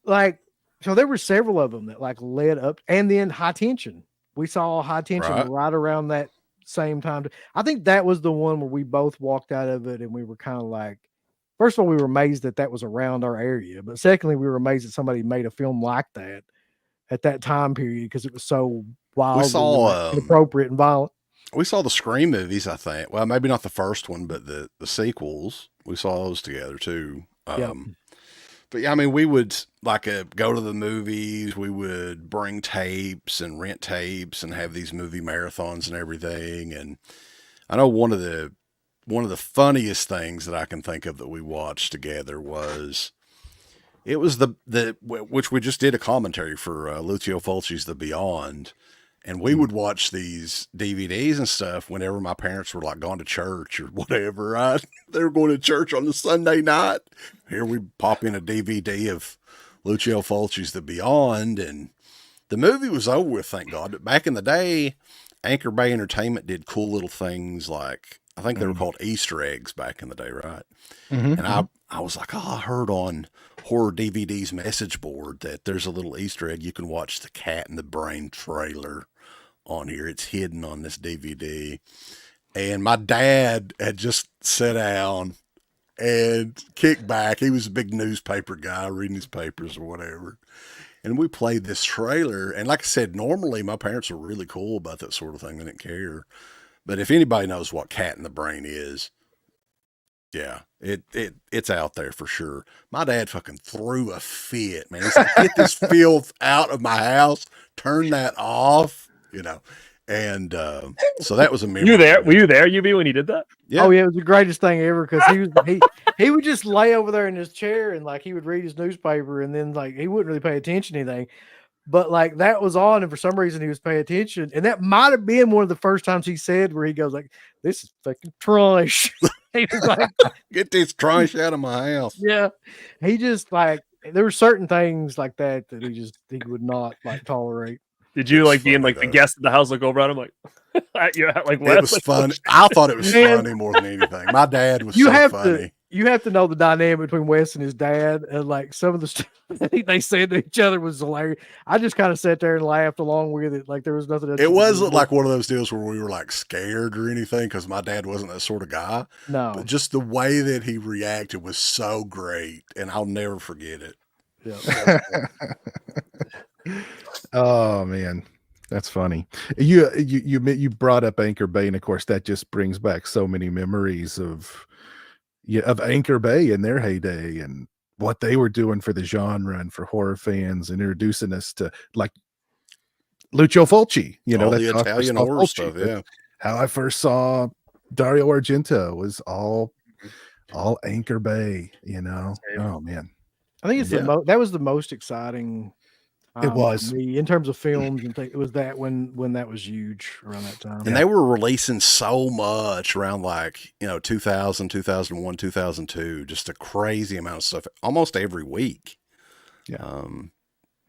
Speaker 3: Like, so there were several of them that like led up, and then High Tension. We saw High Tension right around that same time. I think that was the one where we both walked out of it and we were kind of like, first of all, we were amazed that was around our area, but secondly, we were amazed that somebody made a film like that at that time period because it was so wild, inappropriate, and violent.
Speaker 4: We saw the Scream movies, I think. Well, maybe not the first one, but the sequels. We saw those together too. But yeah, I mean, we would like go to the movies. We would bring tapes and rent tapes and have these movie marathons and everything. And I know one of the funniest things that I can think of that we watched together was it was which we just did a commentary for Lucio Fulci's The Beyond. And we would watch these DVDs and stuff whenever my parents were like gone to church or whatever, right? They were going to church on the Sunday night. Here we pop in a DVD of Lucio Fulci's The Beyond, and the movie was over with, thank God. But back in the day, Anchor Bay Entertainment did cool little things like, I think they were called Easter eggs back in the day, right? Mm-hmm. And I was like, I heard on Horror DVD's message board that there's a little Easter egg. You can watch the Cat in the Brain trailer on here. It's hidden on this DVD. And my dad had just sat down and kicked back. He was a big newspaper guy reading his papers or whatever. And we played this trailer. And like I said, normally my parents were really cool about that sort of thing. They didn't care. But if anybody knows what Cat in the Brain is, yeah, it's out there for sure. My dad fucking threw a fit, man. He's like, get this filth out of my house. Turn that off, And so that was a memory.
Speaker 2: Were you there, UB, when he did that?
Speaker 3: Yeah. Oh yeah, it was the greatest thing ever because he would just lay over there in his chair and like he would read his newspaper and then like he wouldn't really pay attention to anything. But like that was on, and for some reason he was paying attention. And that might have been one of the first times he said where he goes like, "This is fucking trash." He was like,
Speaker 4: "Get this trash out of my house."
Speaker 3: Yeah. He just like there were certain things like that he would not like tolerate.
Speaker 2: Did you like being like the guest at the house, look over at him like
Speaker 4: yeah, like what? It was fun. I thought it was funny more than anything. My dad was so funny.
Speaker 3: You have to know the dynamic between Wes and his dad, and like some of the stuff they said to each other was hilarious. I just kind of sat there and laughed along with it, like there was nothing else.
Speaker 4: It wasn't like one of those deals where we were like scared or anything, because my dad wasn't that sort of guy.
Speaker 3: No,
Speaker 4: but just the way that he reacted was so great, and I'll never forget it.
Speaker 3: yeah.
Speaker 1: Oh man, that's funny. You brought up Anchor Bay, and of course that just brings back so many memories of Anchor Bay in their heyday and what they were doing for the genre and for horror fans, and introducing us to like Lucio Fulci.
Speaker 4: All
Speaker 1: that's
Speaker 4: the
Speaker 1: how I first
Speaker 4: Italian
Speaker 1: saw
Speaker 4: horror
Speaker 1: Fulci.
Speaker 4: stuff.
Speaker 1: That's
Speaker 4: Yeah,
Speaker 1: how I first saw Dario Argento was all Anchor Bay. Oh man,
Speaker 3: I think it's that was the most exciting.
Speaker 1: It was
Speaker 3: for me, in terms of films and things. It was that when that was huge around that time.
Speaker 4: and they were releasing so much around 2000, 2001, 2002, just a crazy amount of stuff almost every week.
Speaker 1: Yeah.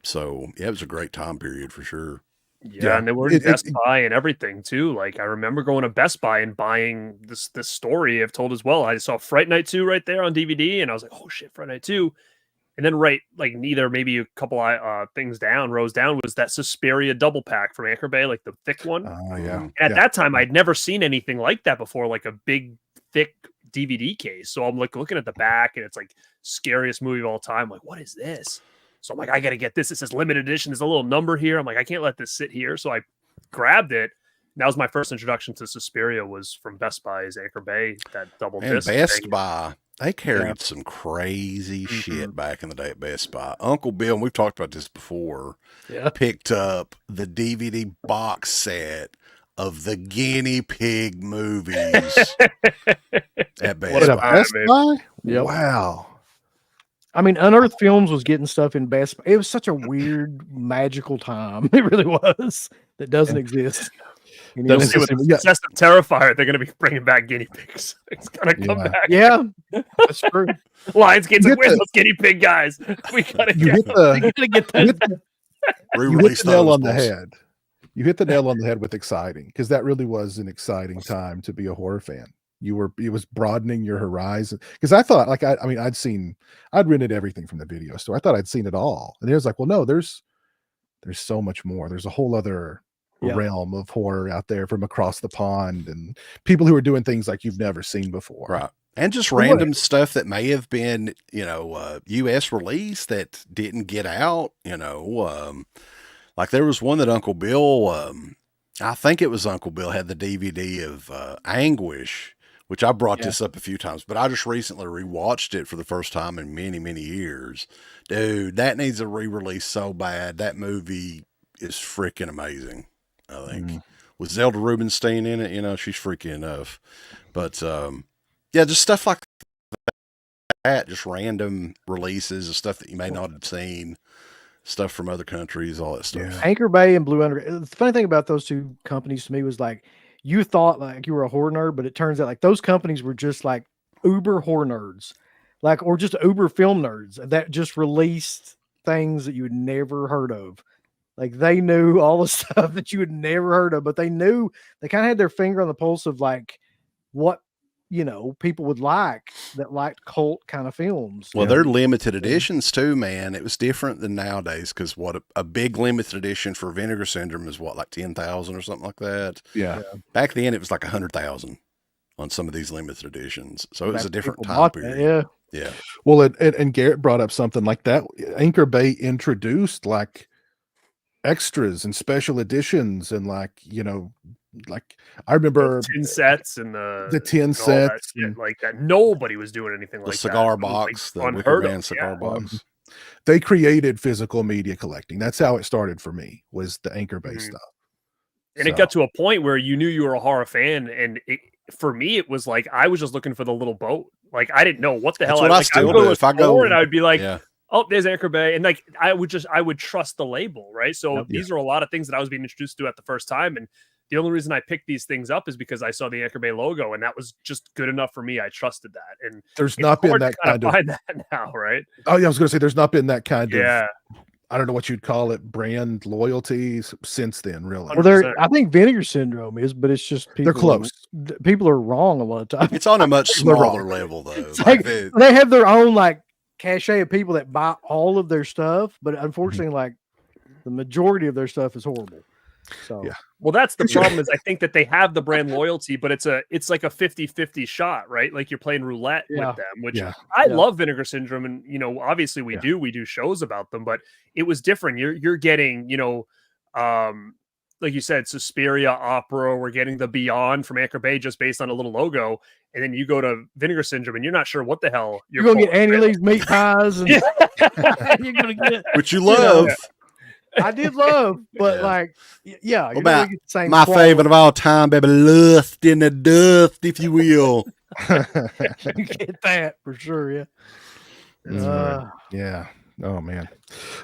Speaker 4: So yeah, it was a great time period for sure.
Speaker 2: Yeah, and they were in Best Buy and everything too. Like I remember going to Best Buy and buying this story I've told as well. I saw Fright Night 2 right there on DVD, and I was like, oh shit, Fright Night 2. And then maybe a couple rows down was that Suspiria double pack from Anchor Bay, like the thick one.
Speaker 1: Oh yeah.
Speaker 2: And at that time, I'd never seen anything like that before, like a big, thick DVD case. So I'm like looking at the back, and it's like scariest movie of all time. I'm like, what is this? So I'm like, I got to get this. It says limited edition. There's a little number here. I'm like, I can't let this sit here. So I grabbed it. That was my first introduction to Suspiria, was from Best Buy's Anchor Bay, that double disc.
Speaker 4: Best Buy, they carried some crazy shit back in the day at Best Buy. Uncle Bill, and we've talked about this before, picked up the DVD box set of the guinea pig movies at Best Buy.
Speaker 1: Best Buy?
Speaker 3: Yep.
Speaker 1: Wow.
Speaker 3: I mean, Unearthed Films was getting stuff in Best Buy. It was such a weird, magical time. It really was. That doesn't exist.
Speaker 2: With Success of Terrifier, they're going to be bringing back guinea pigs. It's going to come back.
Speaker 3: Yeah, that's true.
Speaker 2: Lionsgate's like, where's those guinea pig guys? We got to get
Speaker 1: the nail on the head. You hit the nail on the head with exciting, because that really was an exciting time to be a horror fan. It was broadening your horizon, because I thought I'd rented everything from the video store. I thought I'd seen it all, and it was like, well, no, there's so much more. There's a whole other realm of horror out there from across the pond, and people who are doing things like you've never seen before,
Speaker 4: right? And just random stuff that may have been US release that didn't get out. Like there was one that Uncle Bill, I think it was Uncle Bill, had the DVD of Anguish, which I brought this up a few times, but I just recently rewatched it for the first time in many, many years. Dude, that needs a re-release so bad. That movie is freaking amazing, I think. With Zelda Rubinstein in it, she's freaky enough. But, just stuff like that, just random releases of stuff that you may not have seen, stuff from other countries, all that stuff.
Speaker 3: Yeah. Anchor Bay and Blue Underground. The funny thing about those two companies to me was like, you thought like you were a horror nerd, but it turns out like those companies were just like uber horror nerds, or just uber film nerds that just released things that you had never heard of. Like they knew all the stuff that you had never heard of, but they kind of had their finger on the pulse of like what, people would like that liked cult kind of films.
Speaker 4: Well, they're limited editions too, man. It was different than nowadays, because what a big limited edition for Vinegar Syndrome is like 10,000 or something like that.
Speaker 1: Yeah.
Speaker 4: Back then it was like 100,000 on some of these limited editions. So it was a different time period. Yeah.
Speaker 1: Well, and Garrett brought up something like that. Anchor Bay introduced like extras and special editions, and I remember
Speaker 2: the tin sets and the
Speaker 1: tin sets
Speaker 2: like that. Nobody was doing anything like that.
Speaker 4: The cigar box, the Wicker Man cigar box.
Speaker 1: They created physical media collecting. That's how it started for me, was the Anchor Bay stuff.
Speaker 2: And it got to a point where you knew you were a horror fan, and for me, it was like I was just looking for the little boat. Like I didn't know what the hell.
Speaker 4: I still do. If I go,
Speaker 2: and I would be like, oh, there's Anchor Bay. And like, I would trust the label, right? So these are a lot of things that I was being introduced to at the first time. And the only reason I picked these things up is because I saw the Anchor Bay logo, and that was just good enough for me. I trusted that. And
Speaker 1: there's not been that kind of
Speaker 2: find that now, right?
Speaker 1: Oh yeah, I was going to say there's not been that kind of I don't know what you'd call it, brand loyalty since then, really.
Speaker 3: Well,
Speaker 2: 100%.
Speaker 3: I think Vinegar Syndrome is, but it's just people.
Speaker 1: They're close.
Speaker 3: People are wrong a lot of times.
Speaker 4: It's on a much
Speaker 1: They're wrong.
Speaker 4: smaller level though.
Speaker 3: It's
Speaker 4: Like
Speaker 3: like, they have their own like cachet of people that buy all of their stuff, but unfortunately, like the majority of their stuff is horrible. So
Speaker 1: Yeah.
Speaker 2: Well, that's the
Speaker 1: Sure.
Speaker 2: problem is I think that they have the brand loyalty, but it's like a 50-50 shot, right? Like you're playing roulette
Speaker 3: Yeah.
Speaker 2: with them, which
Speaker 1: Yeah.
Speaker 2: I
Speaker 3: Yeah.
Speaker 2: love Vinegar Syndrome. And, obviously we do shows about them, but it was different. You're getting, like you said, Suspiria, Opera, we're getting the Beyond from Anchor Bay just based on a little logo. And then you go to Vinegar Syndrome and you're not sure what the hell
Speaker 3: you're gonna get
Speaker 2: pulling,
Speaker 3: Annie
Speaker 2: right?
Speaker 3: Lee's meat pies, and
Speaker 2: Yeah.
Speaker 3: you're gonna get.
Speaker 4: which you love.
Speaker 3: I did love, but
Speaker 4: Yeah.
Speaker 3: like, yeah, you're not
Speaker 4: about
Speaker 3: gonna get the same.
Speaker 4: My
Speaker 3: quality.
Speaker 4: favorite of all time, baby, Lust in the Dust, if you will.
Speaker 3: You get that for sure. Yeah.
Speaker 1: That's
Speaker 3: Uh,
Speaker 1: right. Yeah. Oh man.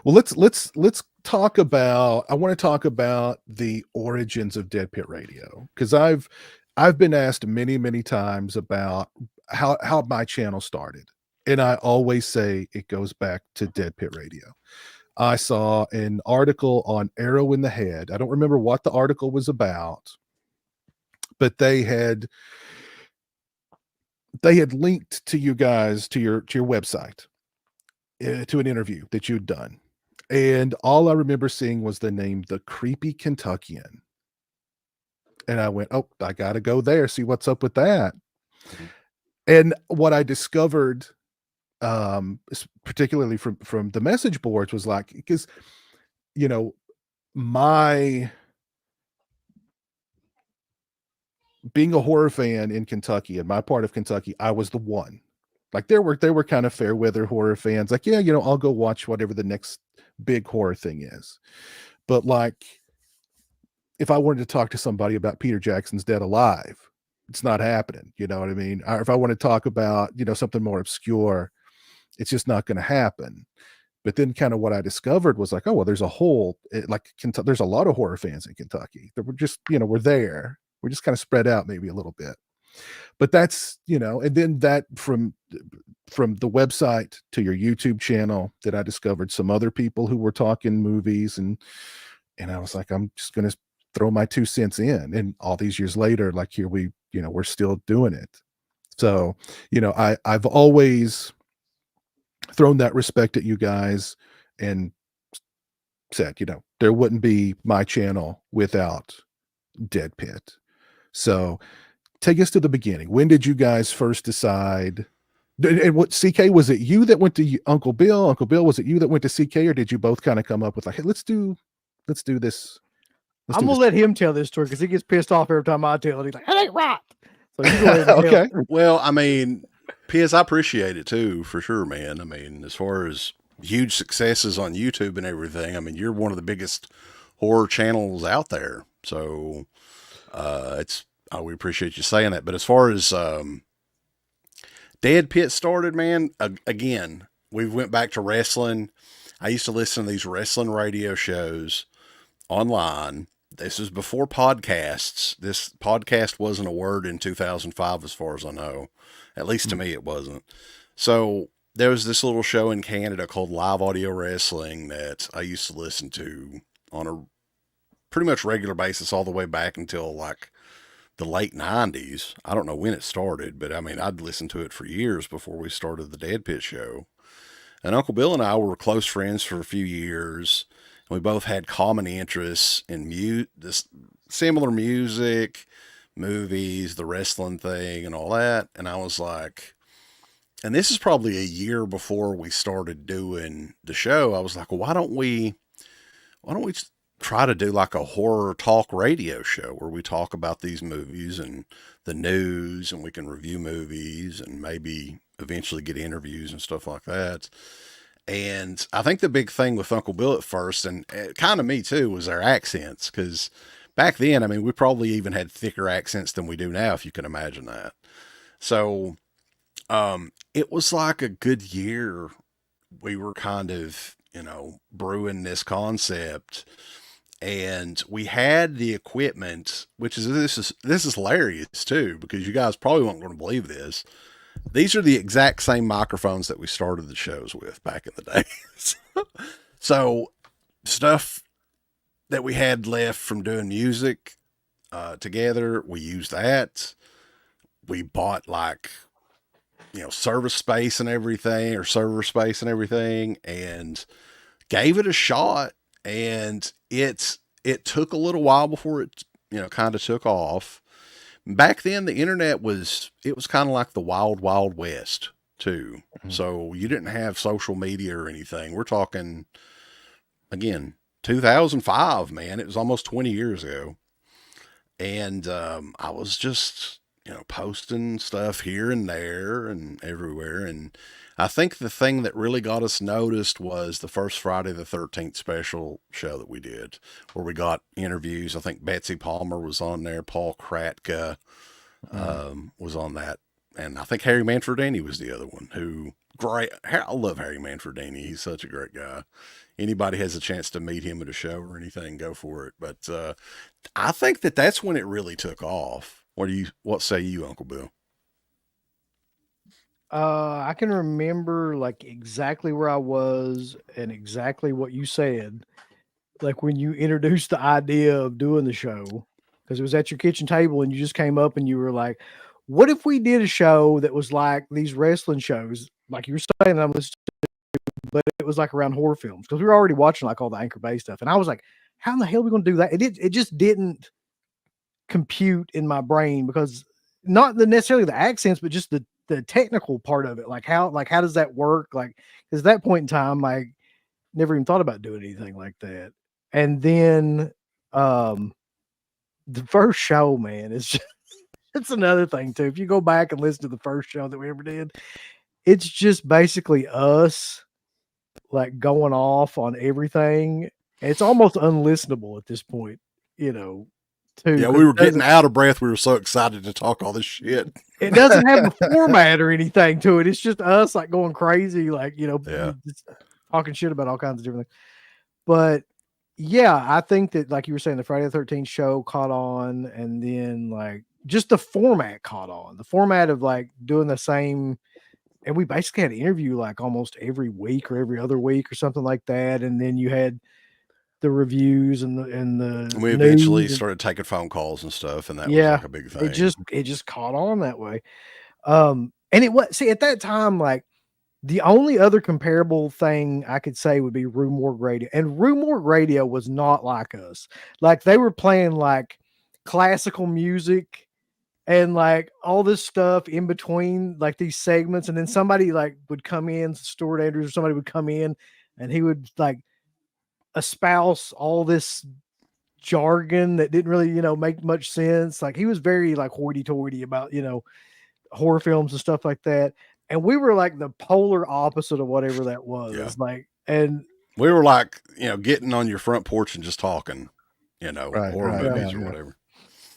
Speaker 1: Well, let's talk about. I want to talk about the origins of Deadpit Radio, because I've been asked many times about how my channel started, and I always say it goes back to Deadpit Radio. I saw an article on Arrow in the Head. I don't remember what the article was about, but they had linked to you guys to your website, to an interview that you'd done. And all I remember seeing was the name The Creepy Kentuckian. And I went, oh, I got to go there, see what's up with that.
Speaker 4: Mhm.
Speaker 1: And what I discovered, particularly from the message boards, was like, because, my being a horror fan in Kentucky, in my part of Kentucky, I was the one. Like there were kind of fair weather horror fans. Like, yeah, I'll go watch whatever the next big horror thing is. But like, if I wanted to talk to somebody about Peter Jackson's Dead Alive, it's not happening. You know what I mean? Or if I want to talk about, something more obscure, it's just not going to happen. But then kind of what I discovered was like, oh, well, there's a whole, there's a lot of horror fans in Kentucky that were just, we're there. We're just kind of spread out maybe a little bit. But that's, and then that from the website to your YouTube channel, that I discovered some other people who were talking movies, and I was like, I'm just going to throw my 2 cents in. And all these years later, like here we're still doing it. So, I've always thrown that respect at you guys and said, there wouldn't be my channel without Deadpit. So take us to the beginning. When did you guys first decide? And what, CK, was it you that went to Uncle Bill? Uncle Bill, was it you that went to CK, or did you both kind of come up with like, hey, let's do this?
Speaker 3: I'm gonna let him tell this story because he gets pissed off every time I tell it. He's like, "That ain't right." So you go ahead and tell
Speaker 1: Okay.
Speaker 3: it.
Speaker 4: Well, I mean, Piers, I appreciate it too, for sure, man. I mean, as far as huge successes on YouTube and everything, I mean, you're one of the biggest horror channels out there. So we appreciate you saying that. But as far as Deadpit started, man, again, we went back to wrestling. I used to listen to these wrestling radio shows online. This was before podcasts. This podcast wasn't a word in 2005, as far as I know. At least to me, it wasn't. So there was this little show in Canada called Live Audio Wrestling that I used to listen to on a pretty much regular basis all the way back until like the late 90s. I don't know when it started, but I mean, I'd listened to it for years before we started the Deadpit show. And Uncle Bill and I were close friends for a few years. We both had common interests in this similar music, movies, the wrestling thing, and all that. And I was like, and this is probably a year before we started doing the show. I was like, well, why don't we try to do like a horror talk radio show where we talk about these movies and the news, and we can review movies and maybe eventually get interviews and stuff like that. And I think the big thing with Uncle Bill at first, and kind of me too, was our accents. Because back then, I mean, we probably even had thicker accents than we do now, if you can imagine that. So it was like a good year. We were kind of, brewing this concept. And we had the equipment, which is this is hilarious too, because you guys probably weren't going to believe this. These are the exact same microphones that we started the shows with back in the days. So stuff that we had left from doing music together, we used that. We bought like, service space and everything, or server space and everything, and gave it a shot. And it took a little while before it, kind of took off. Back then, the internet was kind of like the wild, wild west too. Mm-hmm. So you didn't have social media or anything. We're talking, again, 2005, man. It was almost 20 years ago. And I was just, posting stuff here and there and everywhere. And I think the thing that really got us noticed was the first Friday the 13th special show that we did, where we got interviews. I think Betsy Palmer was on there. Paul Kratka was on that. And I think Harry Manfredini was the other one who, great. I love Harry Manfredini. He's such a great guy. Anybody has a chance to meet him at a show or anything, go for it. But I think that's when it really took off. What say you, Uncle Bill?
Speaker 3: I can remember like exactly where I was and exactly what you said. Like when you introduced the idea of doing the show, because it was at your kitchen table and you just came up and you were like, what if we did a show that was like these wrestling shows, like you were saying, I'm listening to, but it was like around horror films, because we were already watching like all the Anchor Bay stuff. And I was like, how in the hell are we going to do that? It just didn't compute in my brain, because not necessarily the accents, but just the technical part of it. Like how does that work? Like, because at that point in time, I never even thought about doing anything like that. And then the first show, man, is just, it's another thing too. If you go back and listen to the first show that we ever did, it's just basically us like going off on everything. It's almost unlistenable at this point, too.
Speaker 4: Yeah, we were getting out of breath. We were so excited to talk all this shit.
Speaker 3: It doesn't have a format or anything to it. It's just us like going crazy, like, just talking shit about all kinds of different things. But yeah, I think that, like you were saying, the Friday the 13th show caught on, and then like just the format caught on. The format of like doing the same, and we basically had an interview like almost every week or every other week or something like that. And then you had the reviews and
Speaker 4: we eventually started taking phone calls and stuff, and that was like a big thing.
Speaker 3: It just caught on that way. And it was, see, at that time, like the only other comparable thing I could say would be Rue Morgue Radio, and Rue Morgue Radio was not like us. Like they were playing like classical music and like all this stuff in between like these segments, and then somebody like would come in, Stuart Andrews or somebody would come in, and he would like espouse all this jargon that didn't really, make much sense. Like he was very like hoity-toity about, horror films and stuff like that. And we were like the polar opposite of whatever that was.
Speaker 4: Yeah.
Speaker 3: Like, and
Speaker 4: we were like, getting on your front porch and just talking, horror movies or whatever.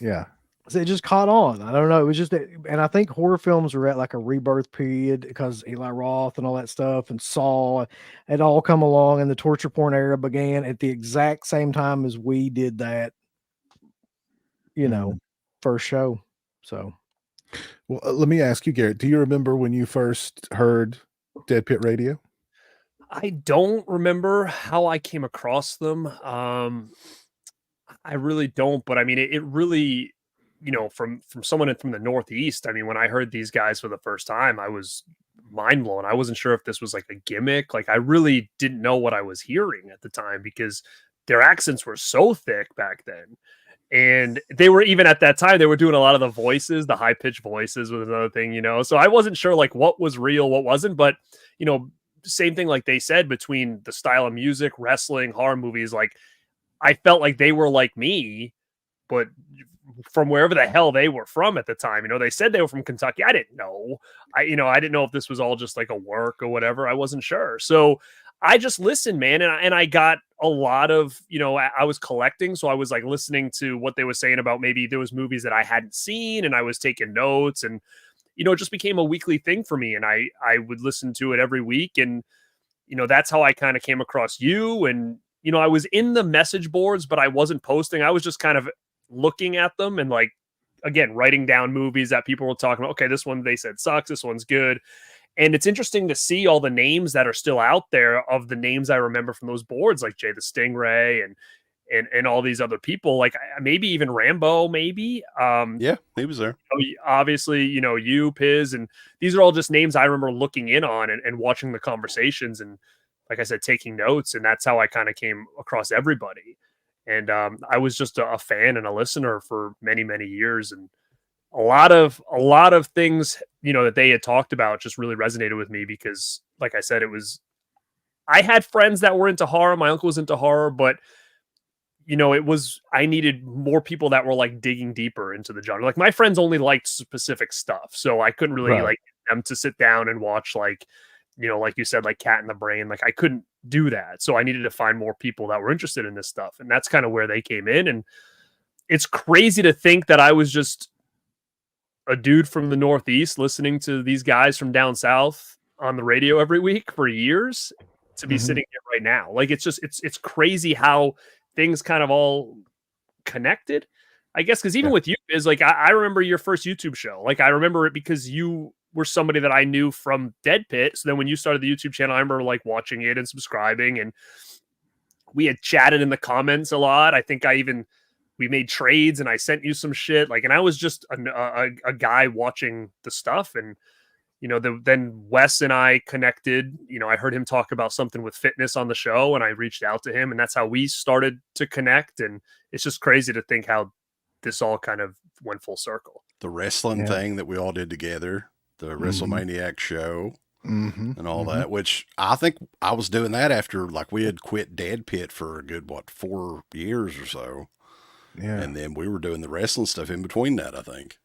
Speaker 1: Yeah.
Speaker 3: So it just caught on. I don't know. It was just that, and I think horror films were at like a rebirth period because Eli Roth and all that stuff and Saw had all come along, and the torture porn era began at the exact same time as we did that, first show. So,
Speaker 1: well, let me ask you, Garrett, do you remember when you first heard Deadpit Radio?
Speaker 2: I don't remember how I came across them. I really don't, but I mean, it really, from someone from the Northeast, I mean, when I heard these guys for the first time, I was mind blown. I wasn't sure if this was like a gimmick. Like I really didn't know what I was hearing at the time, because their accents were so thick back then. And they were, even at that time, they were doing a lot of the voices, the high pitched voices was another thing, so I wasn't sure like what was real, what wasn't, but same thing, like they said, between the style of music, wrestling, horror movies, like I felt like they were like me, but from wherever the hell they were from at the time. They said they were from Kentucky. I didn't know. I didn't know if this was all just like a work or whatever. I wasn't sure. So I just listened, man. And I got a lot of, I was collecting. So I was like listening to what they were saying about maybe there was movies that I hadn't seen, and I was taking notes, and, it just became a weekly thing for me. And I would listen to it every week. And, that's how I kind of came across you. And, I was in the message boards, but I wasn't posting. I was just kind of looking at them and like, again, writing down movies that people were talking about. Okay, this one they said sucks. This one's good. And it's interesting to see all the names that are still out there of the names I remember from those boards, like Jay the Stingray and all these other people, like maybe even Rambo, maybe.
Speaker 4: Yeah, he was there.
Speaker 2: Obviously, you, Piz, and these are all just names I remember looking in on and watching the conversations and, like I said, taking notes. And that's how I kind of came across everybody. And I was just a fan and a listener for many, many years. And a lot of things, that they had talked about just really resonated with me because, like I said, I had friends that were into horror. My uncle was into horror, but I needed more people that were like digging deeper into the genre. Like my friends only liked specific stuff. So I couldn't really like them to sit down and watch like you said, like Cat in the Brain. Like I couldn't do that. So I needed to find more people that were interested in this stuff. And that's kind of where they came in. And it's crazy to think that I was just a dude from the Northeast listening to these guys from down South on the radio every week for years to be sitting here right now. Like it's crazy how things kind of all connected, I guess. Cause even with you is like, I remember your first YouTube show. Like I remember it because you were somebody that I knew from Deadpit. So then when you started the YouTube channel, I remember like watching it and subscribing, and we had chatted in the comments a lot. I think we made trades and I sent you some shit. Like, and I was just a guy watching the stuff. And, then Wes and I connected. I heard him talk about something with fitness on the show, and I reached out to him, and that's how we started to connect. And it's just crazy to think how this all kind of went full circle.
Speaker 4: The wrestling thing that we all did together, the WrestleManiac show and all that, which I think I was doing that after like we had quit Deadpit for a good, 4 years or so. Yeah. And then we were doing the wrestling stuff in between that, I think.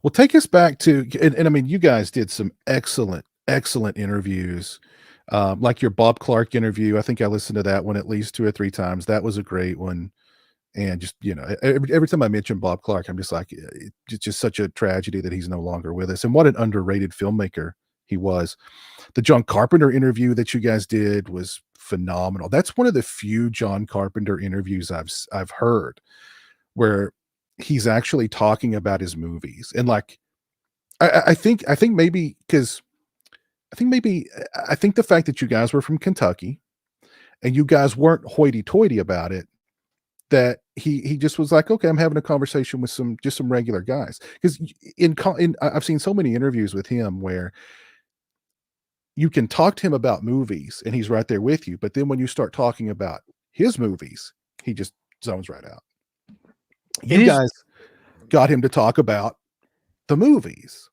Speaker 1: Well, take us back to, and I mean, you guys did some excellent interviews, like your Bob Clark interview. I think I listened to that one at least 2 or 3 times. That was a great one. And just, every time I mention Bob Clark, I'm just like, it's just such a tragedy that he's no longer with us. And what an underrated filmmaker he was. The John Carpenter interview that you guys did was phenomenal. That's one of the few John Carpenter interviews I've heard where he's actually talking about his movies. And like, I think maybe because I think the fact that you guys were from Kentucky and you guys weren't hoity-toity about it, that he just was like, okay, I'm having a conversation with some regular guys. Because I've seen so many interviews with him where you can talk to him about movies and he's right there with you, but then when you start talking about his movies, he just zones right out. You guys got him to talk about the movies.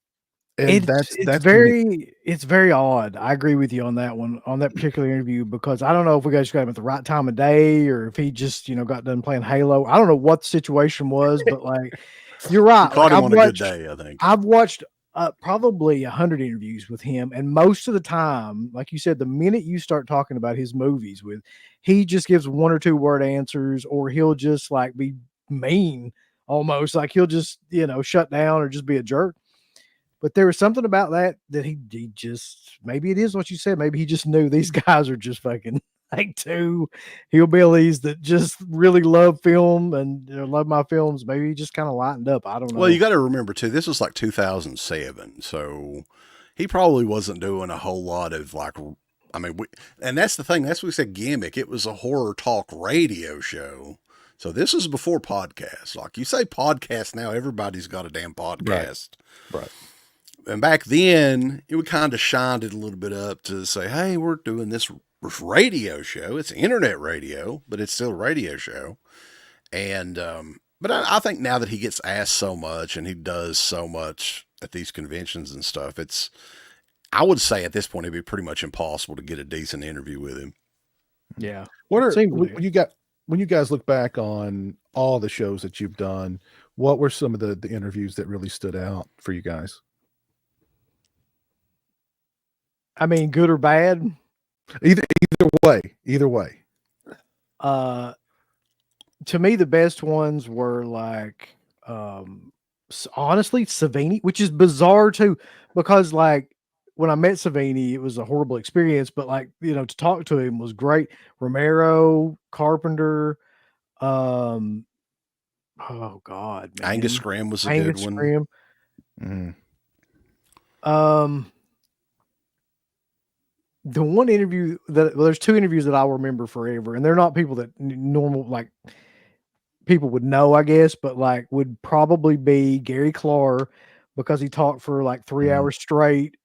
Speaker 1: And
Speaker 3: it's very odd. I agree with you on that one, on that particular interview, because I don't know if we guys got him at the right time of day or if he just, got done playing Halo. I don't know what the situation was, but like, you're right.
Speaker 4: Caught him on a good day, I think.
Speaker 3: I've watched probably 100 interviews with him, and most of the time, like you said, the minute you start talking about his movies he just gives 1 or 2 word answers, or he'll just like be mean almost, like he'll just, shut down or just be a jerk. But there was something about that he just, maybe it is what you said. Maybe he just knew these guys are just fucking like 2 hillbillies that just really love film and love my films. Maybe he just kind of lightened up. I don't know.
Speaker 4: Well, you got to remember too, this was like 2007. So he probably wasn't doing a whole lot of like, and that's the thing. That's what we said, gimmick. It was a horror talk radio show. So this is before podcasts. Like you say podcast now, everybody's got a damn podcast.
Speaker 1: Right.
Speaker 4: And back then, it would kind of shined it a little bit up to say, hey, we're doing this radio show. It's internet radio, but it's still a radio show. And, but I think now that he gets asked so much and he does so much at these conventions and stuff, I would say at this point, it'd be pretty much impossible to get a decent interview with him.
Speaker 3: Yeah.
Speaker 1: When you guys look back on all the shows that you've done, what were some of the interviews that really stood out for you guys?
Speaker 3: I mean, good or bad?
Speaker 1: Either way.
Speaker 3: To me, the best ones were like, honestly, Savini, which is bizarre too, because like when I met Savini, it was a horrible experience, but like, to talk to him was great. Romero, Carpenter, oh God, man.
Speaker 4: Angus Scrimm was a good one.
Speaker 3: Mm. the one interview that there's two interviews that I'll remember forever, and they're not people that normal like people would know, I guess, but like would probably be Gary Clark because he talked for like 3 hours straight.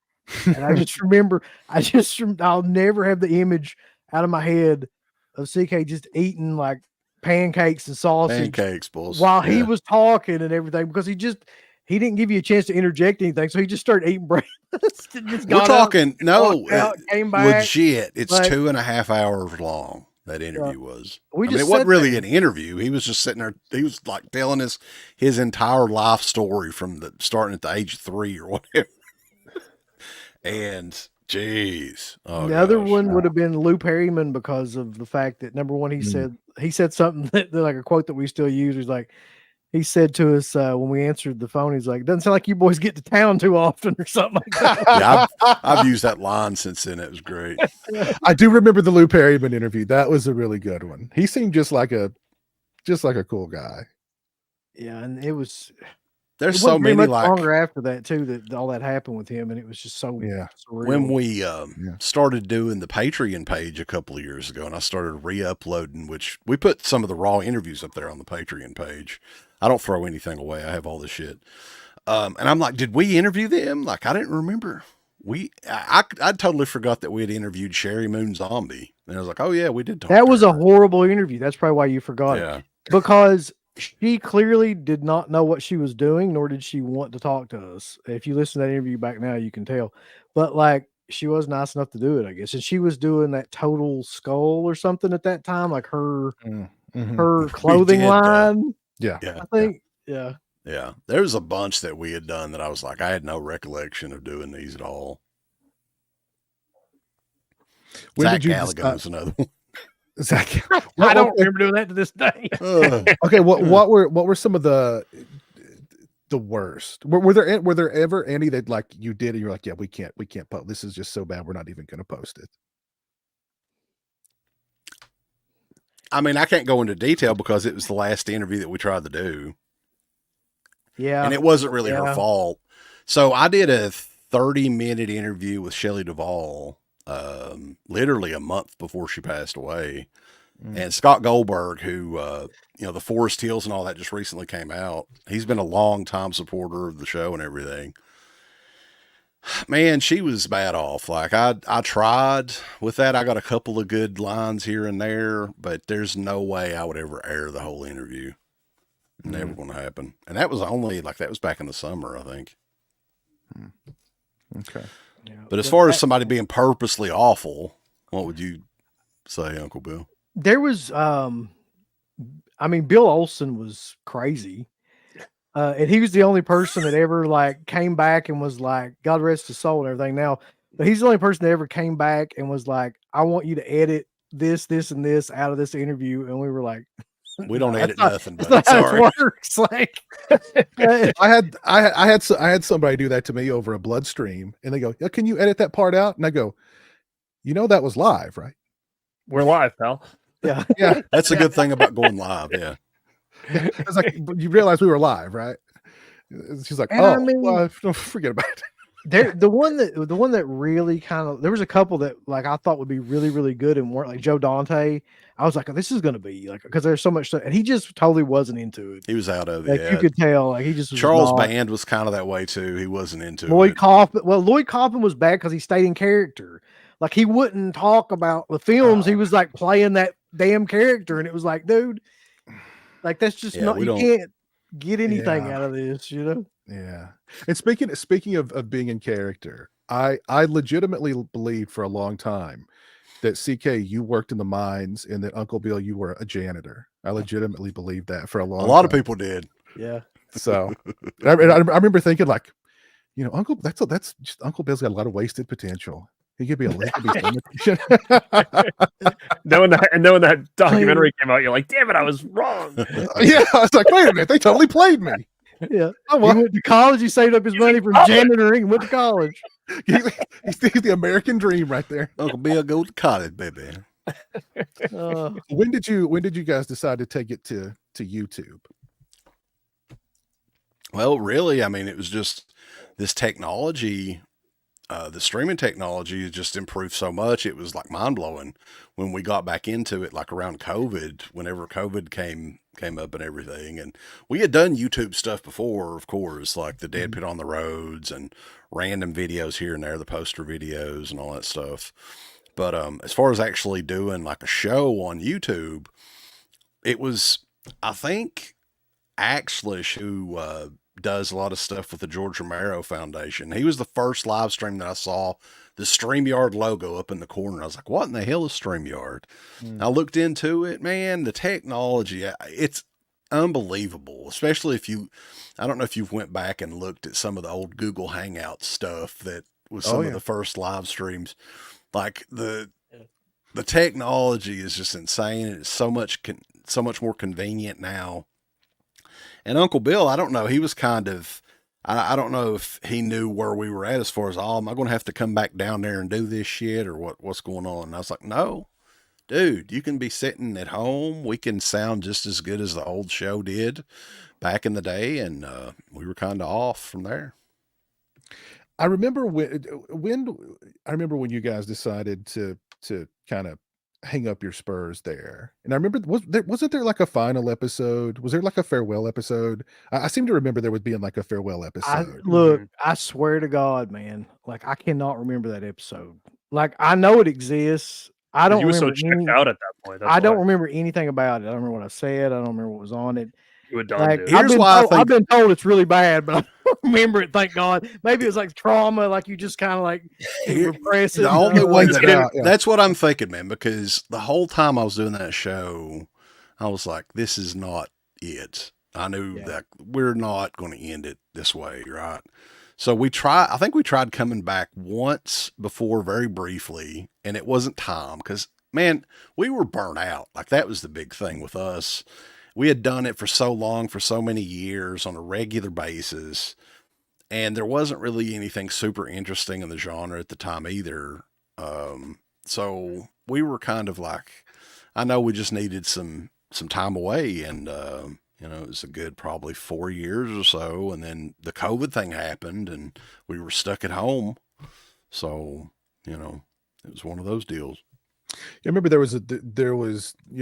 Speaker 3: And I just remember, I'll never have the image out of my head of CK just eating like pancakes and sausage while he was talking and everything, because he didn't give you a chance to interject anything. So he just started eating breakfast.
Speaker 4: We're talking,
Speaker 3: came back.
Speaker 4: Legit. It's
Speaker 3: like,
Speaker 4: 2.5 hours long. That interview was.
Speaker 3: It
Speaker 4: wasn't really an interview. He was just sitting there. He was like telling us his entire life story from starting at the age of 3 or whatever. And geez,
Speaker 3: the other one would have been Lou Perryman, because of the fact that number one, he said something that like a quote that we still use. He's like, he said to us when we answered the phone, he's like, "Doesn't sound like you boys get to town too often," or something like that.
Speaker 4: Yeah, I've used that line since then. It was great.
Speaker 1: I do remember the Lou Perryman interview. That was a really good one. He seemed just like a cool guy.
Speaker 3: Yeah, and there's
Speaker 4: so many like
Speaker 3: longer after that too, that all that happened with him, and it was just so surreal.
Speaker 4: When we started doing the Patreon page a couple of years ago, and I started re-uploading, which we put some of the raw interviews up there on the Patreon page. I don't throw anything away. I have all this shit. And I'm like, did we interview them? Like, I didn't remember. I totally forgot that we had interviewed Sherry Moon Zombie. And I was like, oh yeah, we did talk.
Speaker 3: That was a horrible interview. That's probably why you forgot it. Because she clearly did not know what she was doing, nor did she want to talk to us. If you listen to that interview back now, you can tell. But like, she was nice enough to do it, I guess. And she was doing that Total Skull or something at that time, like her clothing line.
Speaker 1: Yeah.
Speaker 3: I think. Yeah.
Speaker 4: Yeah. There was a bunch that we had done that I was like, I had no recollection of doing these at all. Zach Galligan was another one.
Speaker 1: Zach,
Speaker 3: I don't remember doing that to this day.
Speaker 1: Okay, what were some of the worst? Were there ever any that like you did and you're like, yeah, we can't post. This is just so bad, we're not even going to post it.
Speaker 4: I mean, I can't go into detail because it was the last interview that we tried to do.
Speaker 3: Yeah.
Speaker 4: And it wasn't really her fault. So I did a 30-minute interview with Shelley Duvall, literally a month before she passed away. And Scott Goldberg, who, the Forest Hills and all that just recently came out. He's been a long time supporter of the show and everything. Man, she was bad off. Like I tried with that. I got a couple of good lines here and there, but there's no way I would ever air the whole interview. Never going to happen. And that was that was back in the summer, I think.
Speaker 1: Okay.
Speaker 3: Yeah,
Speaker 4: but as far as somebody being purposely awful, what would you say, Uncle Bill?
Speaker 3: There was, Bill Olsen was crazy. And he was the only person that ever like came back and was like, God rest his soul and everything now. But he's the only person that ever came back and was like, I want you to edit this, and this out of this interview. And we were like,
Speaker 4: we don't edit nothing, but
Speaker 3: that's not how it works. Like
Speaker 1: I had somebody do that to me over a Bloodstream, and they go, yeah, can you edit that part out? And I go, that was live, right?
Speaker 2: We're live, pal.
Speaker 3: Yeah.
Speaker 1: Yeah.
Speaker 4: That's a good thing about going live. Yeah.
Speaker 1: It's like, you realize we were live, right? She's like, well, forget about it.
Speaker 3: The one that really kind of, there was a couple that like I thought would be really, really good and weren't, like Joe Dante. I was like, oh, this is going to be like, because there's so much stuff, and he just totally wasn't into it.
Speaker 4: He was out of it.
Speaker 3: Like you could tell, like he just was
Speaker 4: Charles Band was kind of that way too. He wasn't into
Speaker 3: Lloyd
Speaker 4: it.
Speaker 3: Lloyd Kaufman was bad because he stayed in character. Like he wouldn't talk about the films. He was like playing that damn character, and it was like, dude, like that's just not. You can't get anything out of this,
Speaker 1: Yeah. And speaking of being in character, I legitimately believed for a long time that CK, you worked in the mines, and that Uncle Bill, you were a janitor. I legitimately believed that for a long time.
Speaker 4: A lot of people did.
Speaker 3: Yeah.
Speaker 1: So I remember thinking like, Uncle Bill's got a lot of wasted potential. He could be a limitation.
Speaker 2: knowing that documentary came out, you're like, damn it, I was wrong.
Speaker 1: Yeah, I was like, wait a minute, they totally played me.
Speaker 3: Yeah. He went to college. He saved up his money from janitoring and went to college.
Speaker 1: He's the American dream right there.
Speaker 4: Uncle Bill, go to college, baby.
Speaker 1: When did you guys decide to take it to YouTube?
Speaker 4: Well, really, I mean, it was just this technology the streaming technology has just improved so much. It was like mind blowing when we got back into it, like around COVID, whenever COVID came up and everything. And we had done YouTube stuff before, of course, like the Deadpit on the roads and random videos here and there, the poster videos and all that stuff. But as far as actually doing like a show on YouTube, it was, I think, Axlish who does a lot of stuff with the George Romero Foundation. He was the first live stream that I saw the StreamYard logo up in the corner. I was like, what in the hell is StreamYard? I looked into it, man, the technology, it's unbelievable, especially if you, I don't know if you've went back and looked at some of the old Google Hangout stuff that was some of the first live streams. Like the technology is just insane. And it's so much more convenient now. And Uncle Bill, I don't know, he was kind of, I don't know if he knew where we were at as far as, oh, am I going to have to come back down there and do this shit or what's going on? And I was like, no, dude, you can be sitting at home. We can sound just as good as the old show did back in the day. And we were kind of off from there.
Speaker 1: I remember when you guys decided to kind of hang up your spurs there. And I remember, wasn't there like a final episode? Was there like a farewell episode? I seem to remember there was being like a farewell episode.
Speaker 3: I swear to God, man, like I cannot remember that episode. Like I know it exists. I don't.
Speaker 2: You were so
Speaker 3: remember
Speaker 2: checked out at that point.
Speaker 3: I don't remember anything about it. I don't remember what I said. I don't remember what was on it.
Speaker 2: You were done,
Speaker 3: Like,
Speaker 2: dude.
Speaker 4: Here's why I think
Speaker 3: I've been told it's really bad, but I don't remember it. Thank God. Maybe it was like trauma, like you just kind of like repress it.
Speaker 4: the only way
Speaker 1: that-
Speaker 4: that's what I'm thinking, man, because the whole time I was doing that show, I was like, this is not it. I knew that we're not going to end it this way, right? So I think we tried coming back once before very briefly, and it wasn't time because, man, we were burnt out. Like that was the big thing with us. We had done it for so long, for so many years on a regular basis, and there wasn't really anything super interesting in the genre at the time either. So we were kind of like, I know we just needed some time away, and it was a good probably 4 years or so, and then the COVID thing happened, and we were stuck at home. So it was one of those deals.
Speaker 1: I remember there was a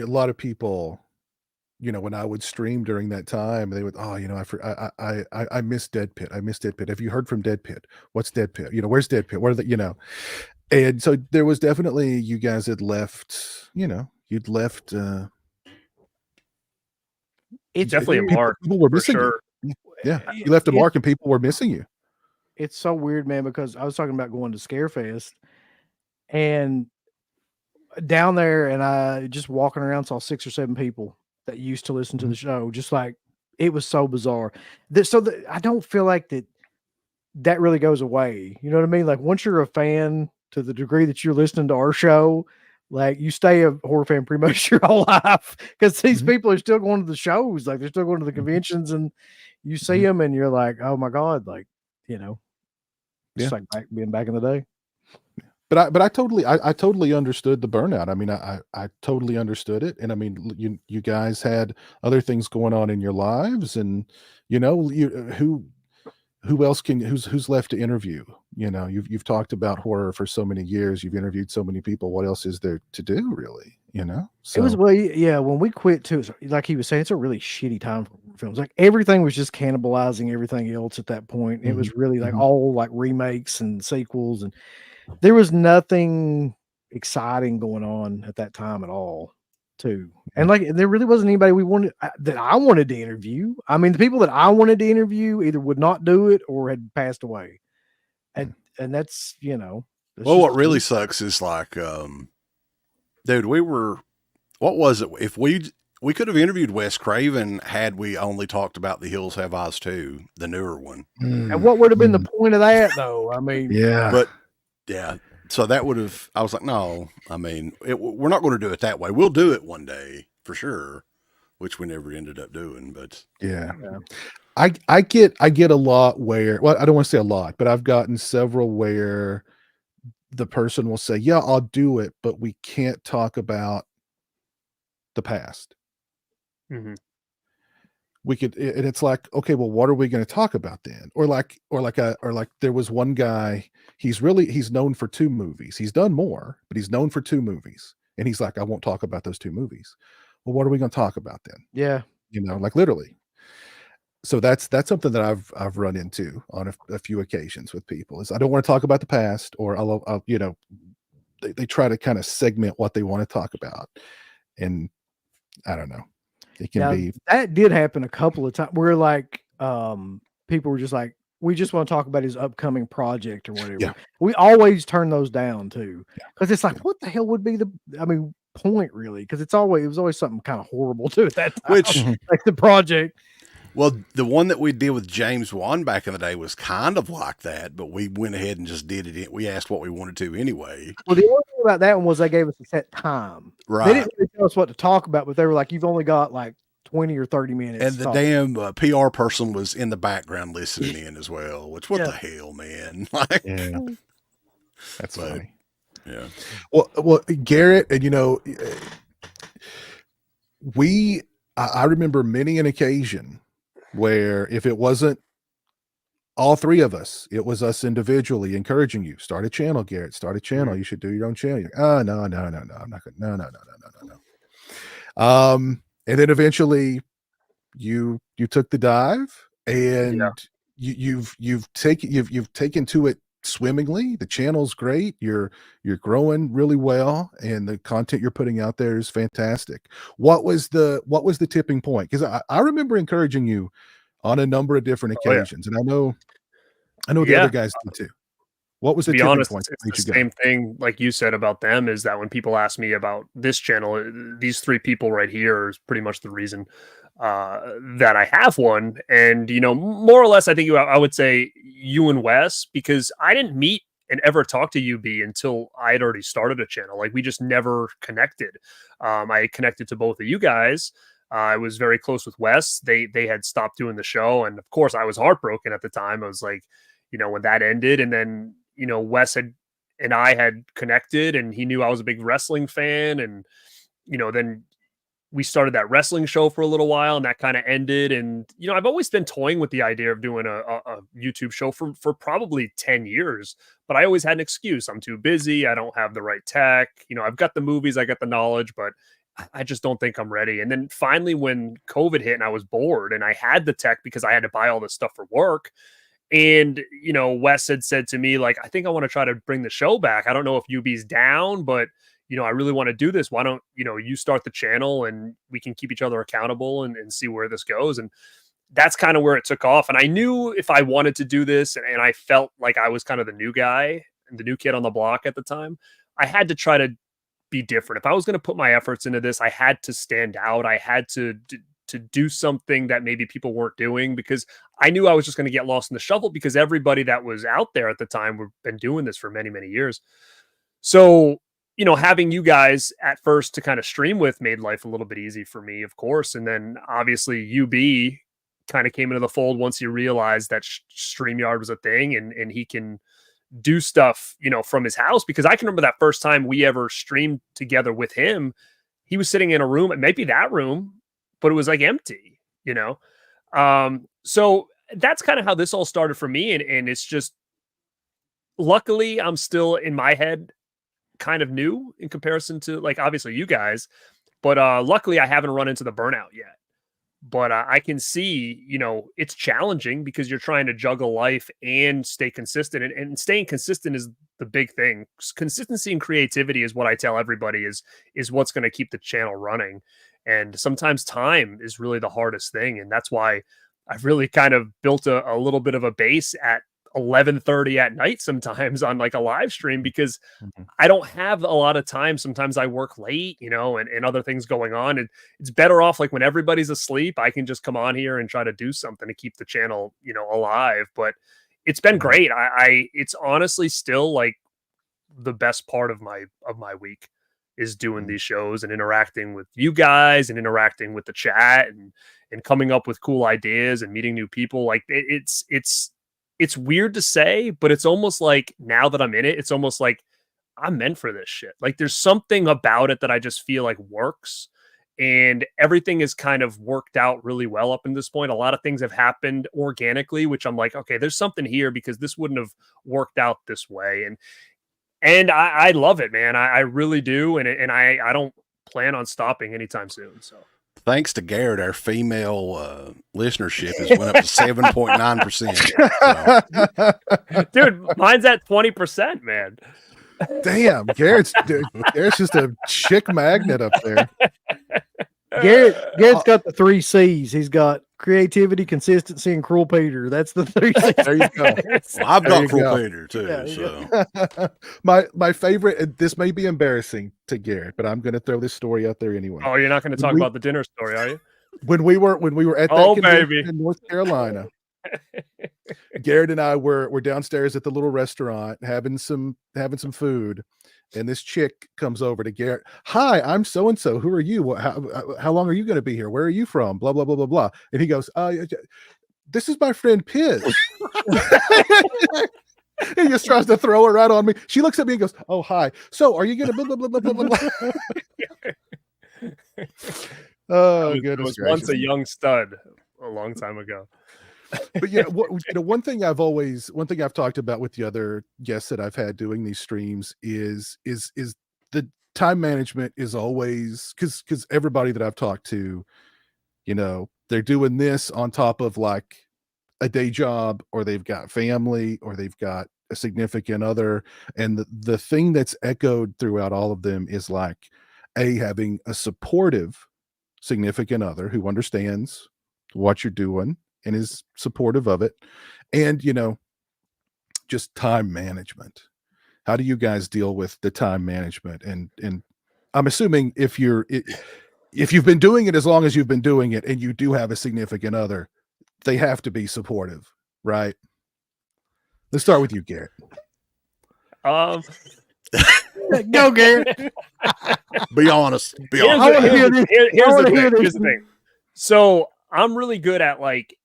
Speaker 1: lot of people. When I would stream during that time, they would, I miss Deadpit. I miss Deadpit. Have you heard from Deadpit? What's Deadpit? Where's Deadpit? What are the, And so there was definitely, you guys had left, you'd left.
Speaker 3: It's
Speaker 2: definitely a mark.
Speaker 1: People were
Speaker 2: for
Speaker 1: missing
Speaker 2: sure.
Speaker 1: you. Yeah. You left a mark and people were missing you.
Speaker 3: It's so weird, man, because I was talking about going to Scarefest and down there, and I just walking around saw 6 or 7 people that used to listen to the show. Just like it was so bizarre. I don't feel like that really goes away. You know what I mean? Like once you're a fan to the degree that you're listening to our show, like you stay a horror fan pretty much your whole life because these people are still going to the shows. Like they're still going to the conventions, and you see them, and you're like, oh my God, like just like being back in the day.
Speaker 1: But I totally understood the burnout. I mean, I totally understood it. And I mean, you guys had other things going on in your lives, and who who's left to interview? You've talked about horror for so many years. You've interviewed so many people. What else is there to do, really? So,
Speaker 3: it was when we quit too, like he was saying, it's a really shitty time for films. Like everything was just cannibalizing everything else at that point. It was really like all like remakes and sequels, and there was nothing exciting going on at that time at all, too. And like there really wasn't anybody that I wanted to interview. I mean, the people that I wanted to interview either would not do it or had passed away. And that's,
Speaker 4: well, what really sucks is like, dude, what was it? If we could have interviewed Wes Craven had we only talked about The Hills Have Eyes 2, the newer one.
Speaker 3: And what would have been the point of that, though? I mean,
Speaker 4: yeah. So that would have, I was like, no, I mean, we're not going to do it that way. We'll do it one day for sure, which we never ended up doing, but
Speaker 1: yeah. I get a lot where, well, I don't want to say a lot, but I've gotten several where the person will say, yeah, I'll do it, but we can't talk about the past. we could, and it's like, okay, well, what are we going to talk about then? Or like there was one guy, he's known for 2 movies. He's done more, but he's known for 2 movies. And he's like, I won't talk about those 2 movies. Well, what are we going to talk about then?
Speaker 3: Yeah.
Speaker 1: Like literally. So that's something that I've run into on a few occasions with people, is I don't want to talk about the past, or I'll they try to kind of segment what they want to talk about. And I don't know. It can be.
Speaker 3: That did happen a couple of times where like people were just like, we just want to talk about his upcoming project or whatever.
Speaker 1: Yeah.
Speaker 3: We always turn those down too.
Speaker 1: Yeah.
Speaker 3: Because it's like, what the hell would be point really? Because it was always something kind of horrible too at that time.
Speaker 4: Which,
Speaker 3: like the project.
Speaker 4: well, the one that we did with James Wan back in the day was kind of like that, but we went ahead and just did it. We asked what we wanted to anyway.
Speaker 3: Well, the only thing about that one was they gave us a set time.
Speaker 4: Right.
Speaker 3: They didn't really tell us what to talk about, but they were like, you've only got like 20 or 30 minutes.
Speaker 4: And the damn PR person was in the background listening in as well, which, what the hell, man? Like,
Speaker 1: Yeah. That's funny.
Speaker 4: Yeah.
Speaker 1: Well, Garrett, and I remember many an occasion where if it wasn't all 3 of us, it was us individually encouraging you, start a channel, Garrett, start a channel. You should do your own channel. You're like, no, I'm not good. No. And then eventually you took the dive, and you've taken to it swimmingly. The channel's great. You're growing really well, and the content you're putting out there is fantastic. What was the tipping point? Because I remember encouraging you on a number of different occasions, and I know the other guys did too. What was the tipping point?
Speaker 2: It's the same thing like you said about them, is that when people ask me about this channel, these 3 people right here is pretty much the reason that I have one. And, more or less, I think I would say you and Wes, because I didn't meet and ever talk to UB until I had already started a channel. Like, we just never connected. I connected to both of you guys. I was very close with Wes. They had stopped doing the show. And of course I was heartbroken at the time. I was like, when that ended, and then, Wes and I had connected, and he knew I was a big wrestling fan. And, then we started that wrestling show for a little while, and that kind of ended. And, I've always been toying with the idea of doing a YouTube show for probably 10 years, but I always had an excuse. I'm too busy. I don't have the right tech. I've got the movies, I got the knowledge, but I just don't think I'm ready. And then finally, when COVID hit and I was bored and I had the tech because I had to buy all this stuff for work. And, Wes had said to me, like, I think I want to try to bring the show back. I don't know if UB's down, but, I really want to do this. Why don't, you start the channel and we can keep each other accountable and see where this goes. And that's kind of where it took off. And I knew if I wanted to do this, and I felt like I was kind of the new guy and the new kid on the block at the time, I had to try to be different. If I was going to put my efforts into this, I had to stand out. I had to do something that maybe people weren't doing, because I knew I was just going to get lost in the shuffle, because everybody that was out there at the time were been doing this for many, many years. So, having you guys at first to kind of stream with made life a little bit easy for me, of course. And then obviously UB kind of came into the fold once he realized that StreamYard was a thing, and he can do stuff, from his house. Because I can remember that first time we ever streamed together with him, he was sitting in a room, maybe that room, but it was like empty, So that's kind of how this all started for me. And it's just, luckily I'm still in my head kind of new in comparison to, like, obviously you guys, but luckily I haven't run into the burnout yet. But I can see, it's challenging because you're trying to juggle life and stay consistent. And staying consistent is the big thing. Consistency and creativity is what I tell everybody is what's going to keep the channel running. And sometimes time is really the hardest thing. And that's why I've really kind of built a little bit of a base at 11:30 at night sometimes on like a live stream, because I don't have a lot of time. Sometimes I work late, and other things going on. And it's better off like when everybody's asleep, I can just come on here and try to do something to keep the channel, alive. But it's been great. It's honestly still like the best part of my week is doing these shows and interacting with you guys and interacting with the chat and coming up with cool ideas and meeting new people. Like it's weird to say, but it's almost like now that I'm in it, it's almost like I'm meant for this shit. Like there's something about it that I just feel like works. and everything is kind of worked out really well up in this point. A lot of things have happened organically, which I'm like, okay, there's something here because this wouldn't have worked out this way. And I love it, man. I really do. And I don't plan on stopping anytime soon. So
Speaker 4: thanks to Garrett, our female listenership has went up to 7.9%.
Speaker 2: Dude, mine's at 20%, man.
Speaker 1: Damn, Garrett's just a chick magnet up there.
Speaker 3: Garrett's got the 3 C's. He's got creativity, consistency, and Cruel Peter. That's the 3 C's.
Speaker 1: There you go.
Speaker 4: Well, I've got Cruel Peter too.
Speaker 3: Yeah,
Speaker 4: so
Speaker 1: my favorite. This may be embarrassing to Garrett, but I'm going to throw this story out there anyway.
Speaker 2: Oh, you're not going to talk about the dinner story, are you?
Speaker 1: When we were at that convention in North Carolina, Garrett and I were downstairs at the little restaurant having some food, and this chick comes over to Garrett. Hi, I'm so and so. Who are you? How long are you going to be here? Where are you from? Blah blah blah blah blah. And he goes, "This is my friend Piz." He just tries to throw her out on me. She looks at me and goes, "Oh hi. So are you going to blah blah blah blah blah blah?" Oh goodness!
Speaker 2: Was once a young stud a long time ago.
Speaker 1: But yeah, one thing I've talked about with the other guests that I've had doing these streams is the time management is always because everybody that I've talked to, they're doing this on top of like a day job, or they've got family, or they've got a significant other, and the thing that's echoed throughout all of them is like having a supportive significant other who understands what you're doing and is supportive of it, and just time management. How do you guys deal with the time management? And I'm assuming if you've been doing it as long as you've been doing it, and you do have a significant other, they have to be supportive, right? Let's start with you, Garrett.
Speaker 3: Go, Garrett.
Speaker 4: Be honest.
Speaker 2: Here's the thing. So I'm really good at like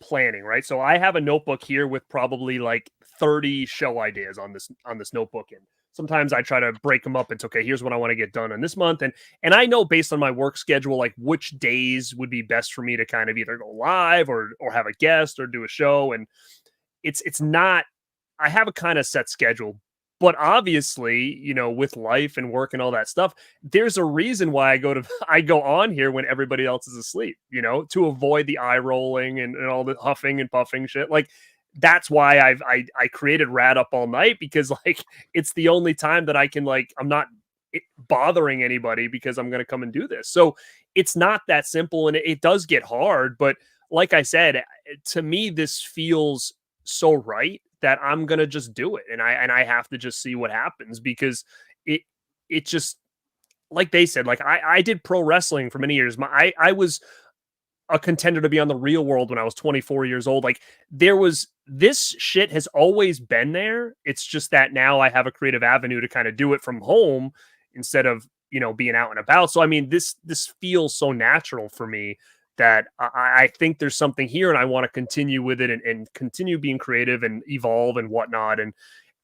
Speaker 2: planning, right? So I have a notebook here with probably like 30 show ideas on this notebook, and sometimes I try to break them up into, okay, here's what I want to get done in this month, and I know based on my work schedule like which days would be best for me to kind of either go live or have a guest or do a show, and it's not, I have a kind of set schedule. But obviously, with life and work and all that stuff, there's a reason why I go on here when everybody else is asleep, to avoid the eye rolling and all the huffing and puffing shit. Like, that's why I created Rad Up All Night, because like, it's the only time that I can, like, I'm not bothering anybody because I'm going to come and do this. So it's not that simple, and it does get hard. But like I said, to me, this feels so right that I'm going to just do it. And I have to just see what happens, because it just, like they said, like I did pro wrestling for many years. I was a contender to be on the Real World when I was 24 years old. Like, this shit has always been there. It's just that now I have a creative avenue to kind of do it from home instead of, being out and about. So, I mean, this feels so natural for me that I think there's something here, and I want to continue with it and continue being creative and evolve and whatnot.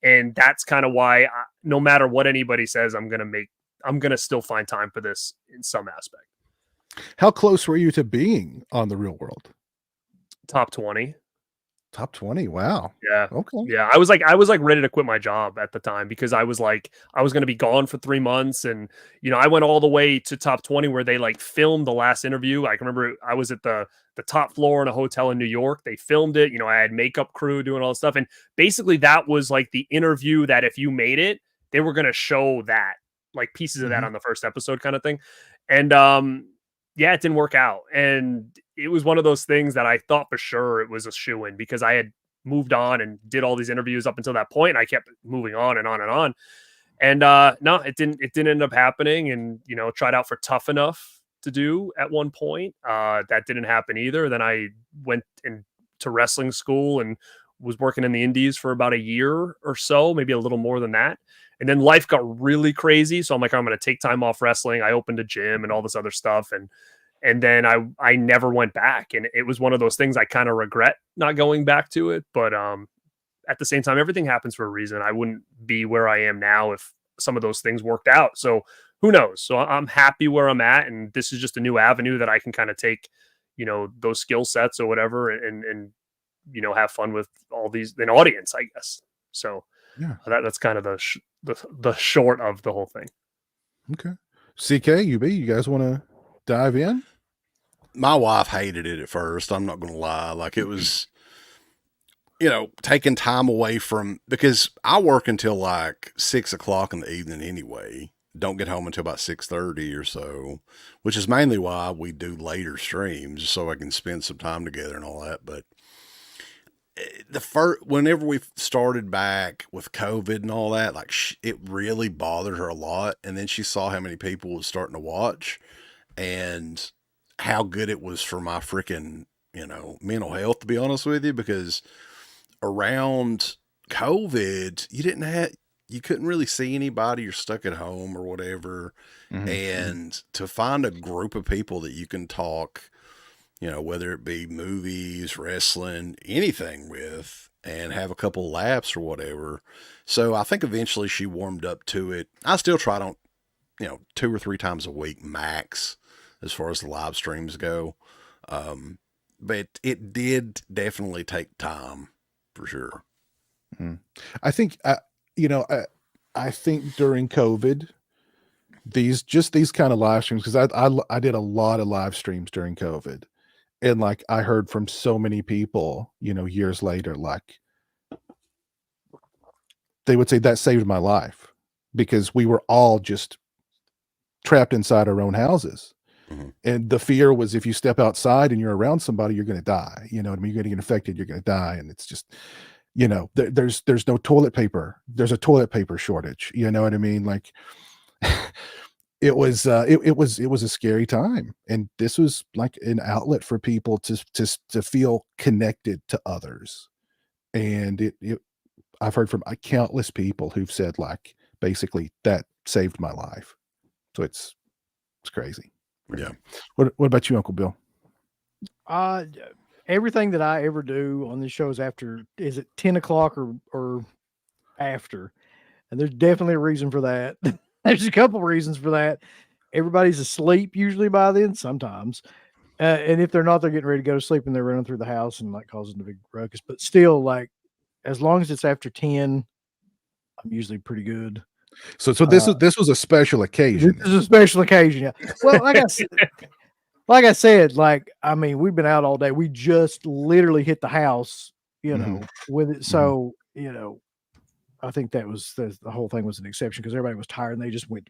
Speaker 2: And that's kind of why no matter what anybody says, I'm going to still find time for this in some aspect.
Speaker 1: How close were you to being on the Real World?
Speaker 2: Top 20.
Speaker 1: Top 20. Wow.
Speaker 2: Yeah.
Speaker 1: Okay.
Speaker 2: Yeah. I was like ready to quit my job at the time, because I was going to be gone for 3 months. And, I went all the way to top 20 where they like filmed the last interview. I can remember I was at the top floor in a hotel in New York. They filmed it. I had makeup crew doing all this stuff. And basically that was like the interview that if you made it, they were going to show that, like, pieces of that on the first episode kind of thing. And, yeah, it didn't work out. And it was one of those things that I thought for sure it was a shoo-in, because I had moved on and did all these interviews up until that point. And I kept moving on and on and on. And no, it didn't end up happening. And, tried out for Tough Enough to do at one point. That didn't happen either. Then I went into wrestling school and was working in the indies for about a year or so, maybe a little more than that. And then life got really crazy. So I'm like, I'm going to take time off wrestling. I opened a gym and all this other stuff. And then I never went back. And it was one of those things I kind of regret not going back to it. But at the same time, everything happens for a reason. I wouldn't be where I am now if some of those things worked out. So who knows? So I'm happy where I'm at, and this is just a new avenue that I can kind of take, those skill sets or whatever, and have fun with all these an audience, I guess. So
Speaker 1: Yeah,
Speaker 2: that's kind of the short of the whole thing.
Speaker 1: okay. CK, you guys want to dive in?
Speaker 4: My wife hated it at first. I'm not going to lie. Like, it was, taking time away from, because I work until like 6 o'clock in the evening anyway. Don't get home until about 6:30 or so, which is mainly why we do later streams, so I can spend some time together and all that. But whenever we started back with COVID and all that, like, it really bothered her a lot. And then she saw how many people was starting to watch and how good it was for my freaking, mental health, to be honest with you, because around COVID, you couldn't really see anybody. You're stuck at home or whatever.
Speaker 1: Mm-hmm.
Speaker 4: And to find a group of people that you can talk, whether it be movies, wrestling, anything with, and have a couple laughs or whatever. So I think eventually she warmed up to it. I still try to, 2 or 3 times a week max as far as the live streams go. But it did definitely take time for sure.
Speaker 1: Mm-hmm. I think, I think during COVID, these kind of live streams, because I did a lot of live streams during COVID, and like I heard from so many people, years later, like they would say that saved my life, because we were all just trapped inside our own houses.
Speaker 4: Mm-hmm.
Speaker 1: And the fear was, if you step outside and you're around somebody, you're going to die. You know what I mean? You're going to get infected. You're going to die. And it's just, there's no toilet paper. There's a toilet paper shortage. You know what I mean? Like, it was a scary time. And this was like an outlet for people to feel connected to others. And I've heard from countless people who've said, like, basically that saved my life. So it's crazy.
Speaker 4: Yeah.
Speaker 1: What about you, Uncle Bill?
Speaker 3: Everything that I ever do on this show is is it 10 o'clock or after? And there's definitely a reason for that. There's a couple reasons for that. Everybody's asleep usually by then, sometimes. And if they're not, they're getting ready to go to sleep and they're running through the house and like causing a big ruckus. But still, like, as long as it's after 10, I'm usually pretty good.
Speaker 1: So this was a special occasion.
Speaker 3: This is a special occasion. Yeah. Well, like I said, like, I mean, we've been out all day. We just literally hit the house, with it. So, I think that was the whole thing was an exception, because everybody was tired and they just went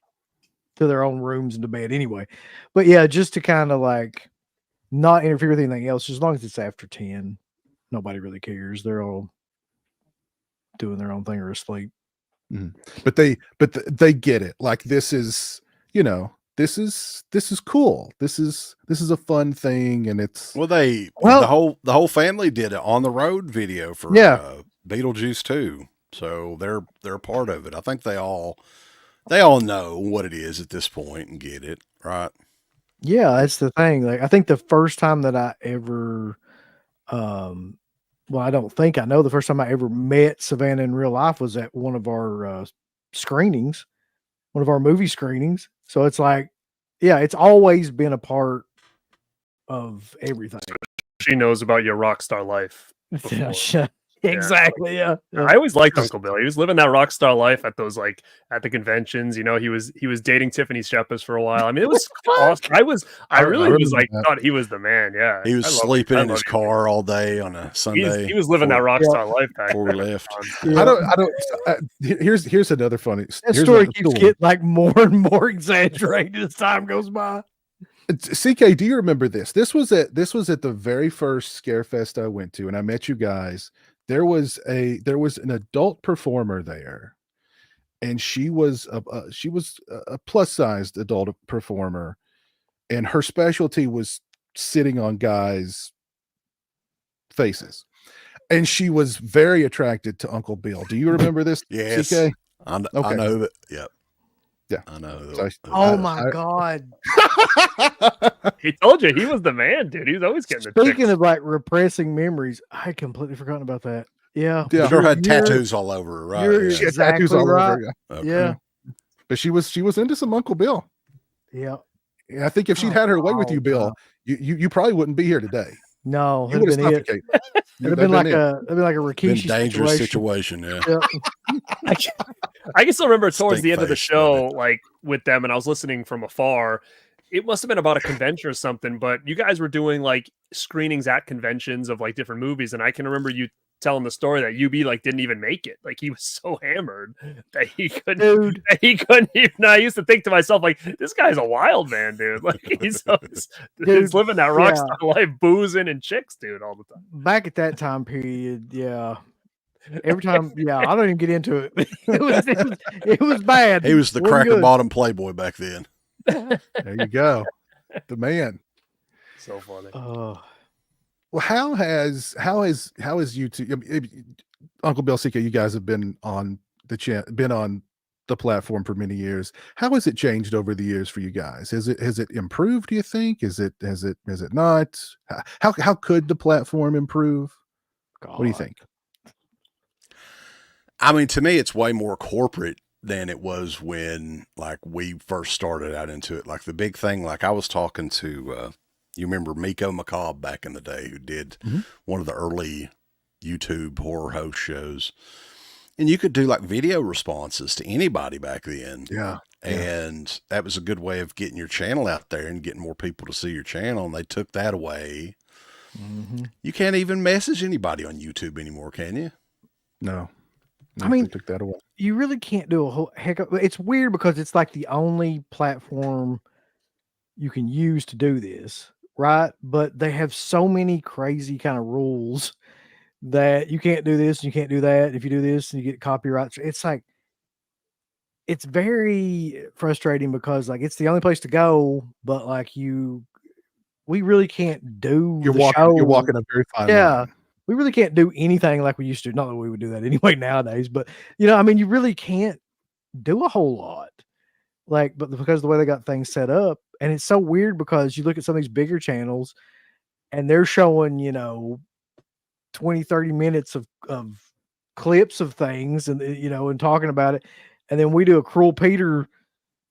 Speaker 3: to their own rooms and to bed anyway. But yeah, just to kind of like not interfere with anything else, as long as it's after 10, nobody really cares. They're all doing their own thing or asleep.
Speaker 1: Mm-hmm. But they get it. Like, this is, this is cool. This is a fun thing, and it's
Speaker 4: the whole family did it on the road video for Beetlejuice 2. So they're a part of it. I think they all know what it is at this point and get it, right?
Speaker 3: Yeah, that's the thing. Like, I think the first time that I ever I don't think I know the first time I ever met Savannah in real life was at one of our screenings, one of our movie screenings. So it's like, yeah, it's always been a part of everything.
Speaker 2: She knows about your rock star life.
Speaker 3: Exactly. Yeah.
Speaker 2: I always liked Uncle Bill. He was living that rock star life at those, like, at the conventions. He was dating Tiffany Shepard for a while. I mean, it was awesome. I really was like, thought he was the man. Yeah.
Speaker 4: He was sleeping in his car all day on a Sunday.
Speaker 2: He was living that rock star life back
Speaker 4: before we left.
Speaker 1: Here's another funny.
Speaker 3: That story keeps getting like more and more exaggerated as time goes by.
Speaker 1: CK, do you remember this? This was at the very first Scarefest I went to, and I met you guys. There was an adult performer there, and she was a plus-sized adult performer, and her specialty was sitting on guys' faces, and she was very attracted to Uncle Bill. Do you remember this?
Speaker 4: Yes,
Speaker 1: CK?
Speaker 4: I know that. Yep.
Speaker 1: Yeah,
Speaker 4: I know.
Speaker 3: Oh my God!
Speaker 2: He told you he was the man, dude. He was always getting the
Speaker 3: Speaking of like repressing memories, I completely forgotten about that. Yeah,
Speaker 4: the girl had tattoos all over her, right?
Speaker 3: You're exactly
Speaker 1: tattoos all
Speaker 3: right.
Speaker 1: over her.
Speaker 4: Okay.
Speaker 3: Yeah.
Speaker 1: but she was into some Uncle Bill.
Speaker 3: Yeah.
Speaker 1: I think if she'd had her way with you, Bill, you probably wouldn't be here today.
Speaker 3: No,
Speaker 1: You
Speaker 3: it'd
Speaker 1: would
Speaker 3: have
Speaker 1: have
Speaker 3: been it.
Speaker 1: suffocated.
Speaker 3: It'd have been like a Rikishi
Speaker 4: dangerous
Speaker 3: situation.
Speaker 4: Yeah.
Speaker 2: I can still remember towards
Speaker 4: Stink
Speaker 2: the end of the
Speaker 4: face,
Speaker 2: show, like with them, and I was listening from afar. It must have been about a convention or something, but you guys were doing like screenings at conventions of like different movies, and I can remember you telling the story that UB like didn't even make it. Like he was so hammered that he couldn't.
Speaker 3: Dude.
Speaker 2: That he couldn't even. I used to think to myself like, this guy's a wild man, dude. Like he's living that rock star life, boozing and chicks, dude, all the time.
Speaker 3: Back at that time period, yeah. Every time, I don't even get into it. It was bad.
Speaker 4: He was the cracker bottom playboy back then.
Speaker 1: There you go, the man.
Speaker 2: So funny.
Speaker 3: Oh.
Speaker 1: Well, how has YouTube, Uncle Bill, CK, you guys have been on the platform for many years. How has it changed over the years for you guys? Has it improved? Do you think? Has it not? How could the platform improve?
Speaker 3: God.
Speaker 1: What do you think?
Speaker 4: I mean, to me, it's way more corporate than it was when like we first started out into it. Like the big thing, like I was talking to, you remember Miko McCobb back in the day, who did one of the early YouTube horror host shows, and you could do like video responses to anybody back then.
Speaker 1: Yeah.
Speaker 4: And that was a good way of getting your channel out there and getting more people to see your channel. And they took that away. You can't even message anybody on YouTube anymore, can you?
Speaker 1: No.
Speaker 3: I mean,
Speaker 1: they took that away.
Speaker 3: You really can't do a whole heck of. It's weird because it's like the only platform you can use to do this, right? But they have so many crazy kind of rules that you can't do this and you can't do that. If you do this and you get copyright, it's like it's very frustrating because like it's the only place to go, but like we really can't do.
Speaker 1: You're walking a very fine line.
Speaker 3: We really can't do anything like we used to. Not that we would do that anyway nowadays, but I mean, you really can't do a whole lot. But because of the way they got things set up, and it's so weird because you look at some of these bigger channels and they're showing, 20, 30 minutes of clips of things and, and talking about it. And then we do a Cruel Peter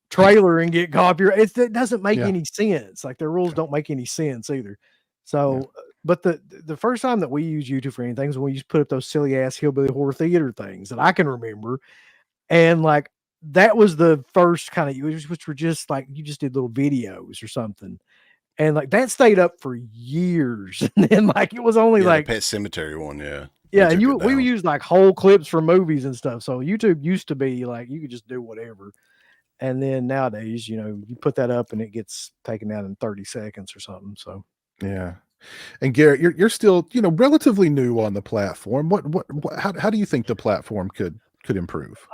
Speaker 3: trailer and get copyright. It doesn't make any sense. Like their rules don't make any sense either. So, but the first time that we used YouTube for anything was when we used to put up those silly ass hillbilly horror theater things that I can remember. And like, that was the first kind of, which were just like, you just did little videos or something. And like that stayed up for years. And then like, it was only like
Speaker 4: the Pet Cemetery one. Yeah.
Speaker 3: Yeah. And we used like whole clips from movies and stuff. So YouTube used to be like, you could just do whatever. And then nowadays, you put that up and it gets taken down in 30 seconds or something. So.
Speaker 1: Yeah. And Garrett, you're still, relatively new on the platform. How do you think the platform could improve?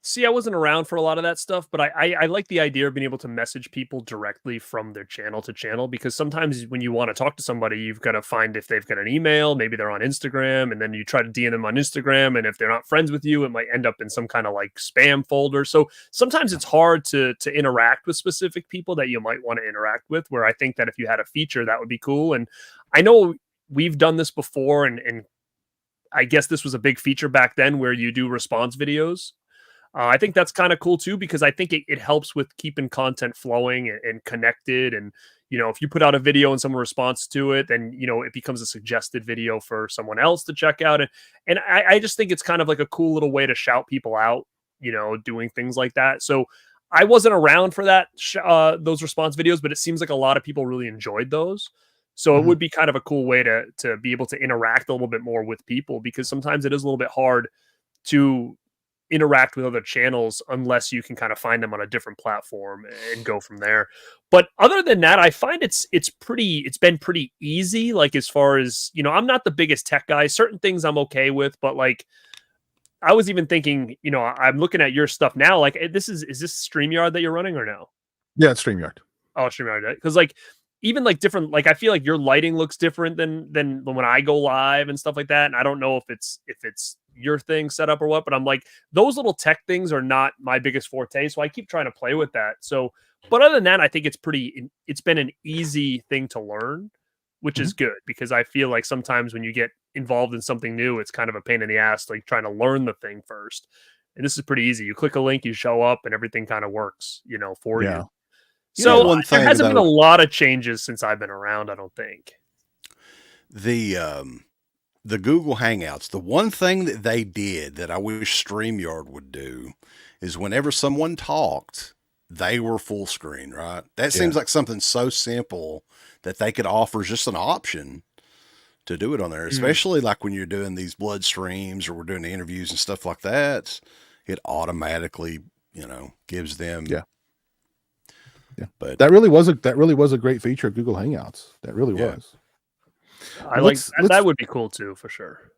Speaker 2: See, I wasn't around for a lot of that stuff, but I like the idea of being able to message people directly from their channel to channel, because sometimes when you want to talk to somebody, you've got to find if they've got an email, maybe they're on Instagram, and then you try to DM them on Instagram. And if they're not friends with you, it might end up in some kind of like spam folder. So sometimes it's hard to interact with specific people that you might want to interact with, where I think that if you had a feature, that would be cool. And I know we've done this before, and I guess this was a big feature back then where you do response videos. I think that's kind of cool too, because I think it helps with keeping content flowing and connected. And, if you put out a video and someone responds to it, then, it becomes a suggested video for someone else to check out. And I just think it's kind of like a cool little way to shout people out, doing things like that. So I wasn't around for that, those response videos, but it seems like a lot of people really enjoyed those. So it would be kind of a cool way to be able to interact a little bit more with people, because sometimes it is a little bit hard to interact with other channels unless you can kind of find them on a different platform and go from there. But other than that, I find it's been pretty easy. Like as far as, I'm not the biggest tech guy. Certain things I'm okay with, but like I was even thinking, I'm looking at your stuff now. Like is this StreamYard that you're running or no?
Speaker 1: Yeah, it's StreamYard.
Speaker 2: Oh, StreamYard. Because like even like different, like I feel like your lighting looks different than when I go live and stuff like that. And I don't know if it's your thing set up or what, but I'm like, those little tech things are not my biggest forte. So I keep trying to play with that. So, but other than that, I think it's been an easy thing to learn, which is good, because I feel like sometimes when you get involved in something new, it's kind of a pain in the ass, like trying to learn the thing first. And this is pretty easy. You click a link, you show up, and everything kind of works, for
Speaker 1: Yeah.
Speaker 2: you.
Speaker 4: You know,
Speaker 2: So
Speaker 4: one
Speaker 2: there
Speaker 4: thing
Speaker 2: hasn't been a
Speaker 4: though,
Speaker 2: lot of changes since I've been around, I don't think.
Speaker 4: the Google Hangouts, the one thing that they did that I wish StreamYard would do is whenever someone talked, they were full screen, right? That
Speaker 1: Yeah.
Speaker 4: seems like something so simple that they could offer as just an option to do it on there, especially like when you're doing these blood streams or we're doing the interviews and stuff like that. It automatically, gives them.
Speaker 1: Yeah. Yeah.
Speaker 4: But
Speaker 1: That really was a great feature of Google Hangouts. That really
Speaker 4: Yeah.
Speaker 1: was.
Speaker 2: I
Speaker 1: Let's-
Speaker 2: like that would be cool too, for sure.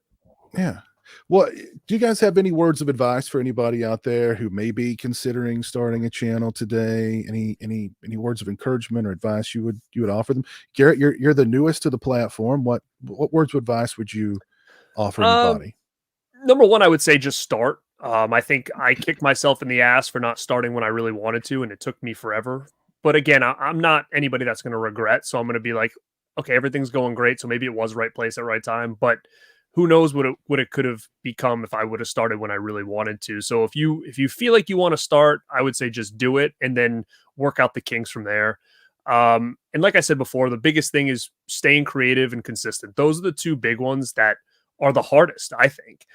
Speaker 1: Yeah. Well, do you guys have any words of advice for anybody out there who may be considering starting a channel today? Any words of encouragement or advice you would offer them? Garrett, you're the newest to the platform. What words of advice would you offer anybody?
Speaker 2: Number one, I would say just start. I think I kicked myself in the ass for not starting when I really wanted to, and it took me forever. But again, I'm not anybody that's going to regret. So I'm going to be like, okay, everything's going great. So maybe it was right place at right time. But who knows what it could have become if I would have started when I really wanted to. So if you feel like you want to start, I would say just do it and then work out the kinks from there. And like I said before, the biggest thing is staying creative and consistent. Those are the two big ones that are the hardest, I think.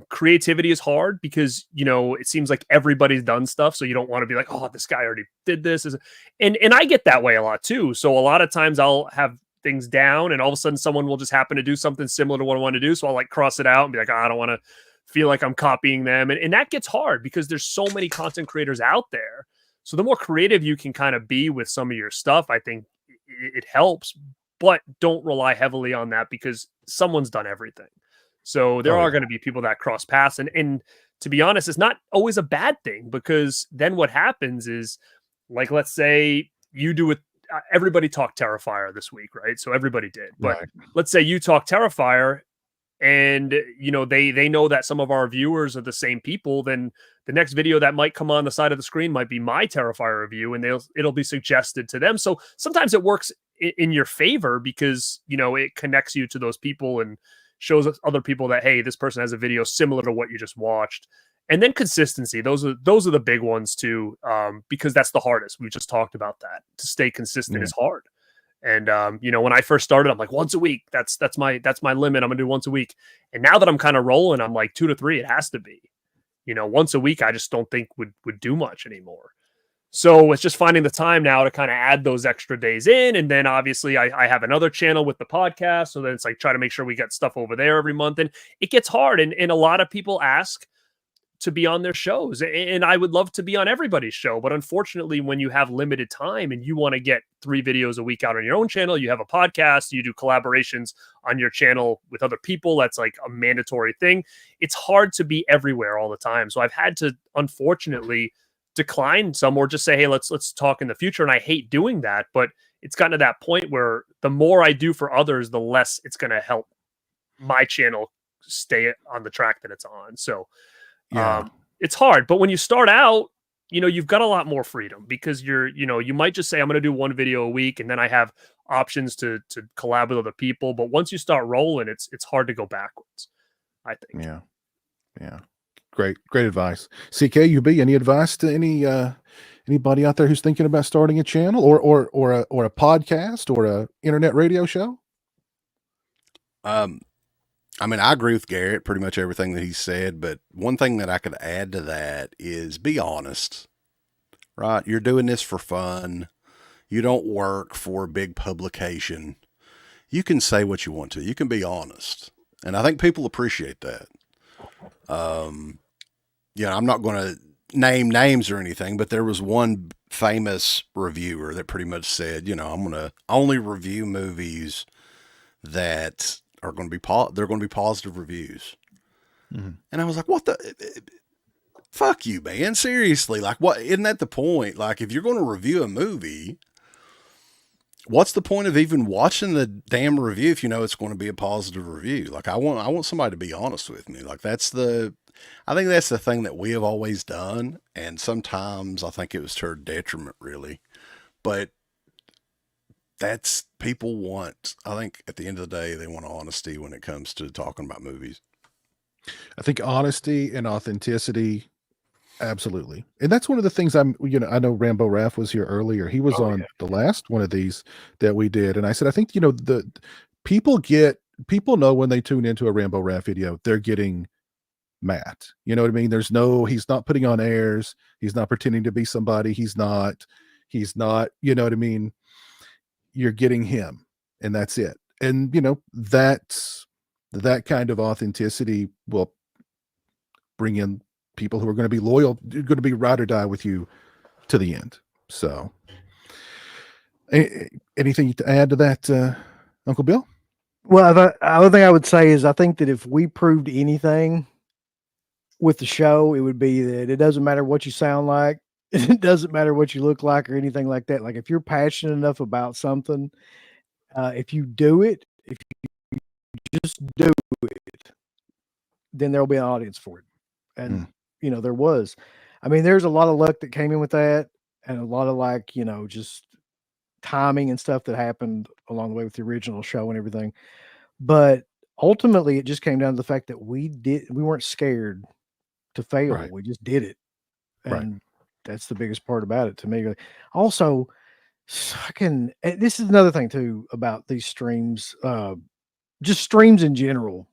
Speaker 2: Creativity is hard because, it seems like everybody's done stuff. So you don't want to be like, oh, this guy already did this. And I get that way a lot too. So a lot of times I'll have things down and all of a sudden someone will just happen to do something similar to what I want to do. So I'll like cross it out and be like, oh, I don't want to feel like I'm copying them. And that gets hard because there's so many content creators out there. So the more creative you can kind of be with some of your stuff, I think it helps, but don't rely heavily on that because someone's done everything. So there are going to be people that cross paths. And to be honest, it's not always a bad thing because then what happens is, like, let's say you do it. Everybody talked Terrifier this week, right? So everybody did. But let's say you talk Terrifier and, they know that some of our viewers are the same people, then the next video that might come on the side of the screen might be my Terrifier review and it'll be suggested to them. So sometimes it works in your favor because, it connects you to those people and shows other people that, hey, this person has a video similar to what you just watched. And then consistency. Those are the big ones too, because that's the hardest. We just talked about that. To stay consistent is hard. And when I first started, I'm like once a week. That's my limit. I'm gonna do once a week. And now that I'm kind of rolling, I'm like 2 to 3. It has to be. Once a week, I just don't think would do much anymore. So it's just finding the time now to kind of add those extra days in. And then obviously I have another channel with the podcast. So then it's like try to make sure we get stuff over there every month. And it gets hard. And a lot of people ask to be on their shows. And I would love to be on everybody's show. But unfortunately, when you have limited time and you want to get 3 videos a week out on your own channel, you have a podcast, you do collaborations on your channel with other people. That's like a mandatory thing. It's hard to be everywhere all the time. So I've had to, unfortunately, decline some or just say, hey, let's talk in the future. And I hate doing that, but it's gotten to that point where the more I do for others, the less it's going to help my channel stay on the track that it's on. So it's hard, but when you start out, you've got a lot more freedom because you might just say, I'm going to do 1 video a week. And then I have options to collab with other people. But once you start rolling, it's hard to go backwards, I think.
Speaker 1: Yeah. Yeah. Great advice. CKUB, any advice to anybody out there who's thinking about starting a channel or a podcast or a internet radio show?
Speaker 4: I agree with Garrett, pretty much everything that he said, but one thing that I could add to that is be honest, right? You're doing this for fun. You don't work for a big publication. You can say what you want to. You can be honest. And I think people appreciate that. I'm not going to name names or anything, but there was one famous reviewer that pretty much said, I'm going to only review movies that are going to be they're going to be positive reviews. Mm-hmm. And I was like, what the fuck you, man? Seriously. Like, what, isn't that the point? Like, if you're going to review a movie, what's the point of even watching the damn review if you know it's going to be a positive review? Like, I want somebody to be honest with me. Like, I think that's the thing that we have always done. And sometimes I think it was to our detriment, really. But that's people want, I think at the end of the day, they want honesty when it comes to talking about movies.
Speaker 1: I think honesty and authenticity, absolutely. And that's one of the things I know Rambo Raff was here earlier. He was on the last one of these that we did. And I said, I think, the people know when they tune into a Rambo Raff video, they're getting Matt. You know what I mean? He's not putting on airs. He's not pretending to be somebody. He's not, you know what I mean? You're getting him, and that's it. And, that kind of authenticity will bring in people who are going to be loyal, going to be ride or die with you to the end. So anything to add to that, Uncle Bill?
Speaker 3: Well, the other thing I would say is I think that if we proved anything with the show, it would be that it doesn't matter what you sound like. It doesn't matter what you look like or anything like that. Like if you're passionate enough about something, if you do it, if you just do it, then there'll be an audience for it. And, there was. I mean, there's a lot of luck that came in with that and a lot of just timing and stuff that happened along the way with the original show and everything. But ultimately, it just came down to the fact that we weren't scared to fail.
Speaker 1: Right.
Speaker 3: We just did it. And that's the biggest part about it to me. Also, this is another thing too about these streams, just streams in general,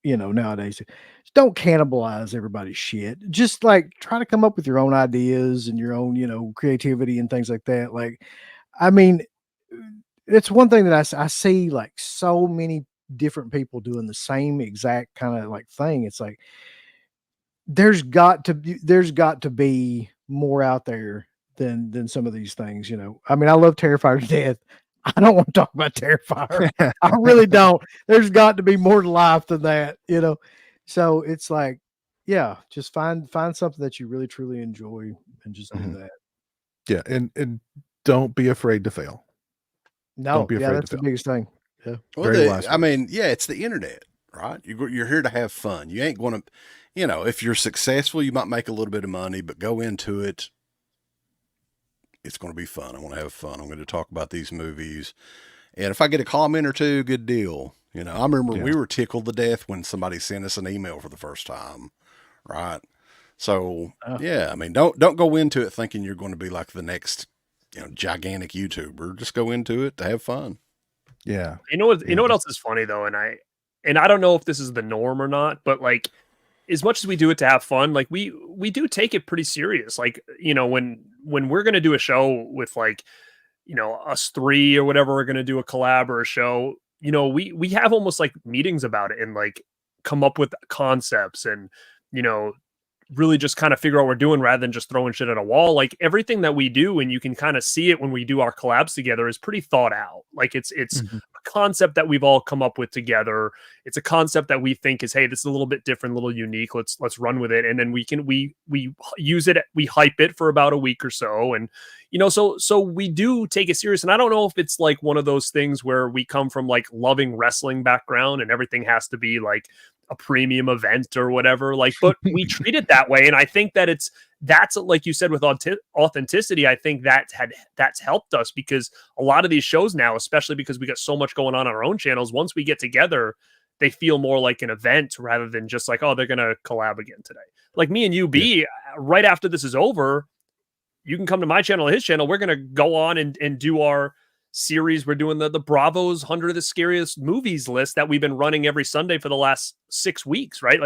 Speaker 3: nowadays. Just don't cannibalize everybody's shit. Just try to come up with your own ideas and your own, creativity and things like that. I mean, it's one thing that I see so many different people doing the same exact kind of thing. It's there's got to be more out there than some of these things. I mean, I love Terrifier to death. I don't want to talk about Terrifier. I really don't. There's got to be more to life than that, So it's just find something that you really truly enjoy and just do that.
Speaker 1: Yeah, and don't be afraid to fail.
Speaker 3: No,
Speaker 1: don't be afraid
Speaker 3: that's
Speaker 1: to
Speaker 3: the
Speaker 1: fail.
Speaker 3: biggest thing. Yeah.
Speaker 4: Well, it's the internet, right? You're here to have fun. You ain't going to, if you're successful, you might make a little bit of money, but go into it. It's going to be fun. I want to have fun. I'm going to talk about these movies. And if I get a comment or two, good deal. I remember we were tickled to death when somebody sent us an email for the first time. Right. So I mean, don't go into it thinking you're going to be like the next, gigantic YouTuber. Just go into it to have fun.
Speaker 1: Yeah.
Speaker 2: You know what else is funny though? And I don't know if this is the norm or not, but as much as we do it to have fun, we do take it pretty serious. When we're going to do a show with us three or whatever, we're going to do a collab or a show, we have almost meetings about it and come up with concepts and, really just kind of figure out what we're doing rather than just throwing shit at a wall. Everything that we do, and you can kind of see it when we do our collabs together, is pretty thought out. It's a concept that we've all come up with together. It's a concept that we think is, hey, this is a little bit different, a little unique. Let's run with it. And then we use it, we hype it for about a week or so. And, so we do take it serious. And I don't know if it's one of those things where we come from loving wrestling background and everything has to be a premium event or whatever, but we treat it that way. And I think that that's like you said with authenticity. I think that's helped us because a lot of these shows now, especially because we got so much going on our own channels, once we get together, they feel more like an event rather than just oh, they're going to collab again today. Me and you, right after this is over, you can come to my channel, his channel. We're going to go on and do our series. We're doing the Bravo's 100 of the Scariest Movies list that we've been running every Sunday for the last 6 weeks, right?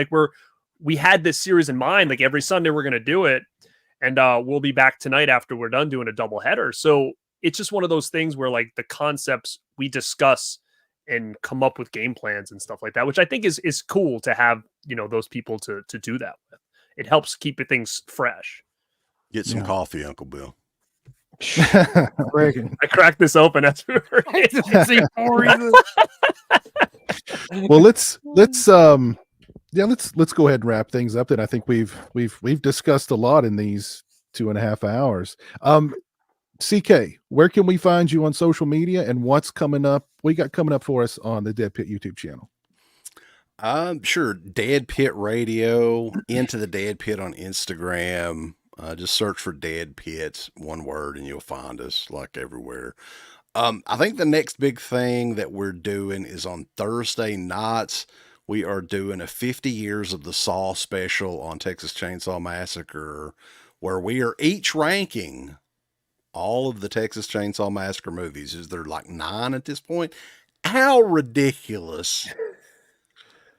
Speaker 2: We had this series in mind, every Sunday we're going to do it. And we'll be back tonight after we're done doing a double header. So it's just one of those things where the concepts we discuss and come up with game plans and stuff like that, which I think is cool to have, those people to do that with. It helps keep things fresh.
Speaker 4: Get some coffee, Uncle Bill.
Speaker 3: I
Speaker 2: cracked this open. That's
Speaker 1: well, let's go ahead and wrap things up. Then I think we've discussed a lot in these 2.5 hours. CK, where can we find you on social media and what's coming up? What you got coming up for us on the Deadpit YouTube channel?
Speaker 4: Sure. Deadpit Radio, Into the Deadpit on Instagram. Just search for Deadpit, one word, and you'll find us everywhere. I think the next big thing that we're doing is on Thursday nights. we are doing a 50 years of the Saw special on Texas Chainsaw Massacre, where we are each ranking all of the Texas Chainsaw Massacre movies. Is there like 9 at this point? How ridiculous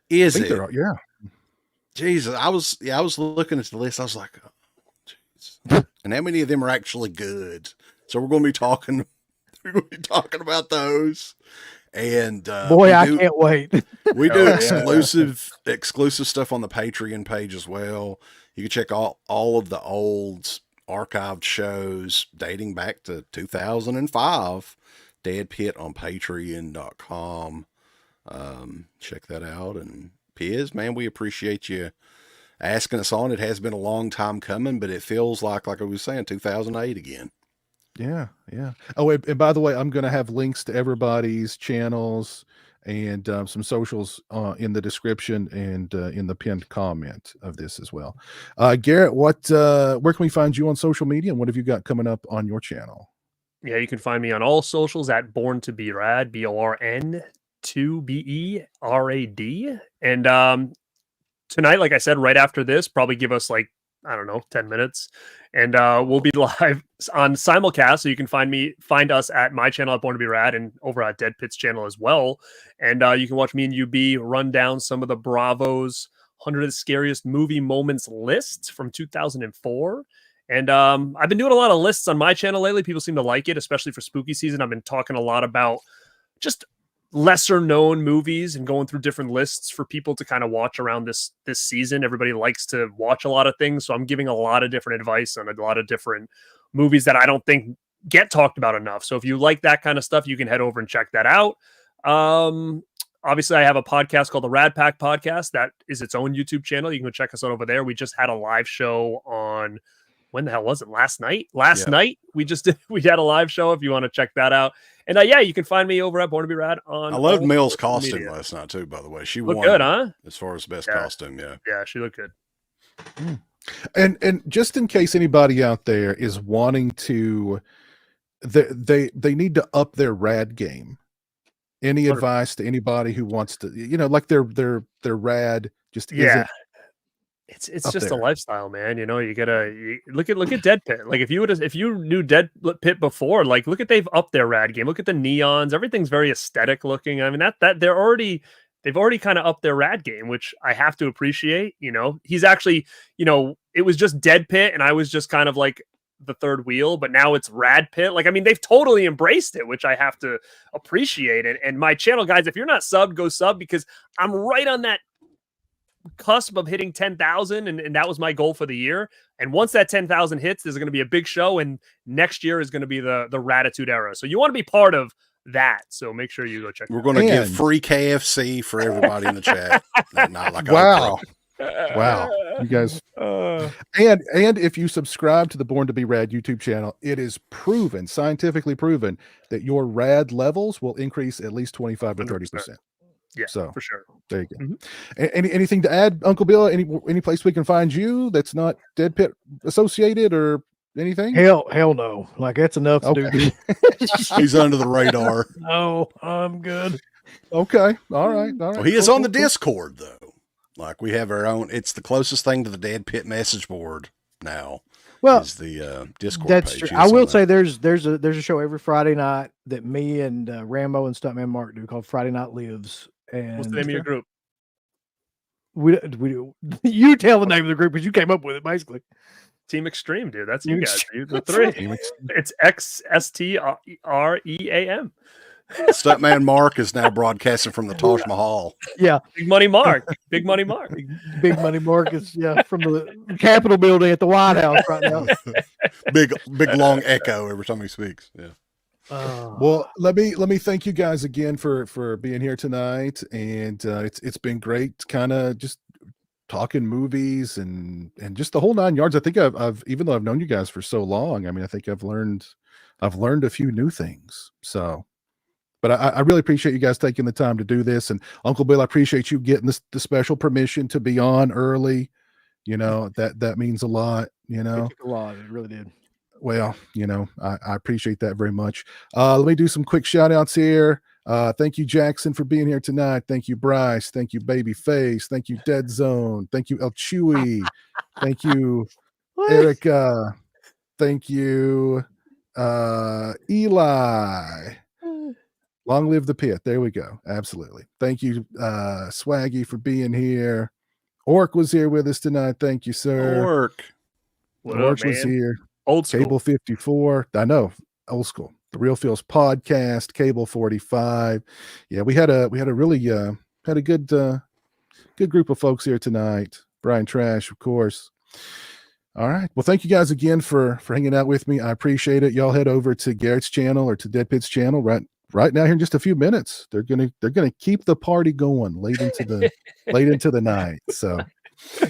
Speaker 4: is it?
Speaker 1: Yeah.
Speaker 4: Jesus, I was looking at the list. I was like, oh, jeez. And how many of them are actually good? So we're going to be talking about those. And
Speaker 3: boy, I can't wait.
Speaker 4: We do exclusive stuff on the Patreon page as well. You can check all of the old archived shows dating back to 2005. Deadpit on patreon.com. Check that out. And Piz, man, we appreciate you asking us on. It has been a long time coming, but it feels like I was saying, 2008 again.
Speaker 1: Yeah. Oh, and by the way, I'm going to have links to everybody's channels and some socials in the description and in the pinned comment of this as well. Garrett, where can we find you on social media, and what have you got coming up on your channel?
Speaker 2: Yeah, you can find me on all socials at Born2BeRad, Born2BeRad. And tonight, like I said, right after this, probably give us like, I don't know, 10 minutes. And we'll be live on simulcast. So you can find us at my channel at Born2BeRad and over at Deadpit's channel as well. And you can watch me and UB run down some of the Bravo's 100 Scariest Movie Moments lists from 2004. And I've been doing a lot of lists on my channel lately. People seem to like it, especially for spooky season. I've been talking a lot about just lesser known movies and going through different lists for people to kind of watch around this season. Everybody likes to watch a lot of things, so I'm giving a lot of different advice on a lot of different movies that I don't think get talked about enough. So if you like that kind of stuff, you can head over and check that out. Obviously I have a podcast called the Rad Pack Podcast that is its own YouTube channel. You can go check us out over there. We just had a live show on, when the hell was it? Last night night we had a live show if you want to check that out. And yeah, you can find me over at Born2BeRad on.
Speaker 4: I loved Mel's costume last night too, by the way. She
Speaker 2: looked
Speaker 4: won
Speaker 2: good, huh?
Speaker 4: As far as best costume, yeah.
Speaker 2: Yeah, she looked good.
Speaker 1: And just in case anybody out there is wanting to, they need to up their rad game. Any advice to anybody who wants to, like their rad just isn't.
Speaker 2: It's just a lifestyle, man. You gotta look at Deadpit. Like if you knew Deadpit before, like look at, they've upped their rad game. Look at the neons. Everything's very aesthetic looking. I mean that they've already kind of upped their rad game, which I have to appreciate. He's actually, it was just Deadpit and I was just kind of like the third wheel, but now it's Rad Pit. Like, I mean, they've totally embraced it, which I have to appreciate. And my channel, guys, if you're not subbed, go sub, because I'm right on that cusp of hitting 10,000, and that was my goal for the year. And once that 10,000 hits, there's going to be a big show, and next year is going to be the Ratitude era. So you want to be part of that. So make sure you go check.
Speaker 4: We're going to give free KFC for everybody in the chat. Not like
Speaker 1: wow. Wow, you guys. And if you subscribe to the Born2BeRad YouTube channel, it is proven, scientifically proven, that your rad levels will increase at least 25 to 30%.
Speaker 2: Yeah,
Speaker 1: so
Speaker 2: for sure.
Speaker 1: There you go. Anything to add, Uncle Bill? Any place we can find you that's not Deadpit associated or anything?
Speaker 3: Hell no. Like that's enough to do.
Speaker 4: He's under the radar.
Speaker 3: No, I'm good.
Speaker 1: Okay. All right.
Speaker 4: Well, he is on the Discord though. Like we have our own. It's the closest thing to the Deadpit message board now.
Speaker 3: Well,
Speaker 4: is the Discord.
Speaker 3: That's
Speaker 4: page.
Speaker 3: true. I will say there's a show every Friday night that me and Rambo and Stuntman Mark do called Friday Night Lives. And
Speaker 2: what's the name of your group?
Speaker 3: We you tell the name of the group because you came up with it basically.
Speaker 2: Team Extreme, dude. That's you guys. Dude. The three. It's XSTREAM.
Speaker 4: Stuntman Mark is now broadcasting from the Taj Mahal.
Speaker 3: Yeah.
Speaker 2: Big Money Mark. Big Money Mark.
Speaker 3: Big Money Mark is from the Capitol building at the White House right now.
Speaker 4: big long echo every time he speaks. Yeah.
Speaker 1: Well, let me thank you guys again for being here tonight, and it's been great kind of just talking movies and just the whole 9 yards. I think I've even though I've known you guys for so long, I mean, I think I've learned a few new things. So but I really appreciate you guys taking the time to do this. And Uncle Bill, I appreciate you getting the special permission to be on early. That means a lot,
Speaker 3: It took a lot. It really did.
Speaker 1: Well, I appreciate that very much. Let me do some quick shout outs here. Thank you, Jackson, for being here tonight. Thank you, Bryce. Thank you, Babyface. Thank you, Dead Zone. Thank you, El Chewy. Thank you, Erica. Thank you, Eli. Long live the pit. There we go. Absolutely. Thank you, Swaggy, for being here. Orc was here with us tonight. Thank you, sir.
Speaker 4: Work.
Speaker 2: What
Speaker 1: Orc
Speaker 2: up,
Speaker 1: was
Speaker 2: man?
Speaker 1: here.
Speaker 2: Old school.
Speaker 1: Cable 54. I know. Old school. The Real Feels podcast. Cable 45. Yeah, we had a really had a good group of folks here tonight. Brian Trash, of course. All right. Well, thank you guys again for hanging out with me. I appreciate it. Y'all head over to Garrett's channel or to Deadpit's channel right now here in just a few minutes. They're gonna keep the party going late into the night. So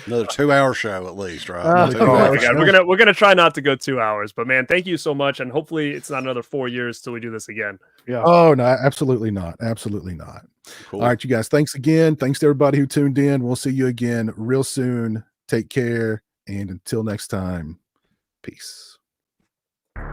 Speaker 4: Another 2-hour show at least, right?
Speaker 3: Oh,
Speaker 4: Another
Speaker 3: my
Speaker 4: 2 hour
Speaker 3: God.
Speaker 4: show.
Speaker 2: We're gonna try not to go 2 hours, but man, thank you so much, and hopefully it's not another 4 years till we do this again.
Speaker 3: Yeah.
Speaker 1: oh no, absolutely not. Absolutely not.
Speaker 4: Cool.
Speaker 1: All right, you guys. Thanks again. Thanks to everybody who tuned in. We'll see you again real soon. Take care. And until next time, peace.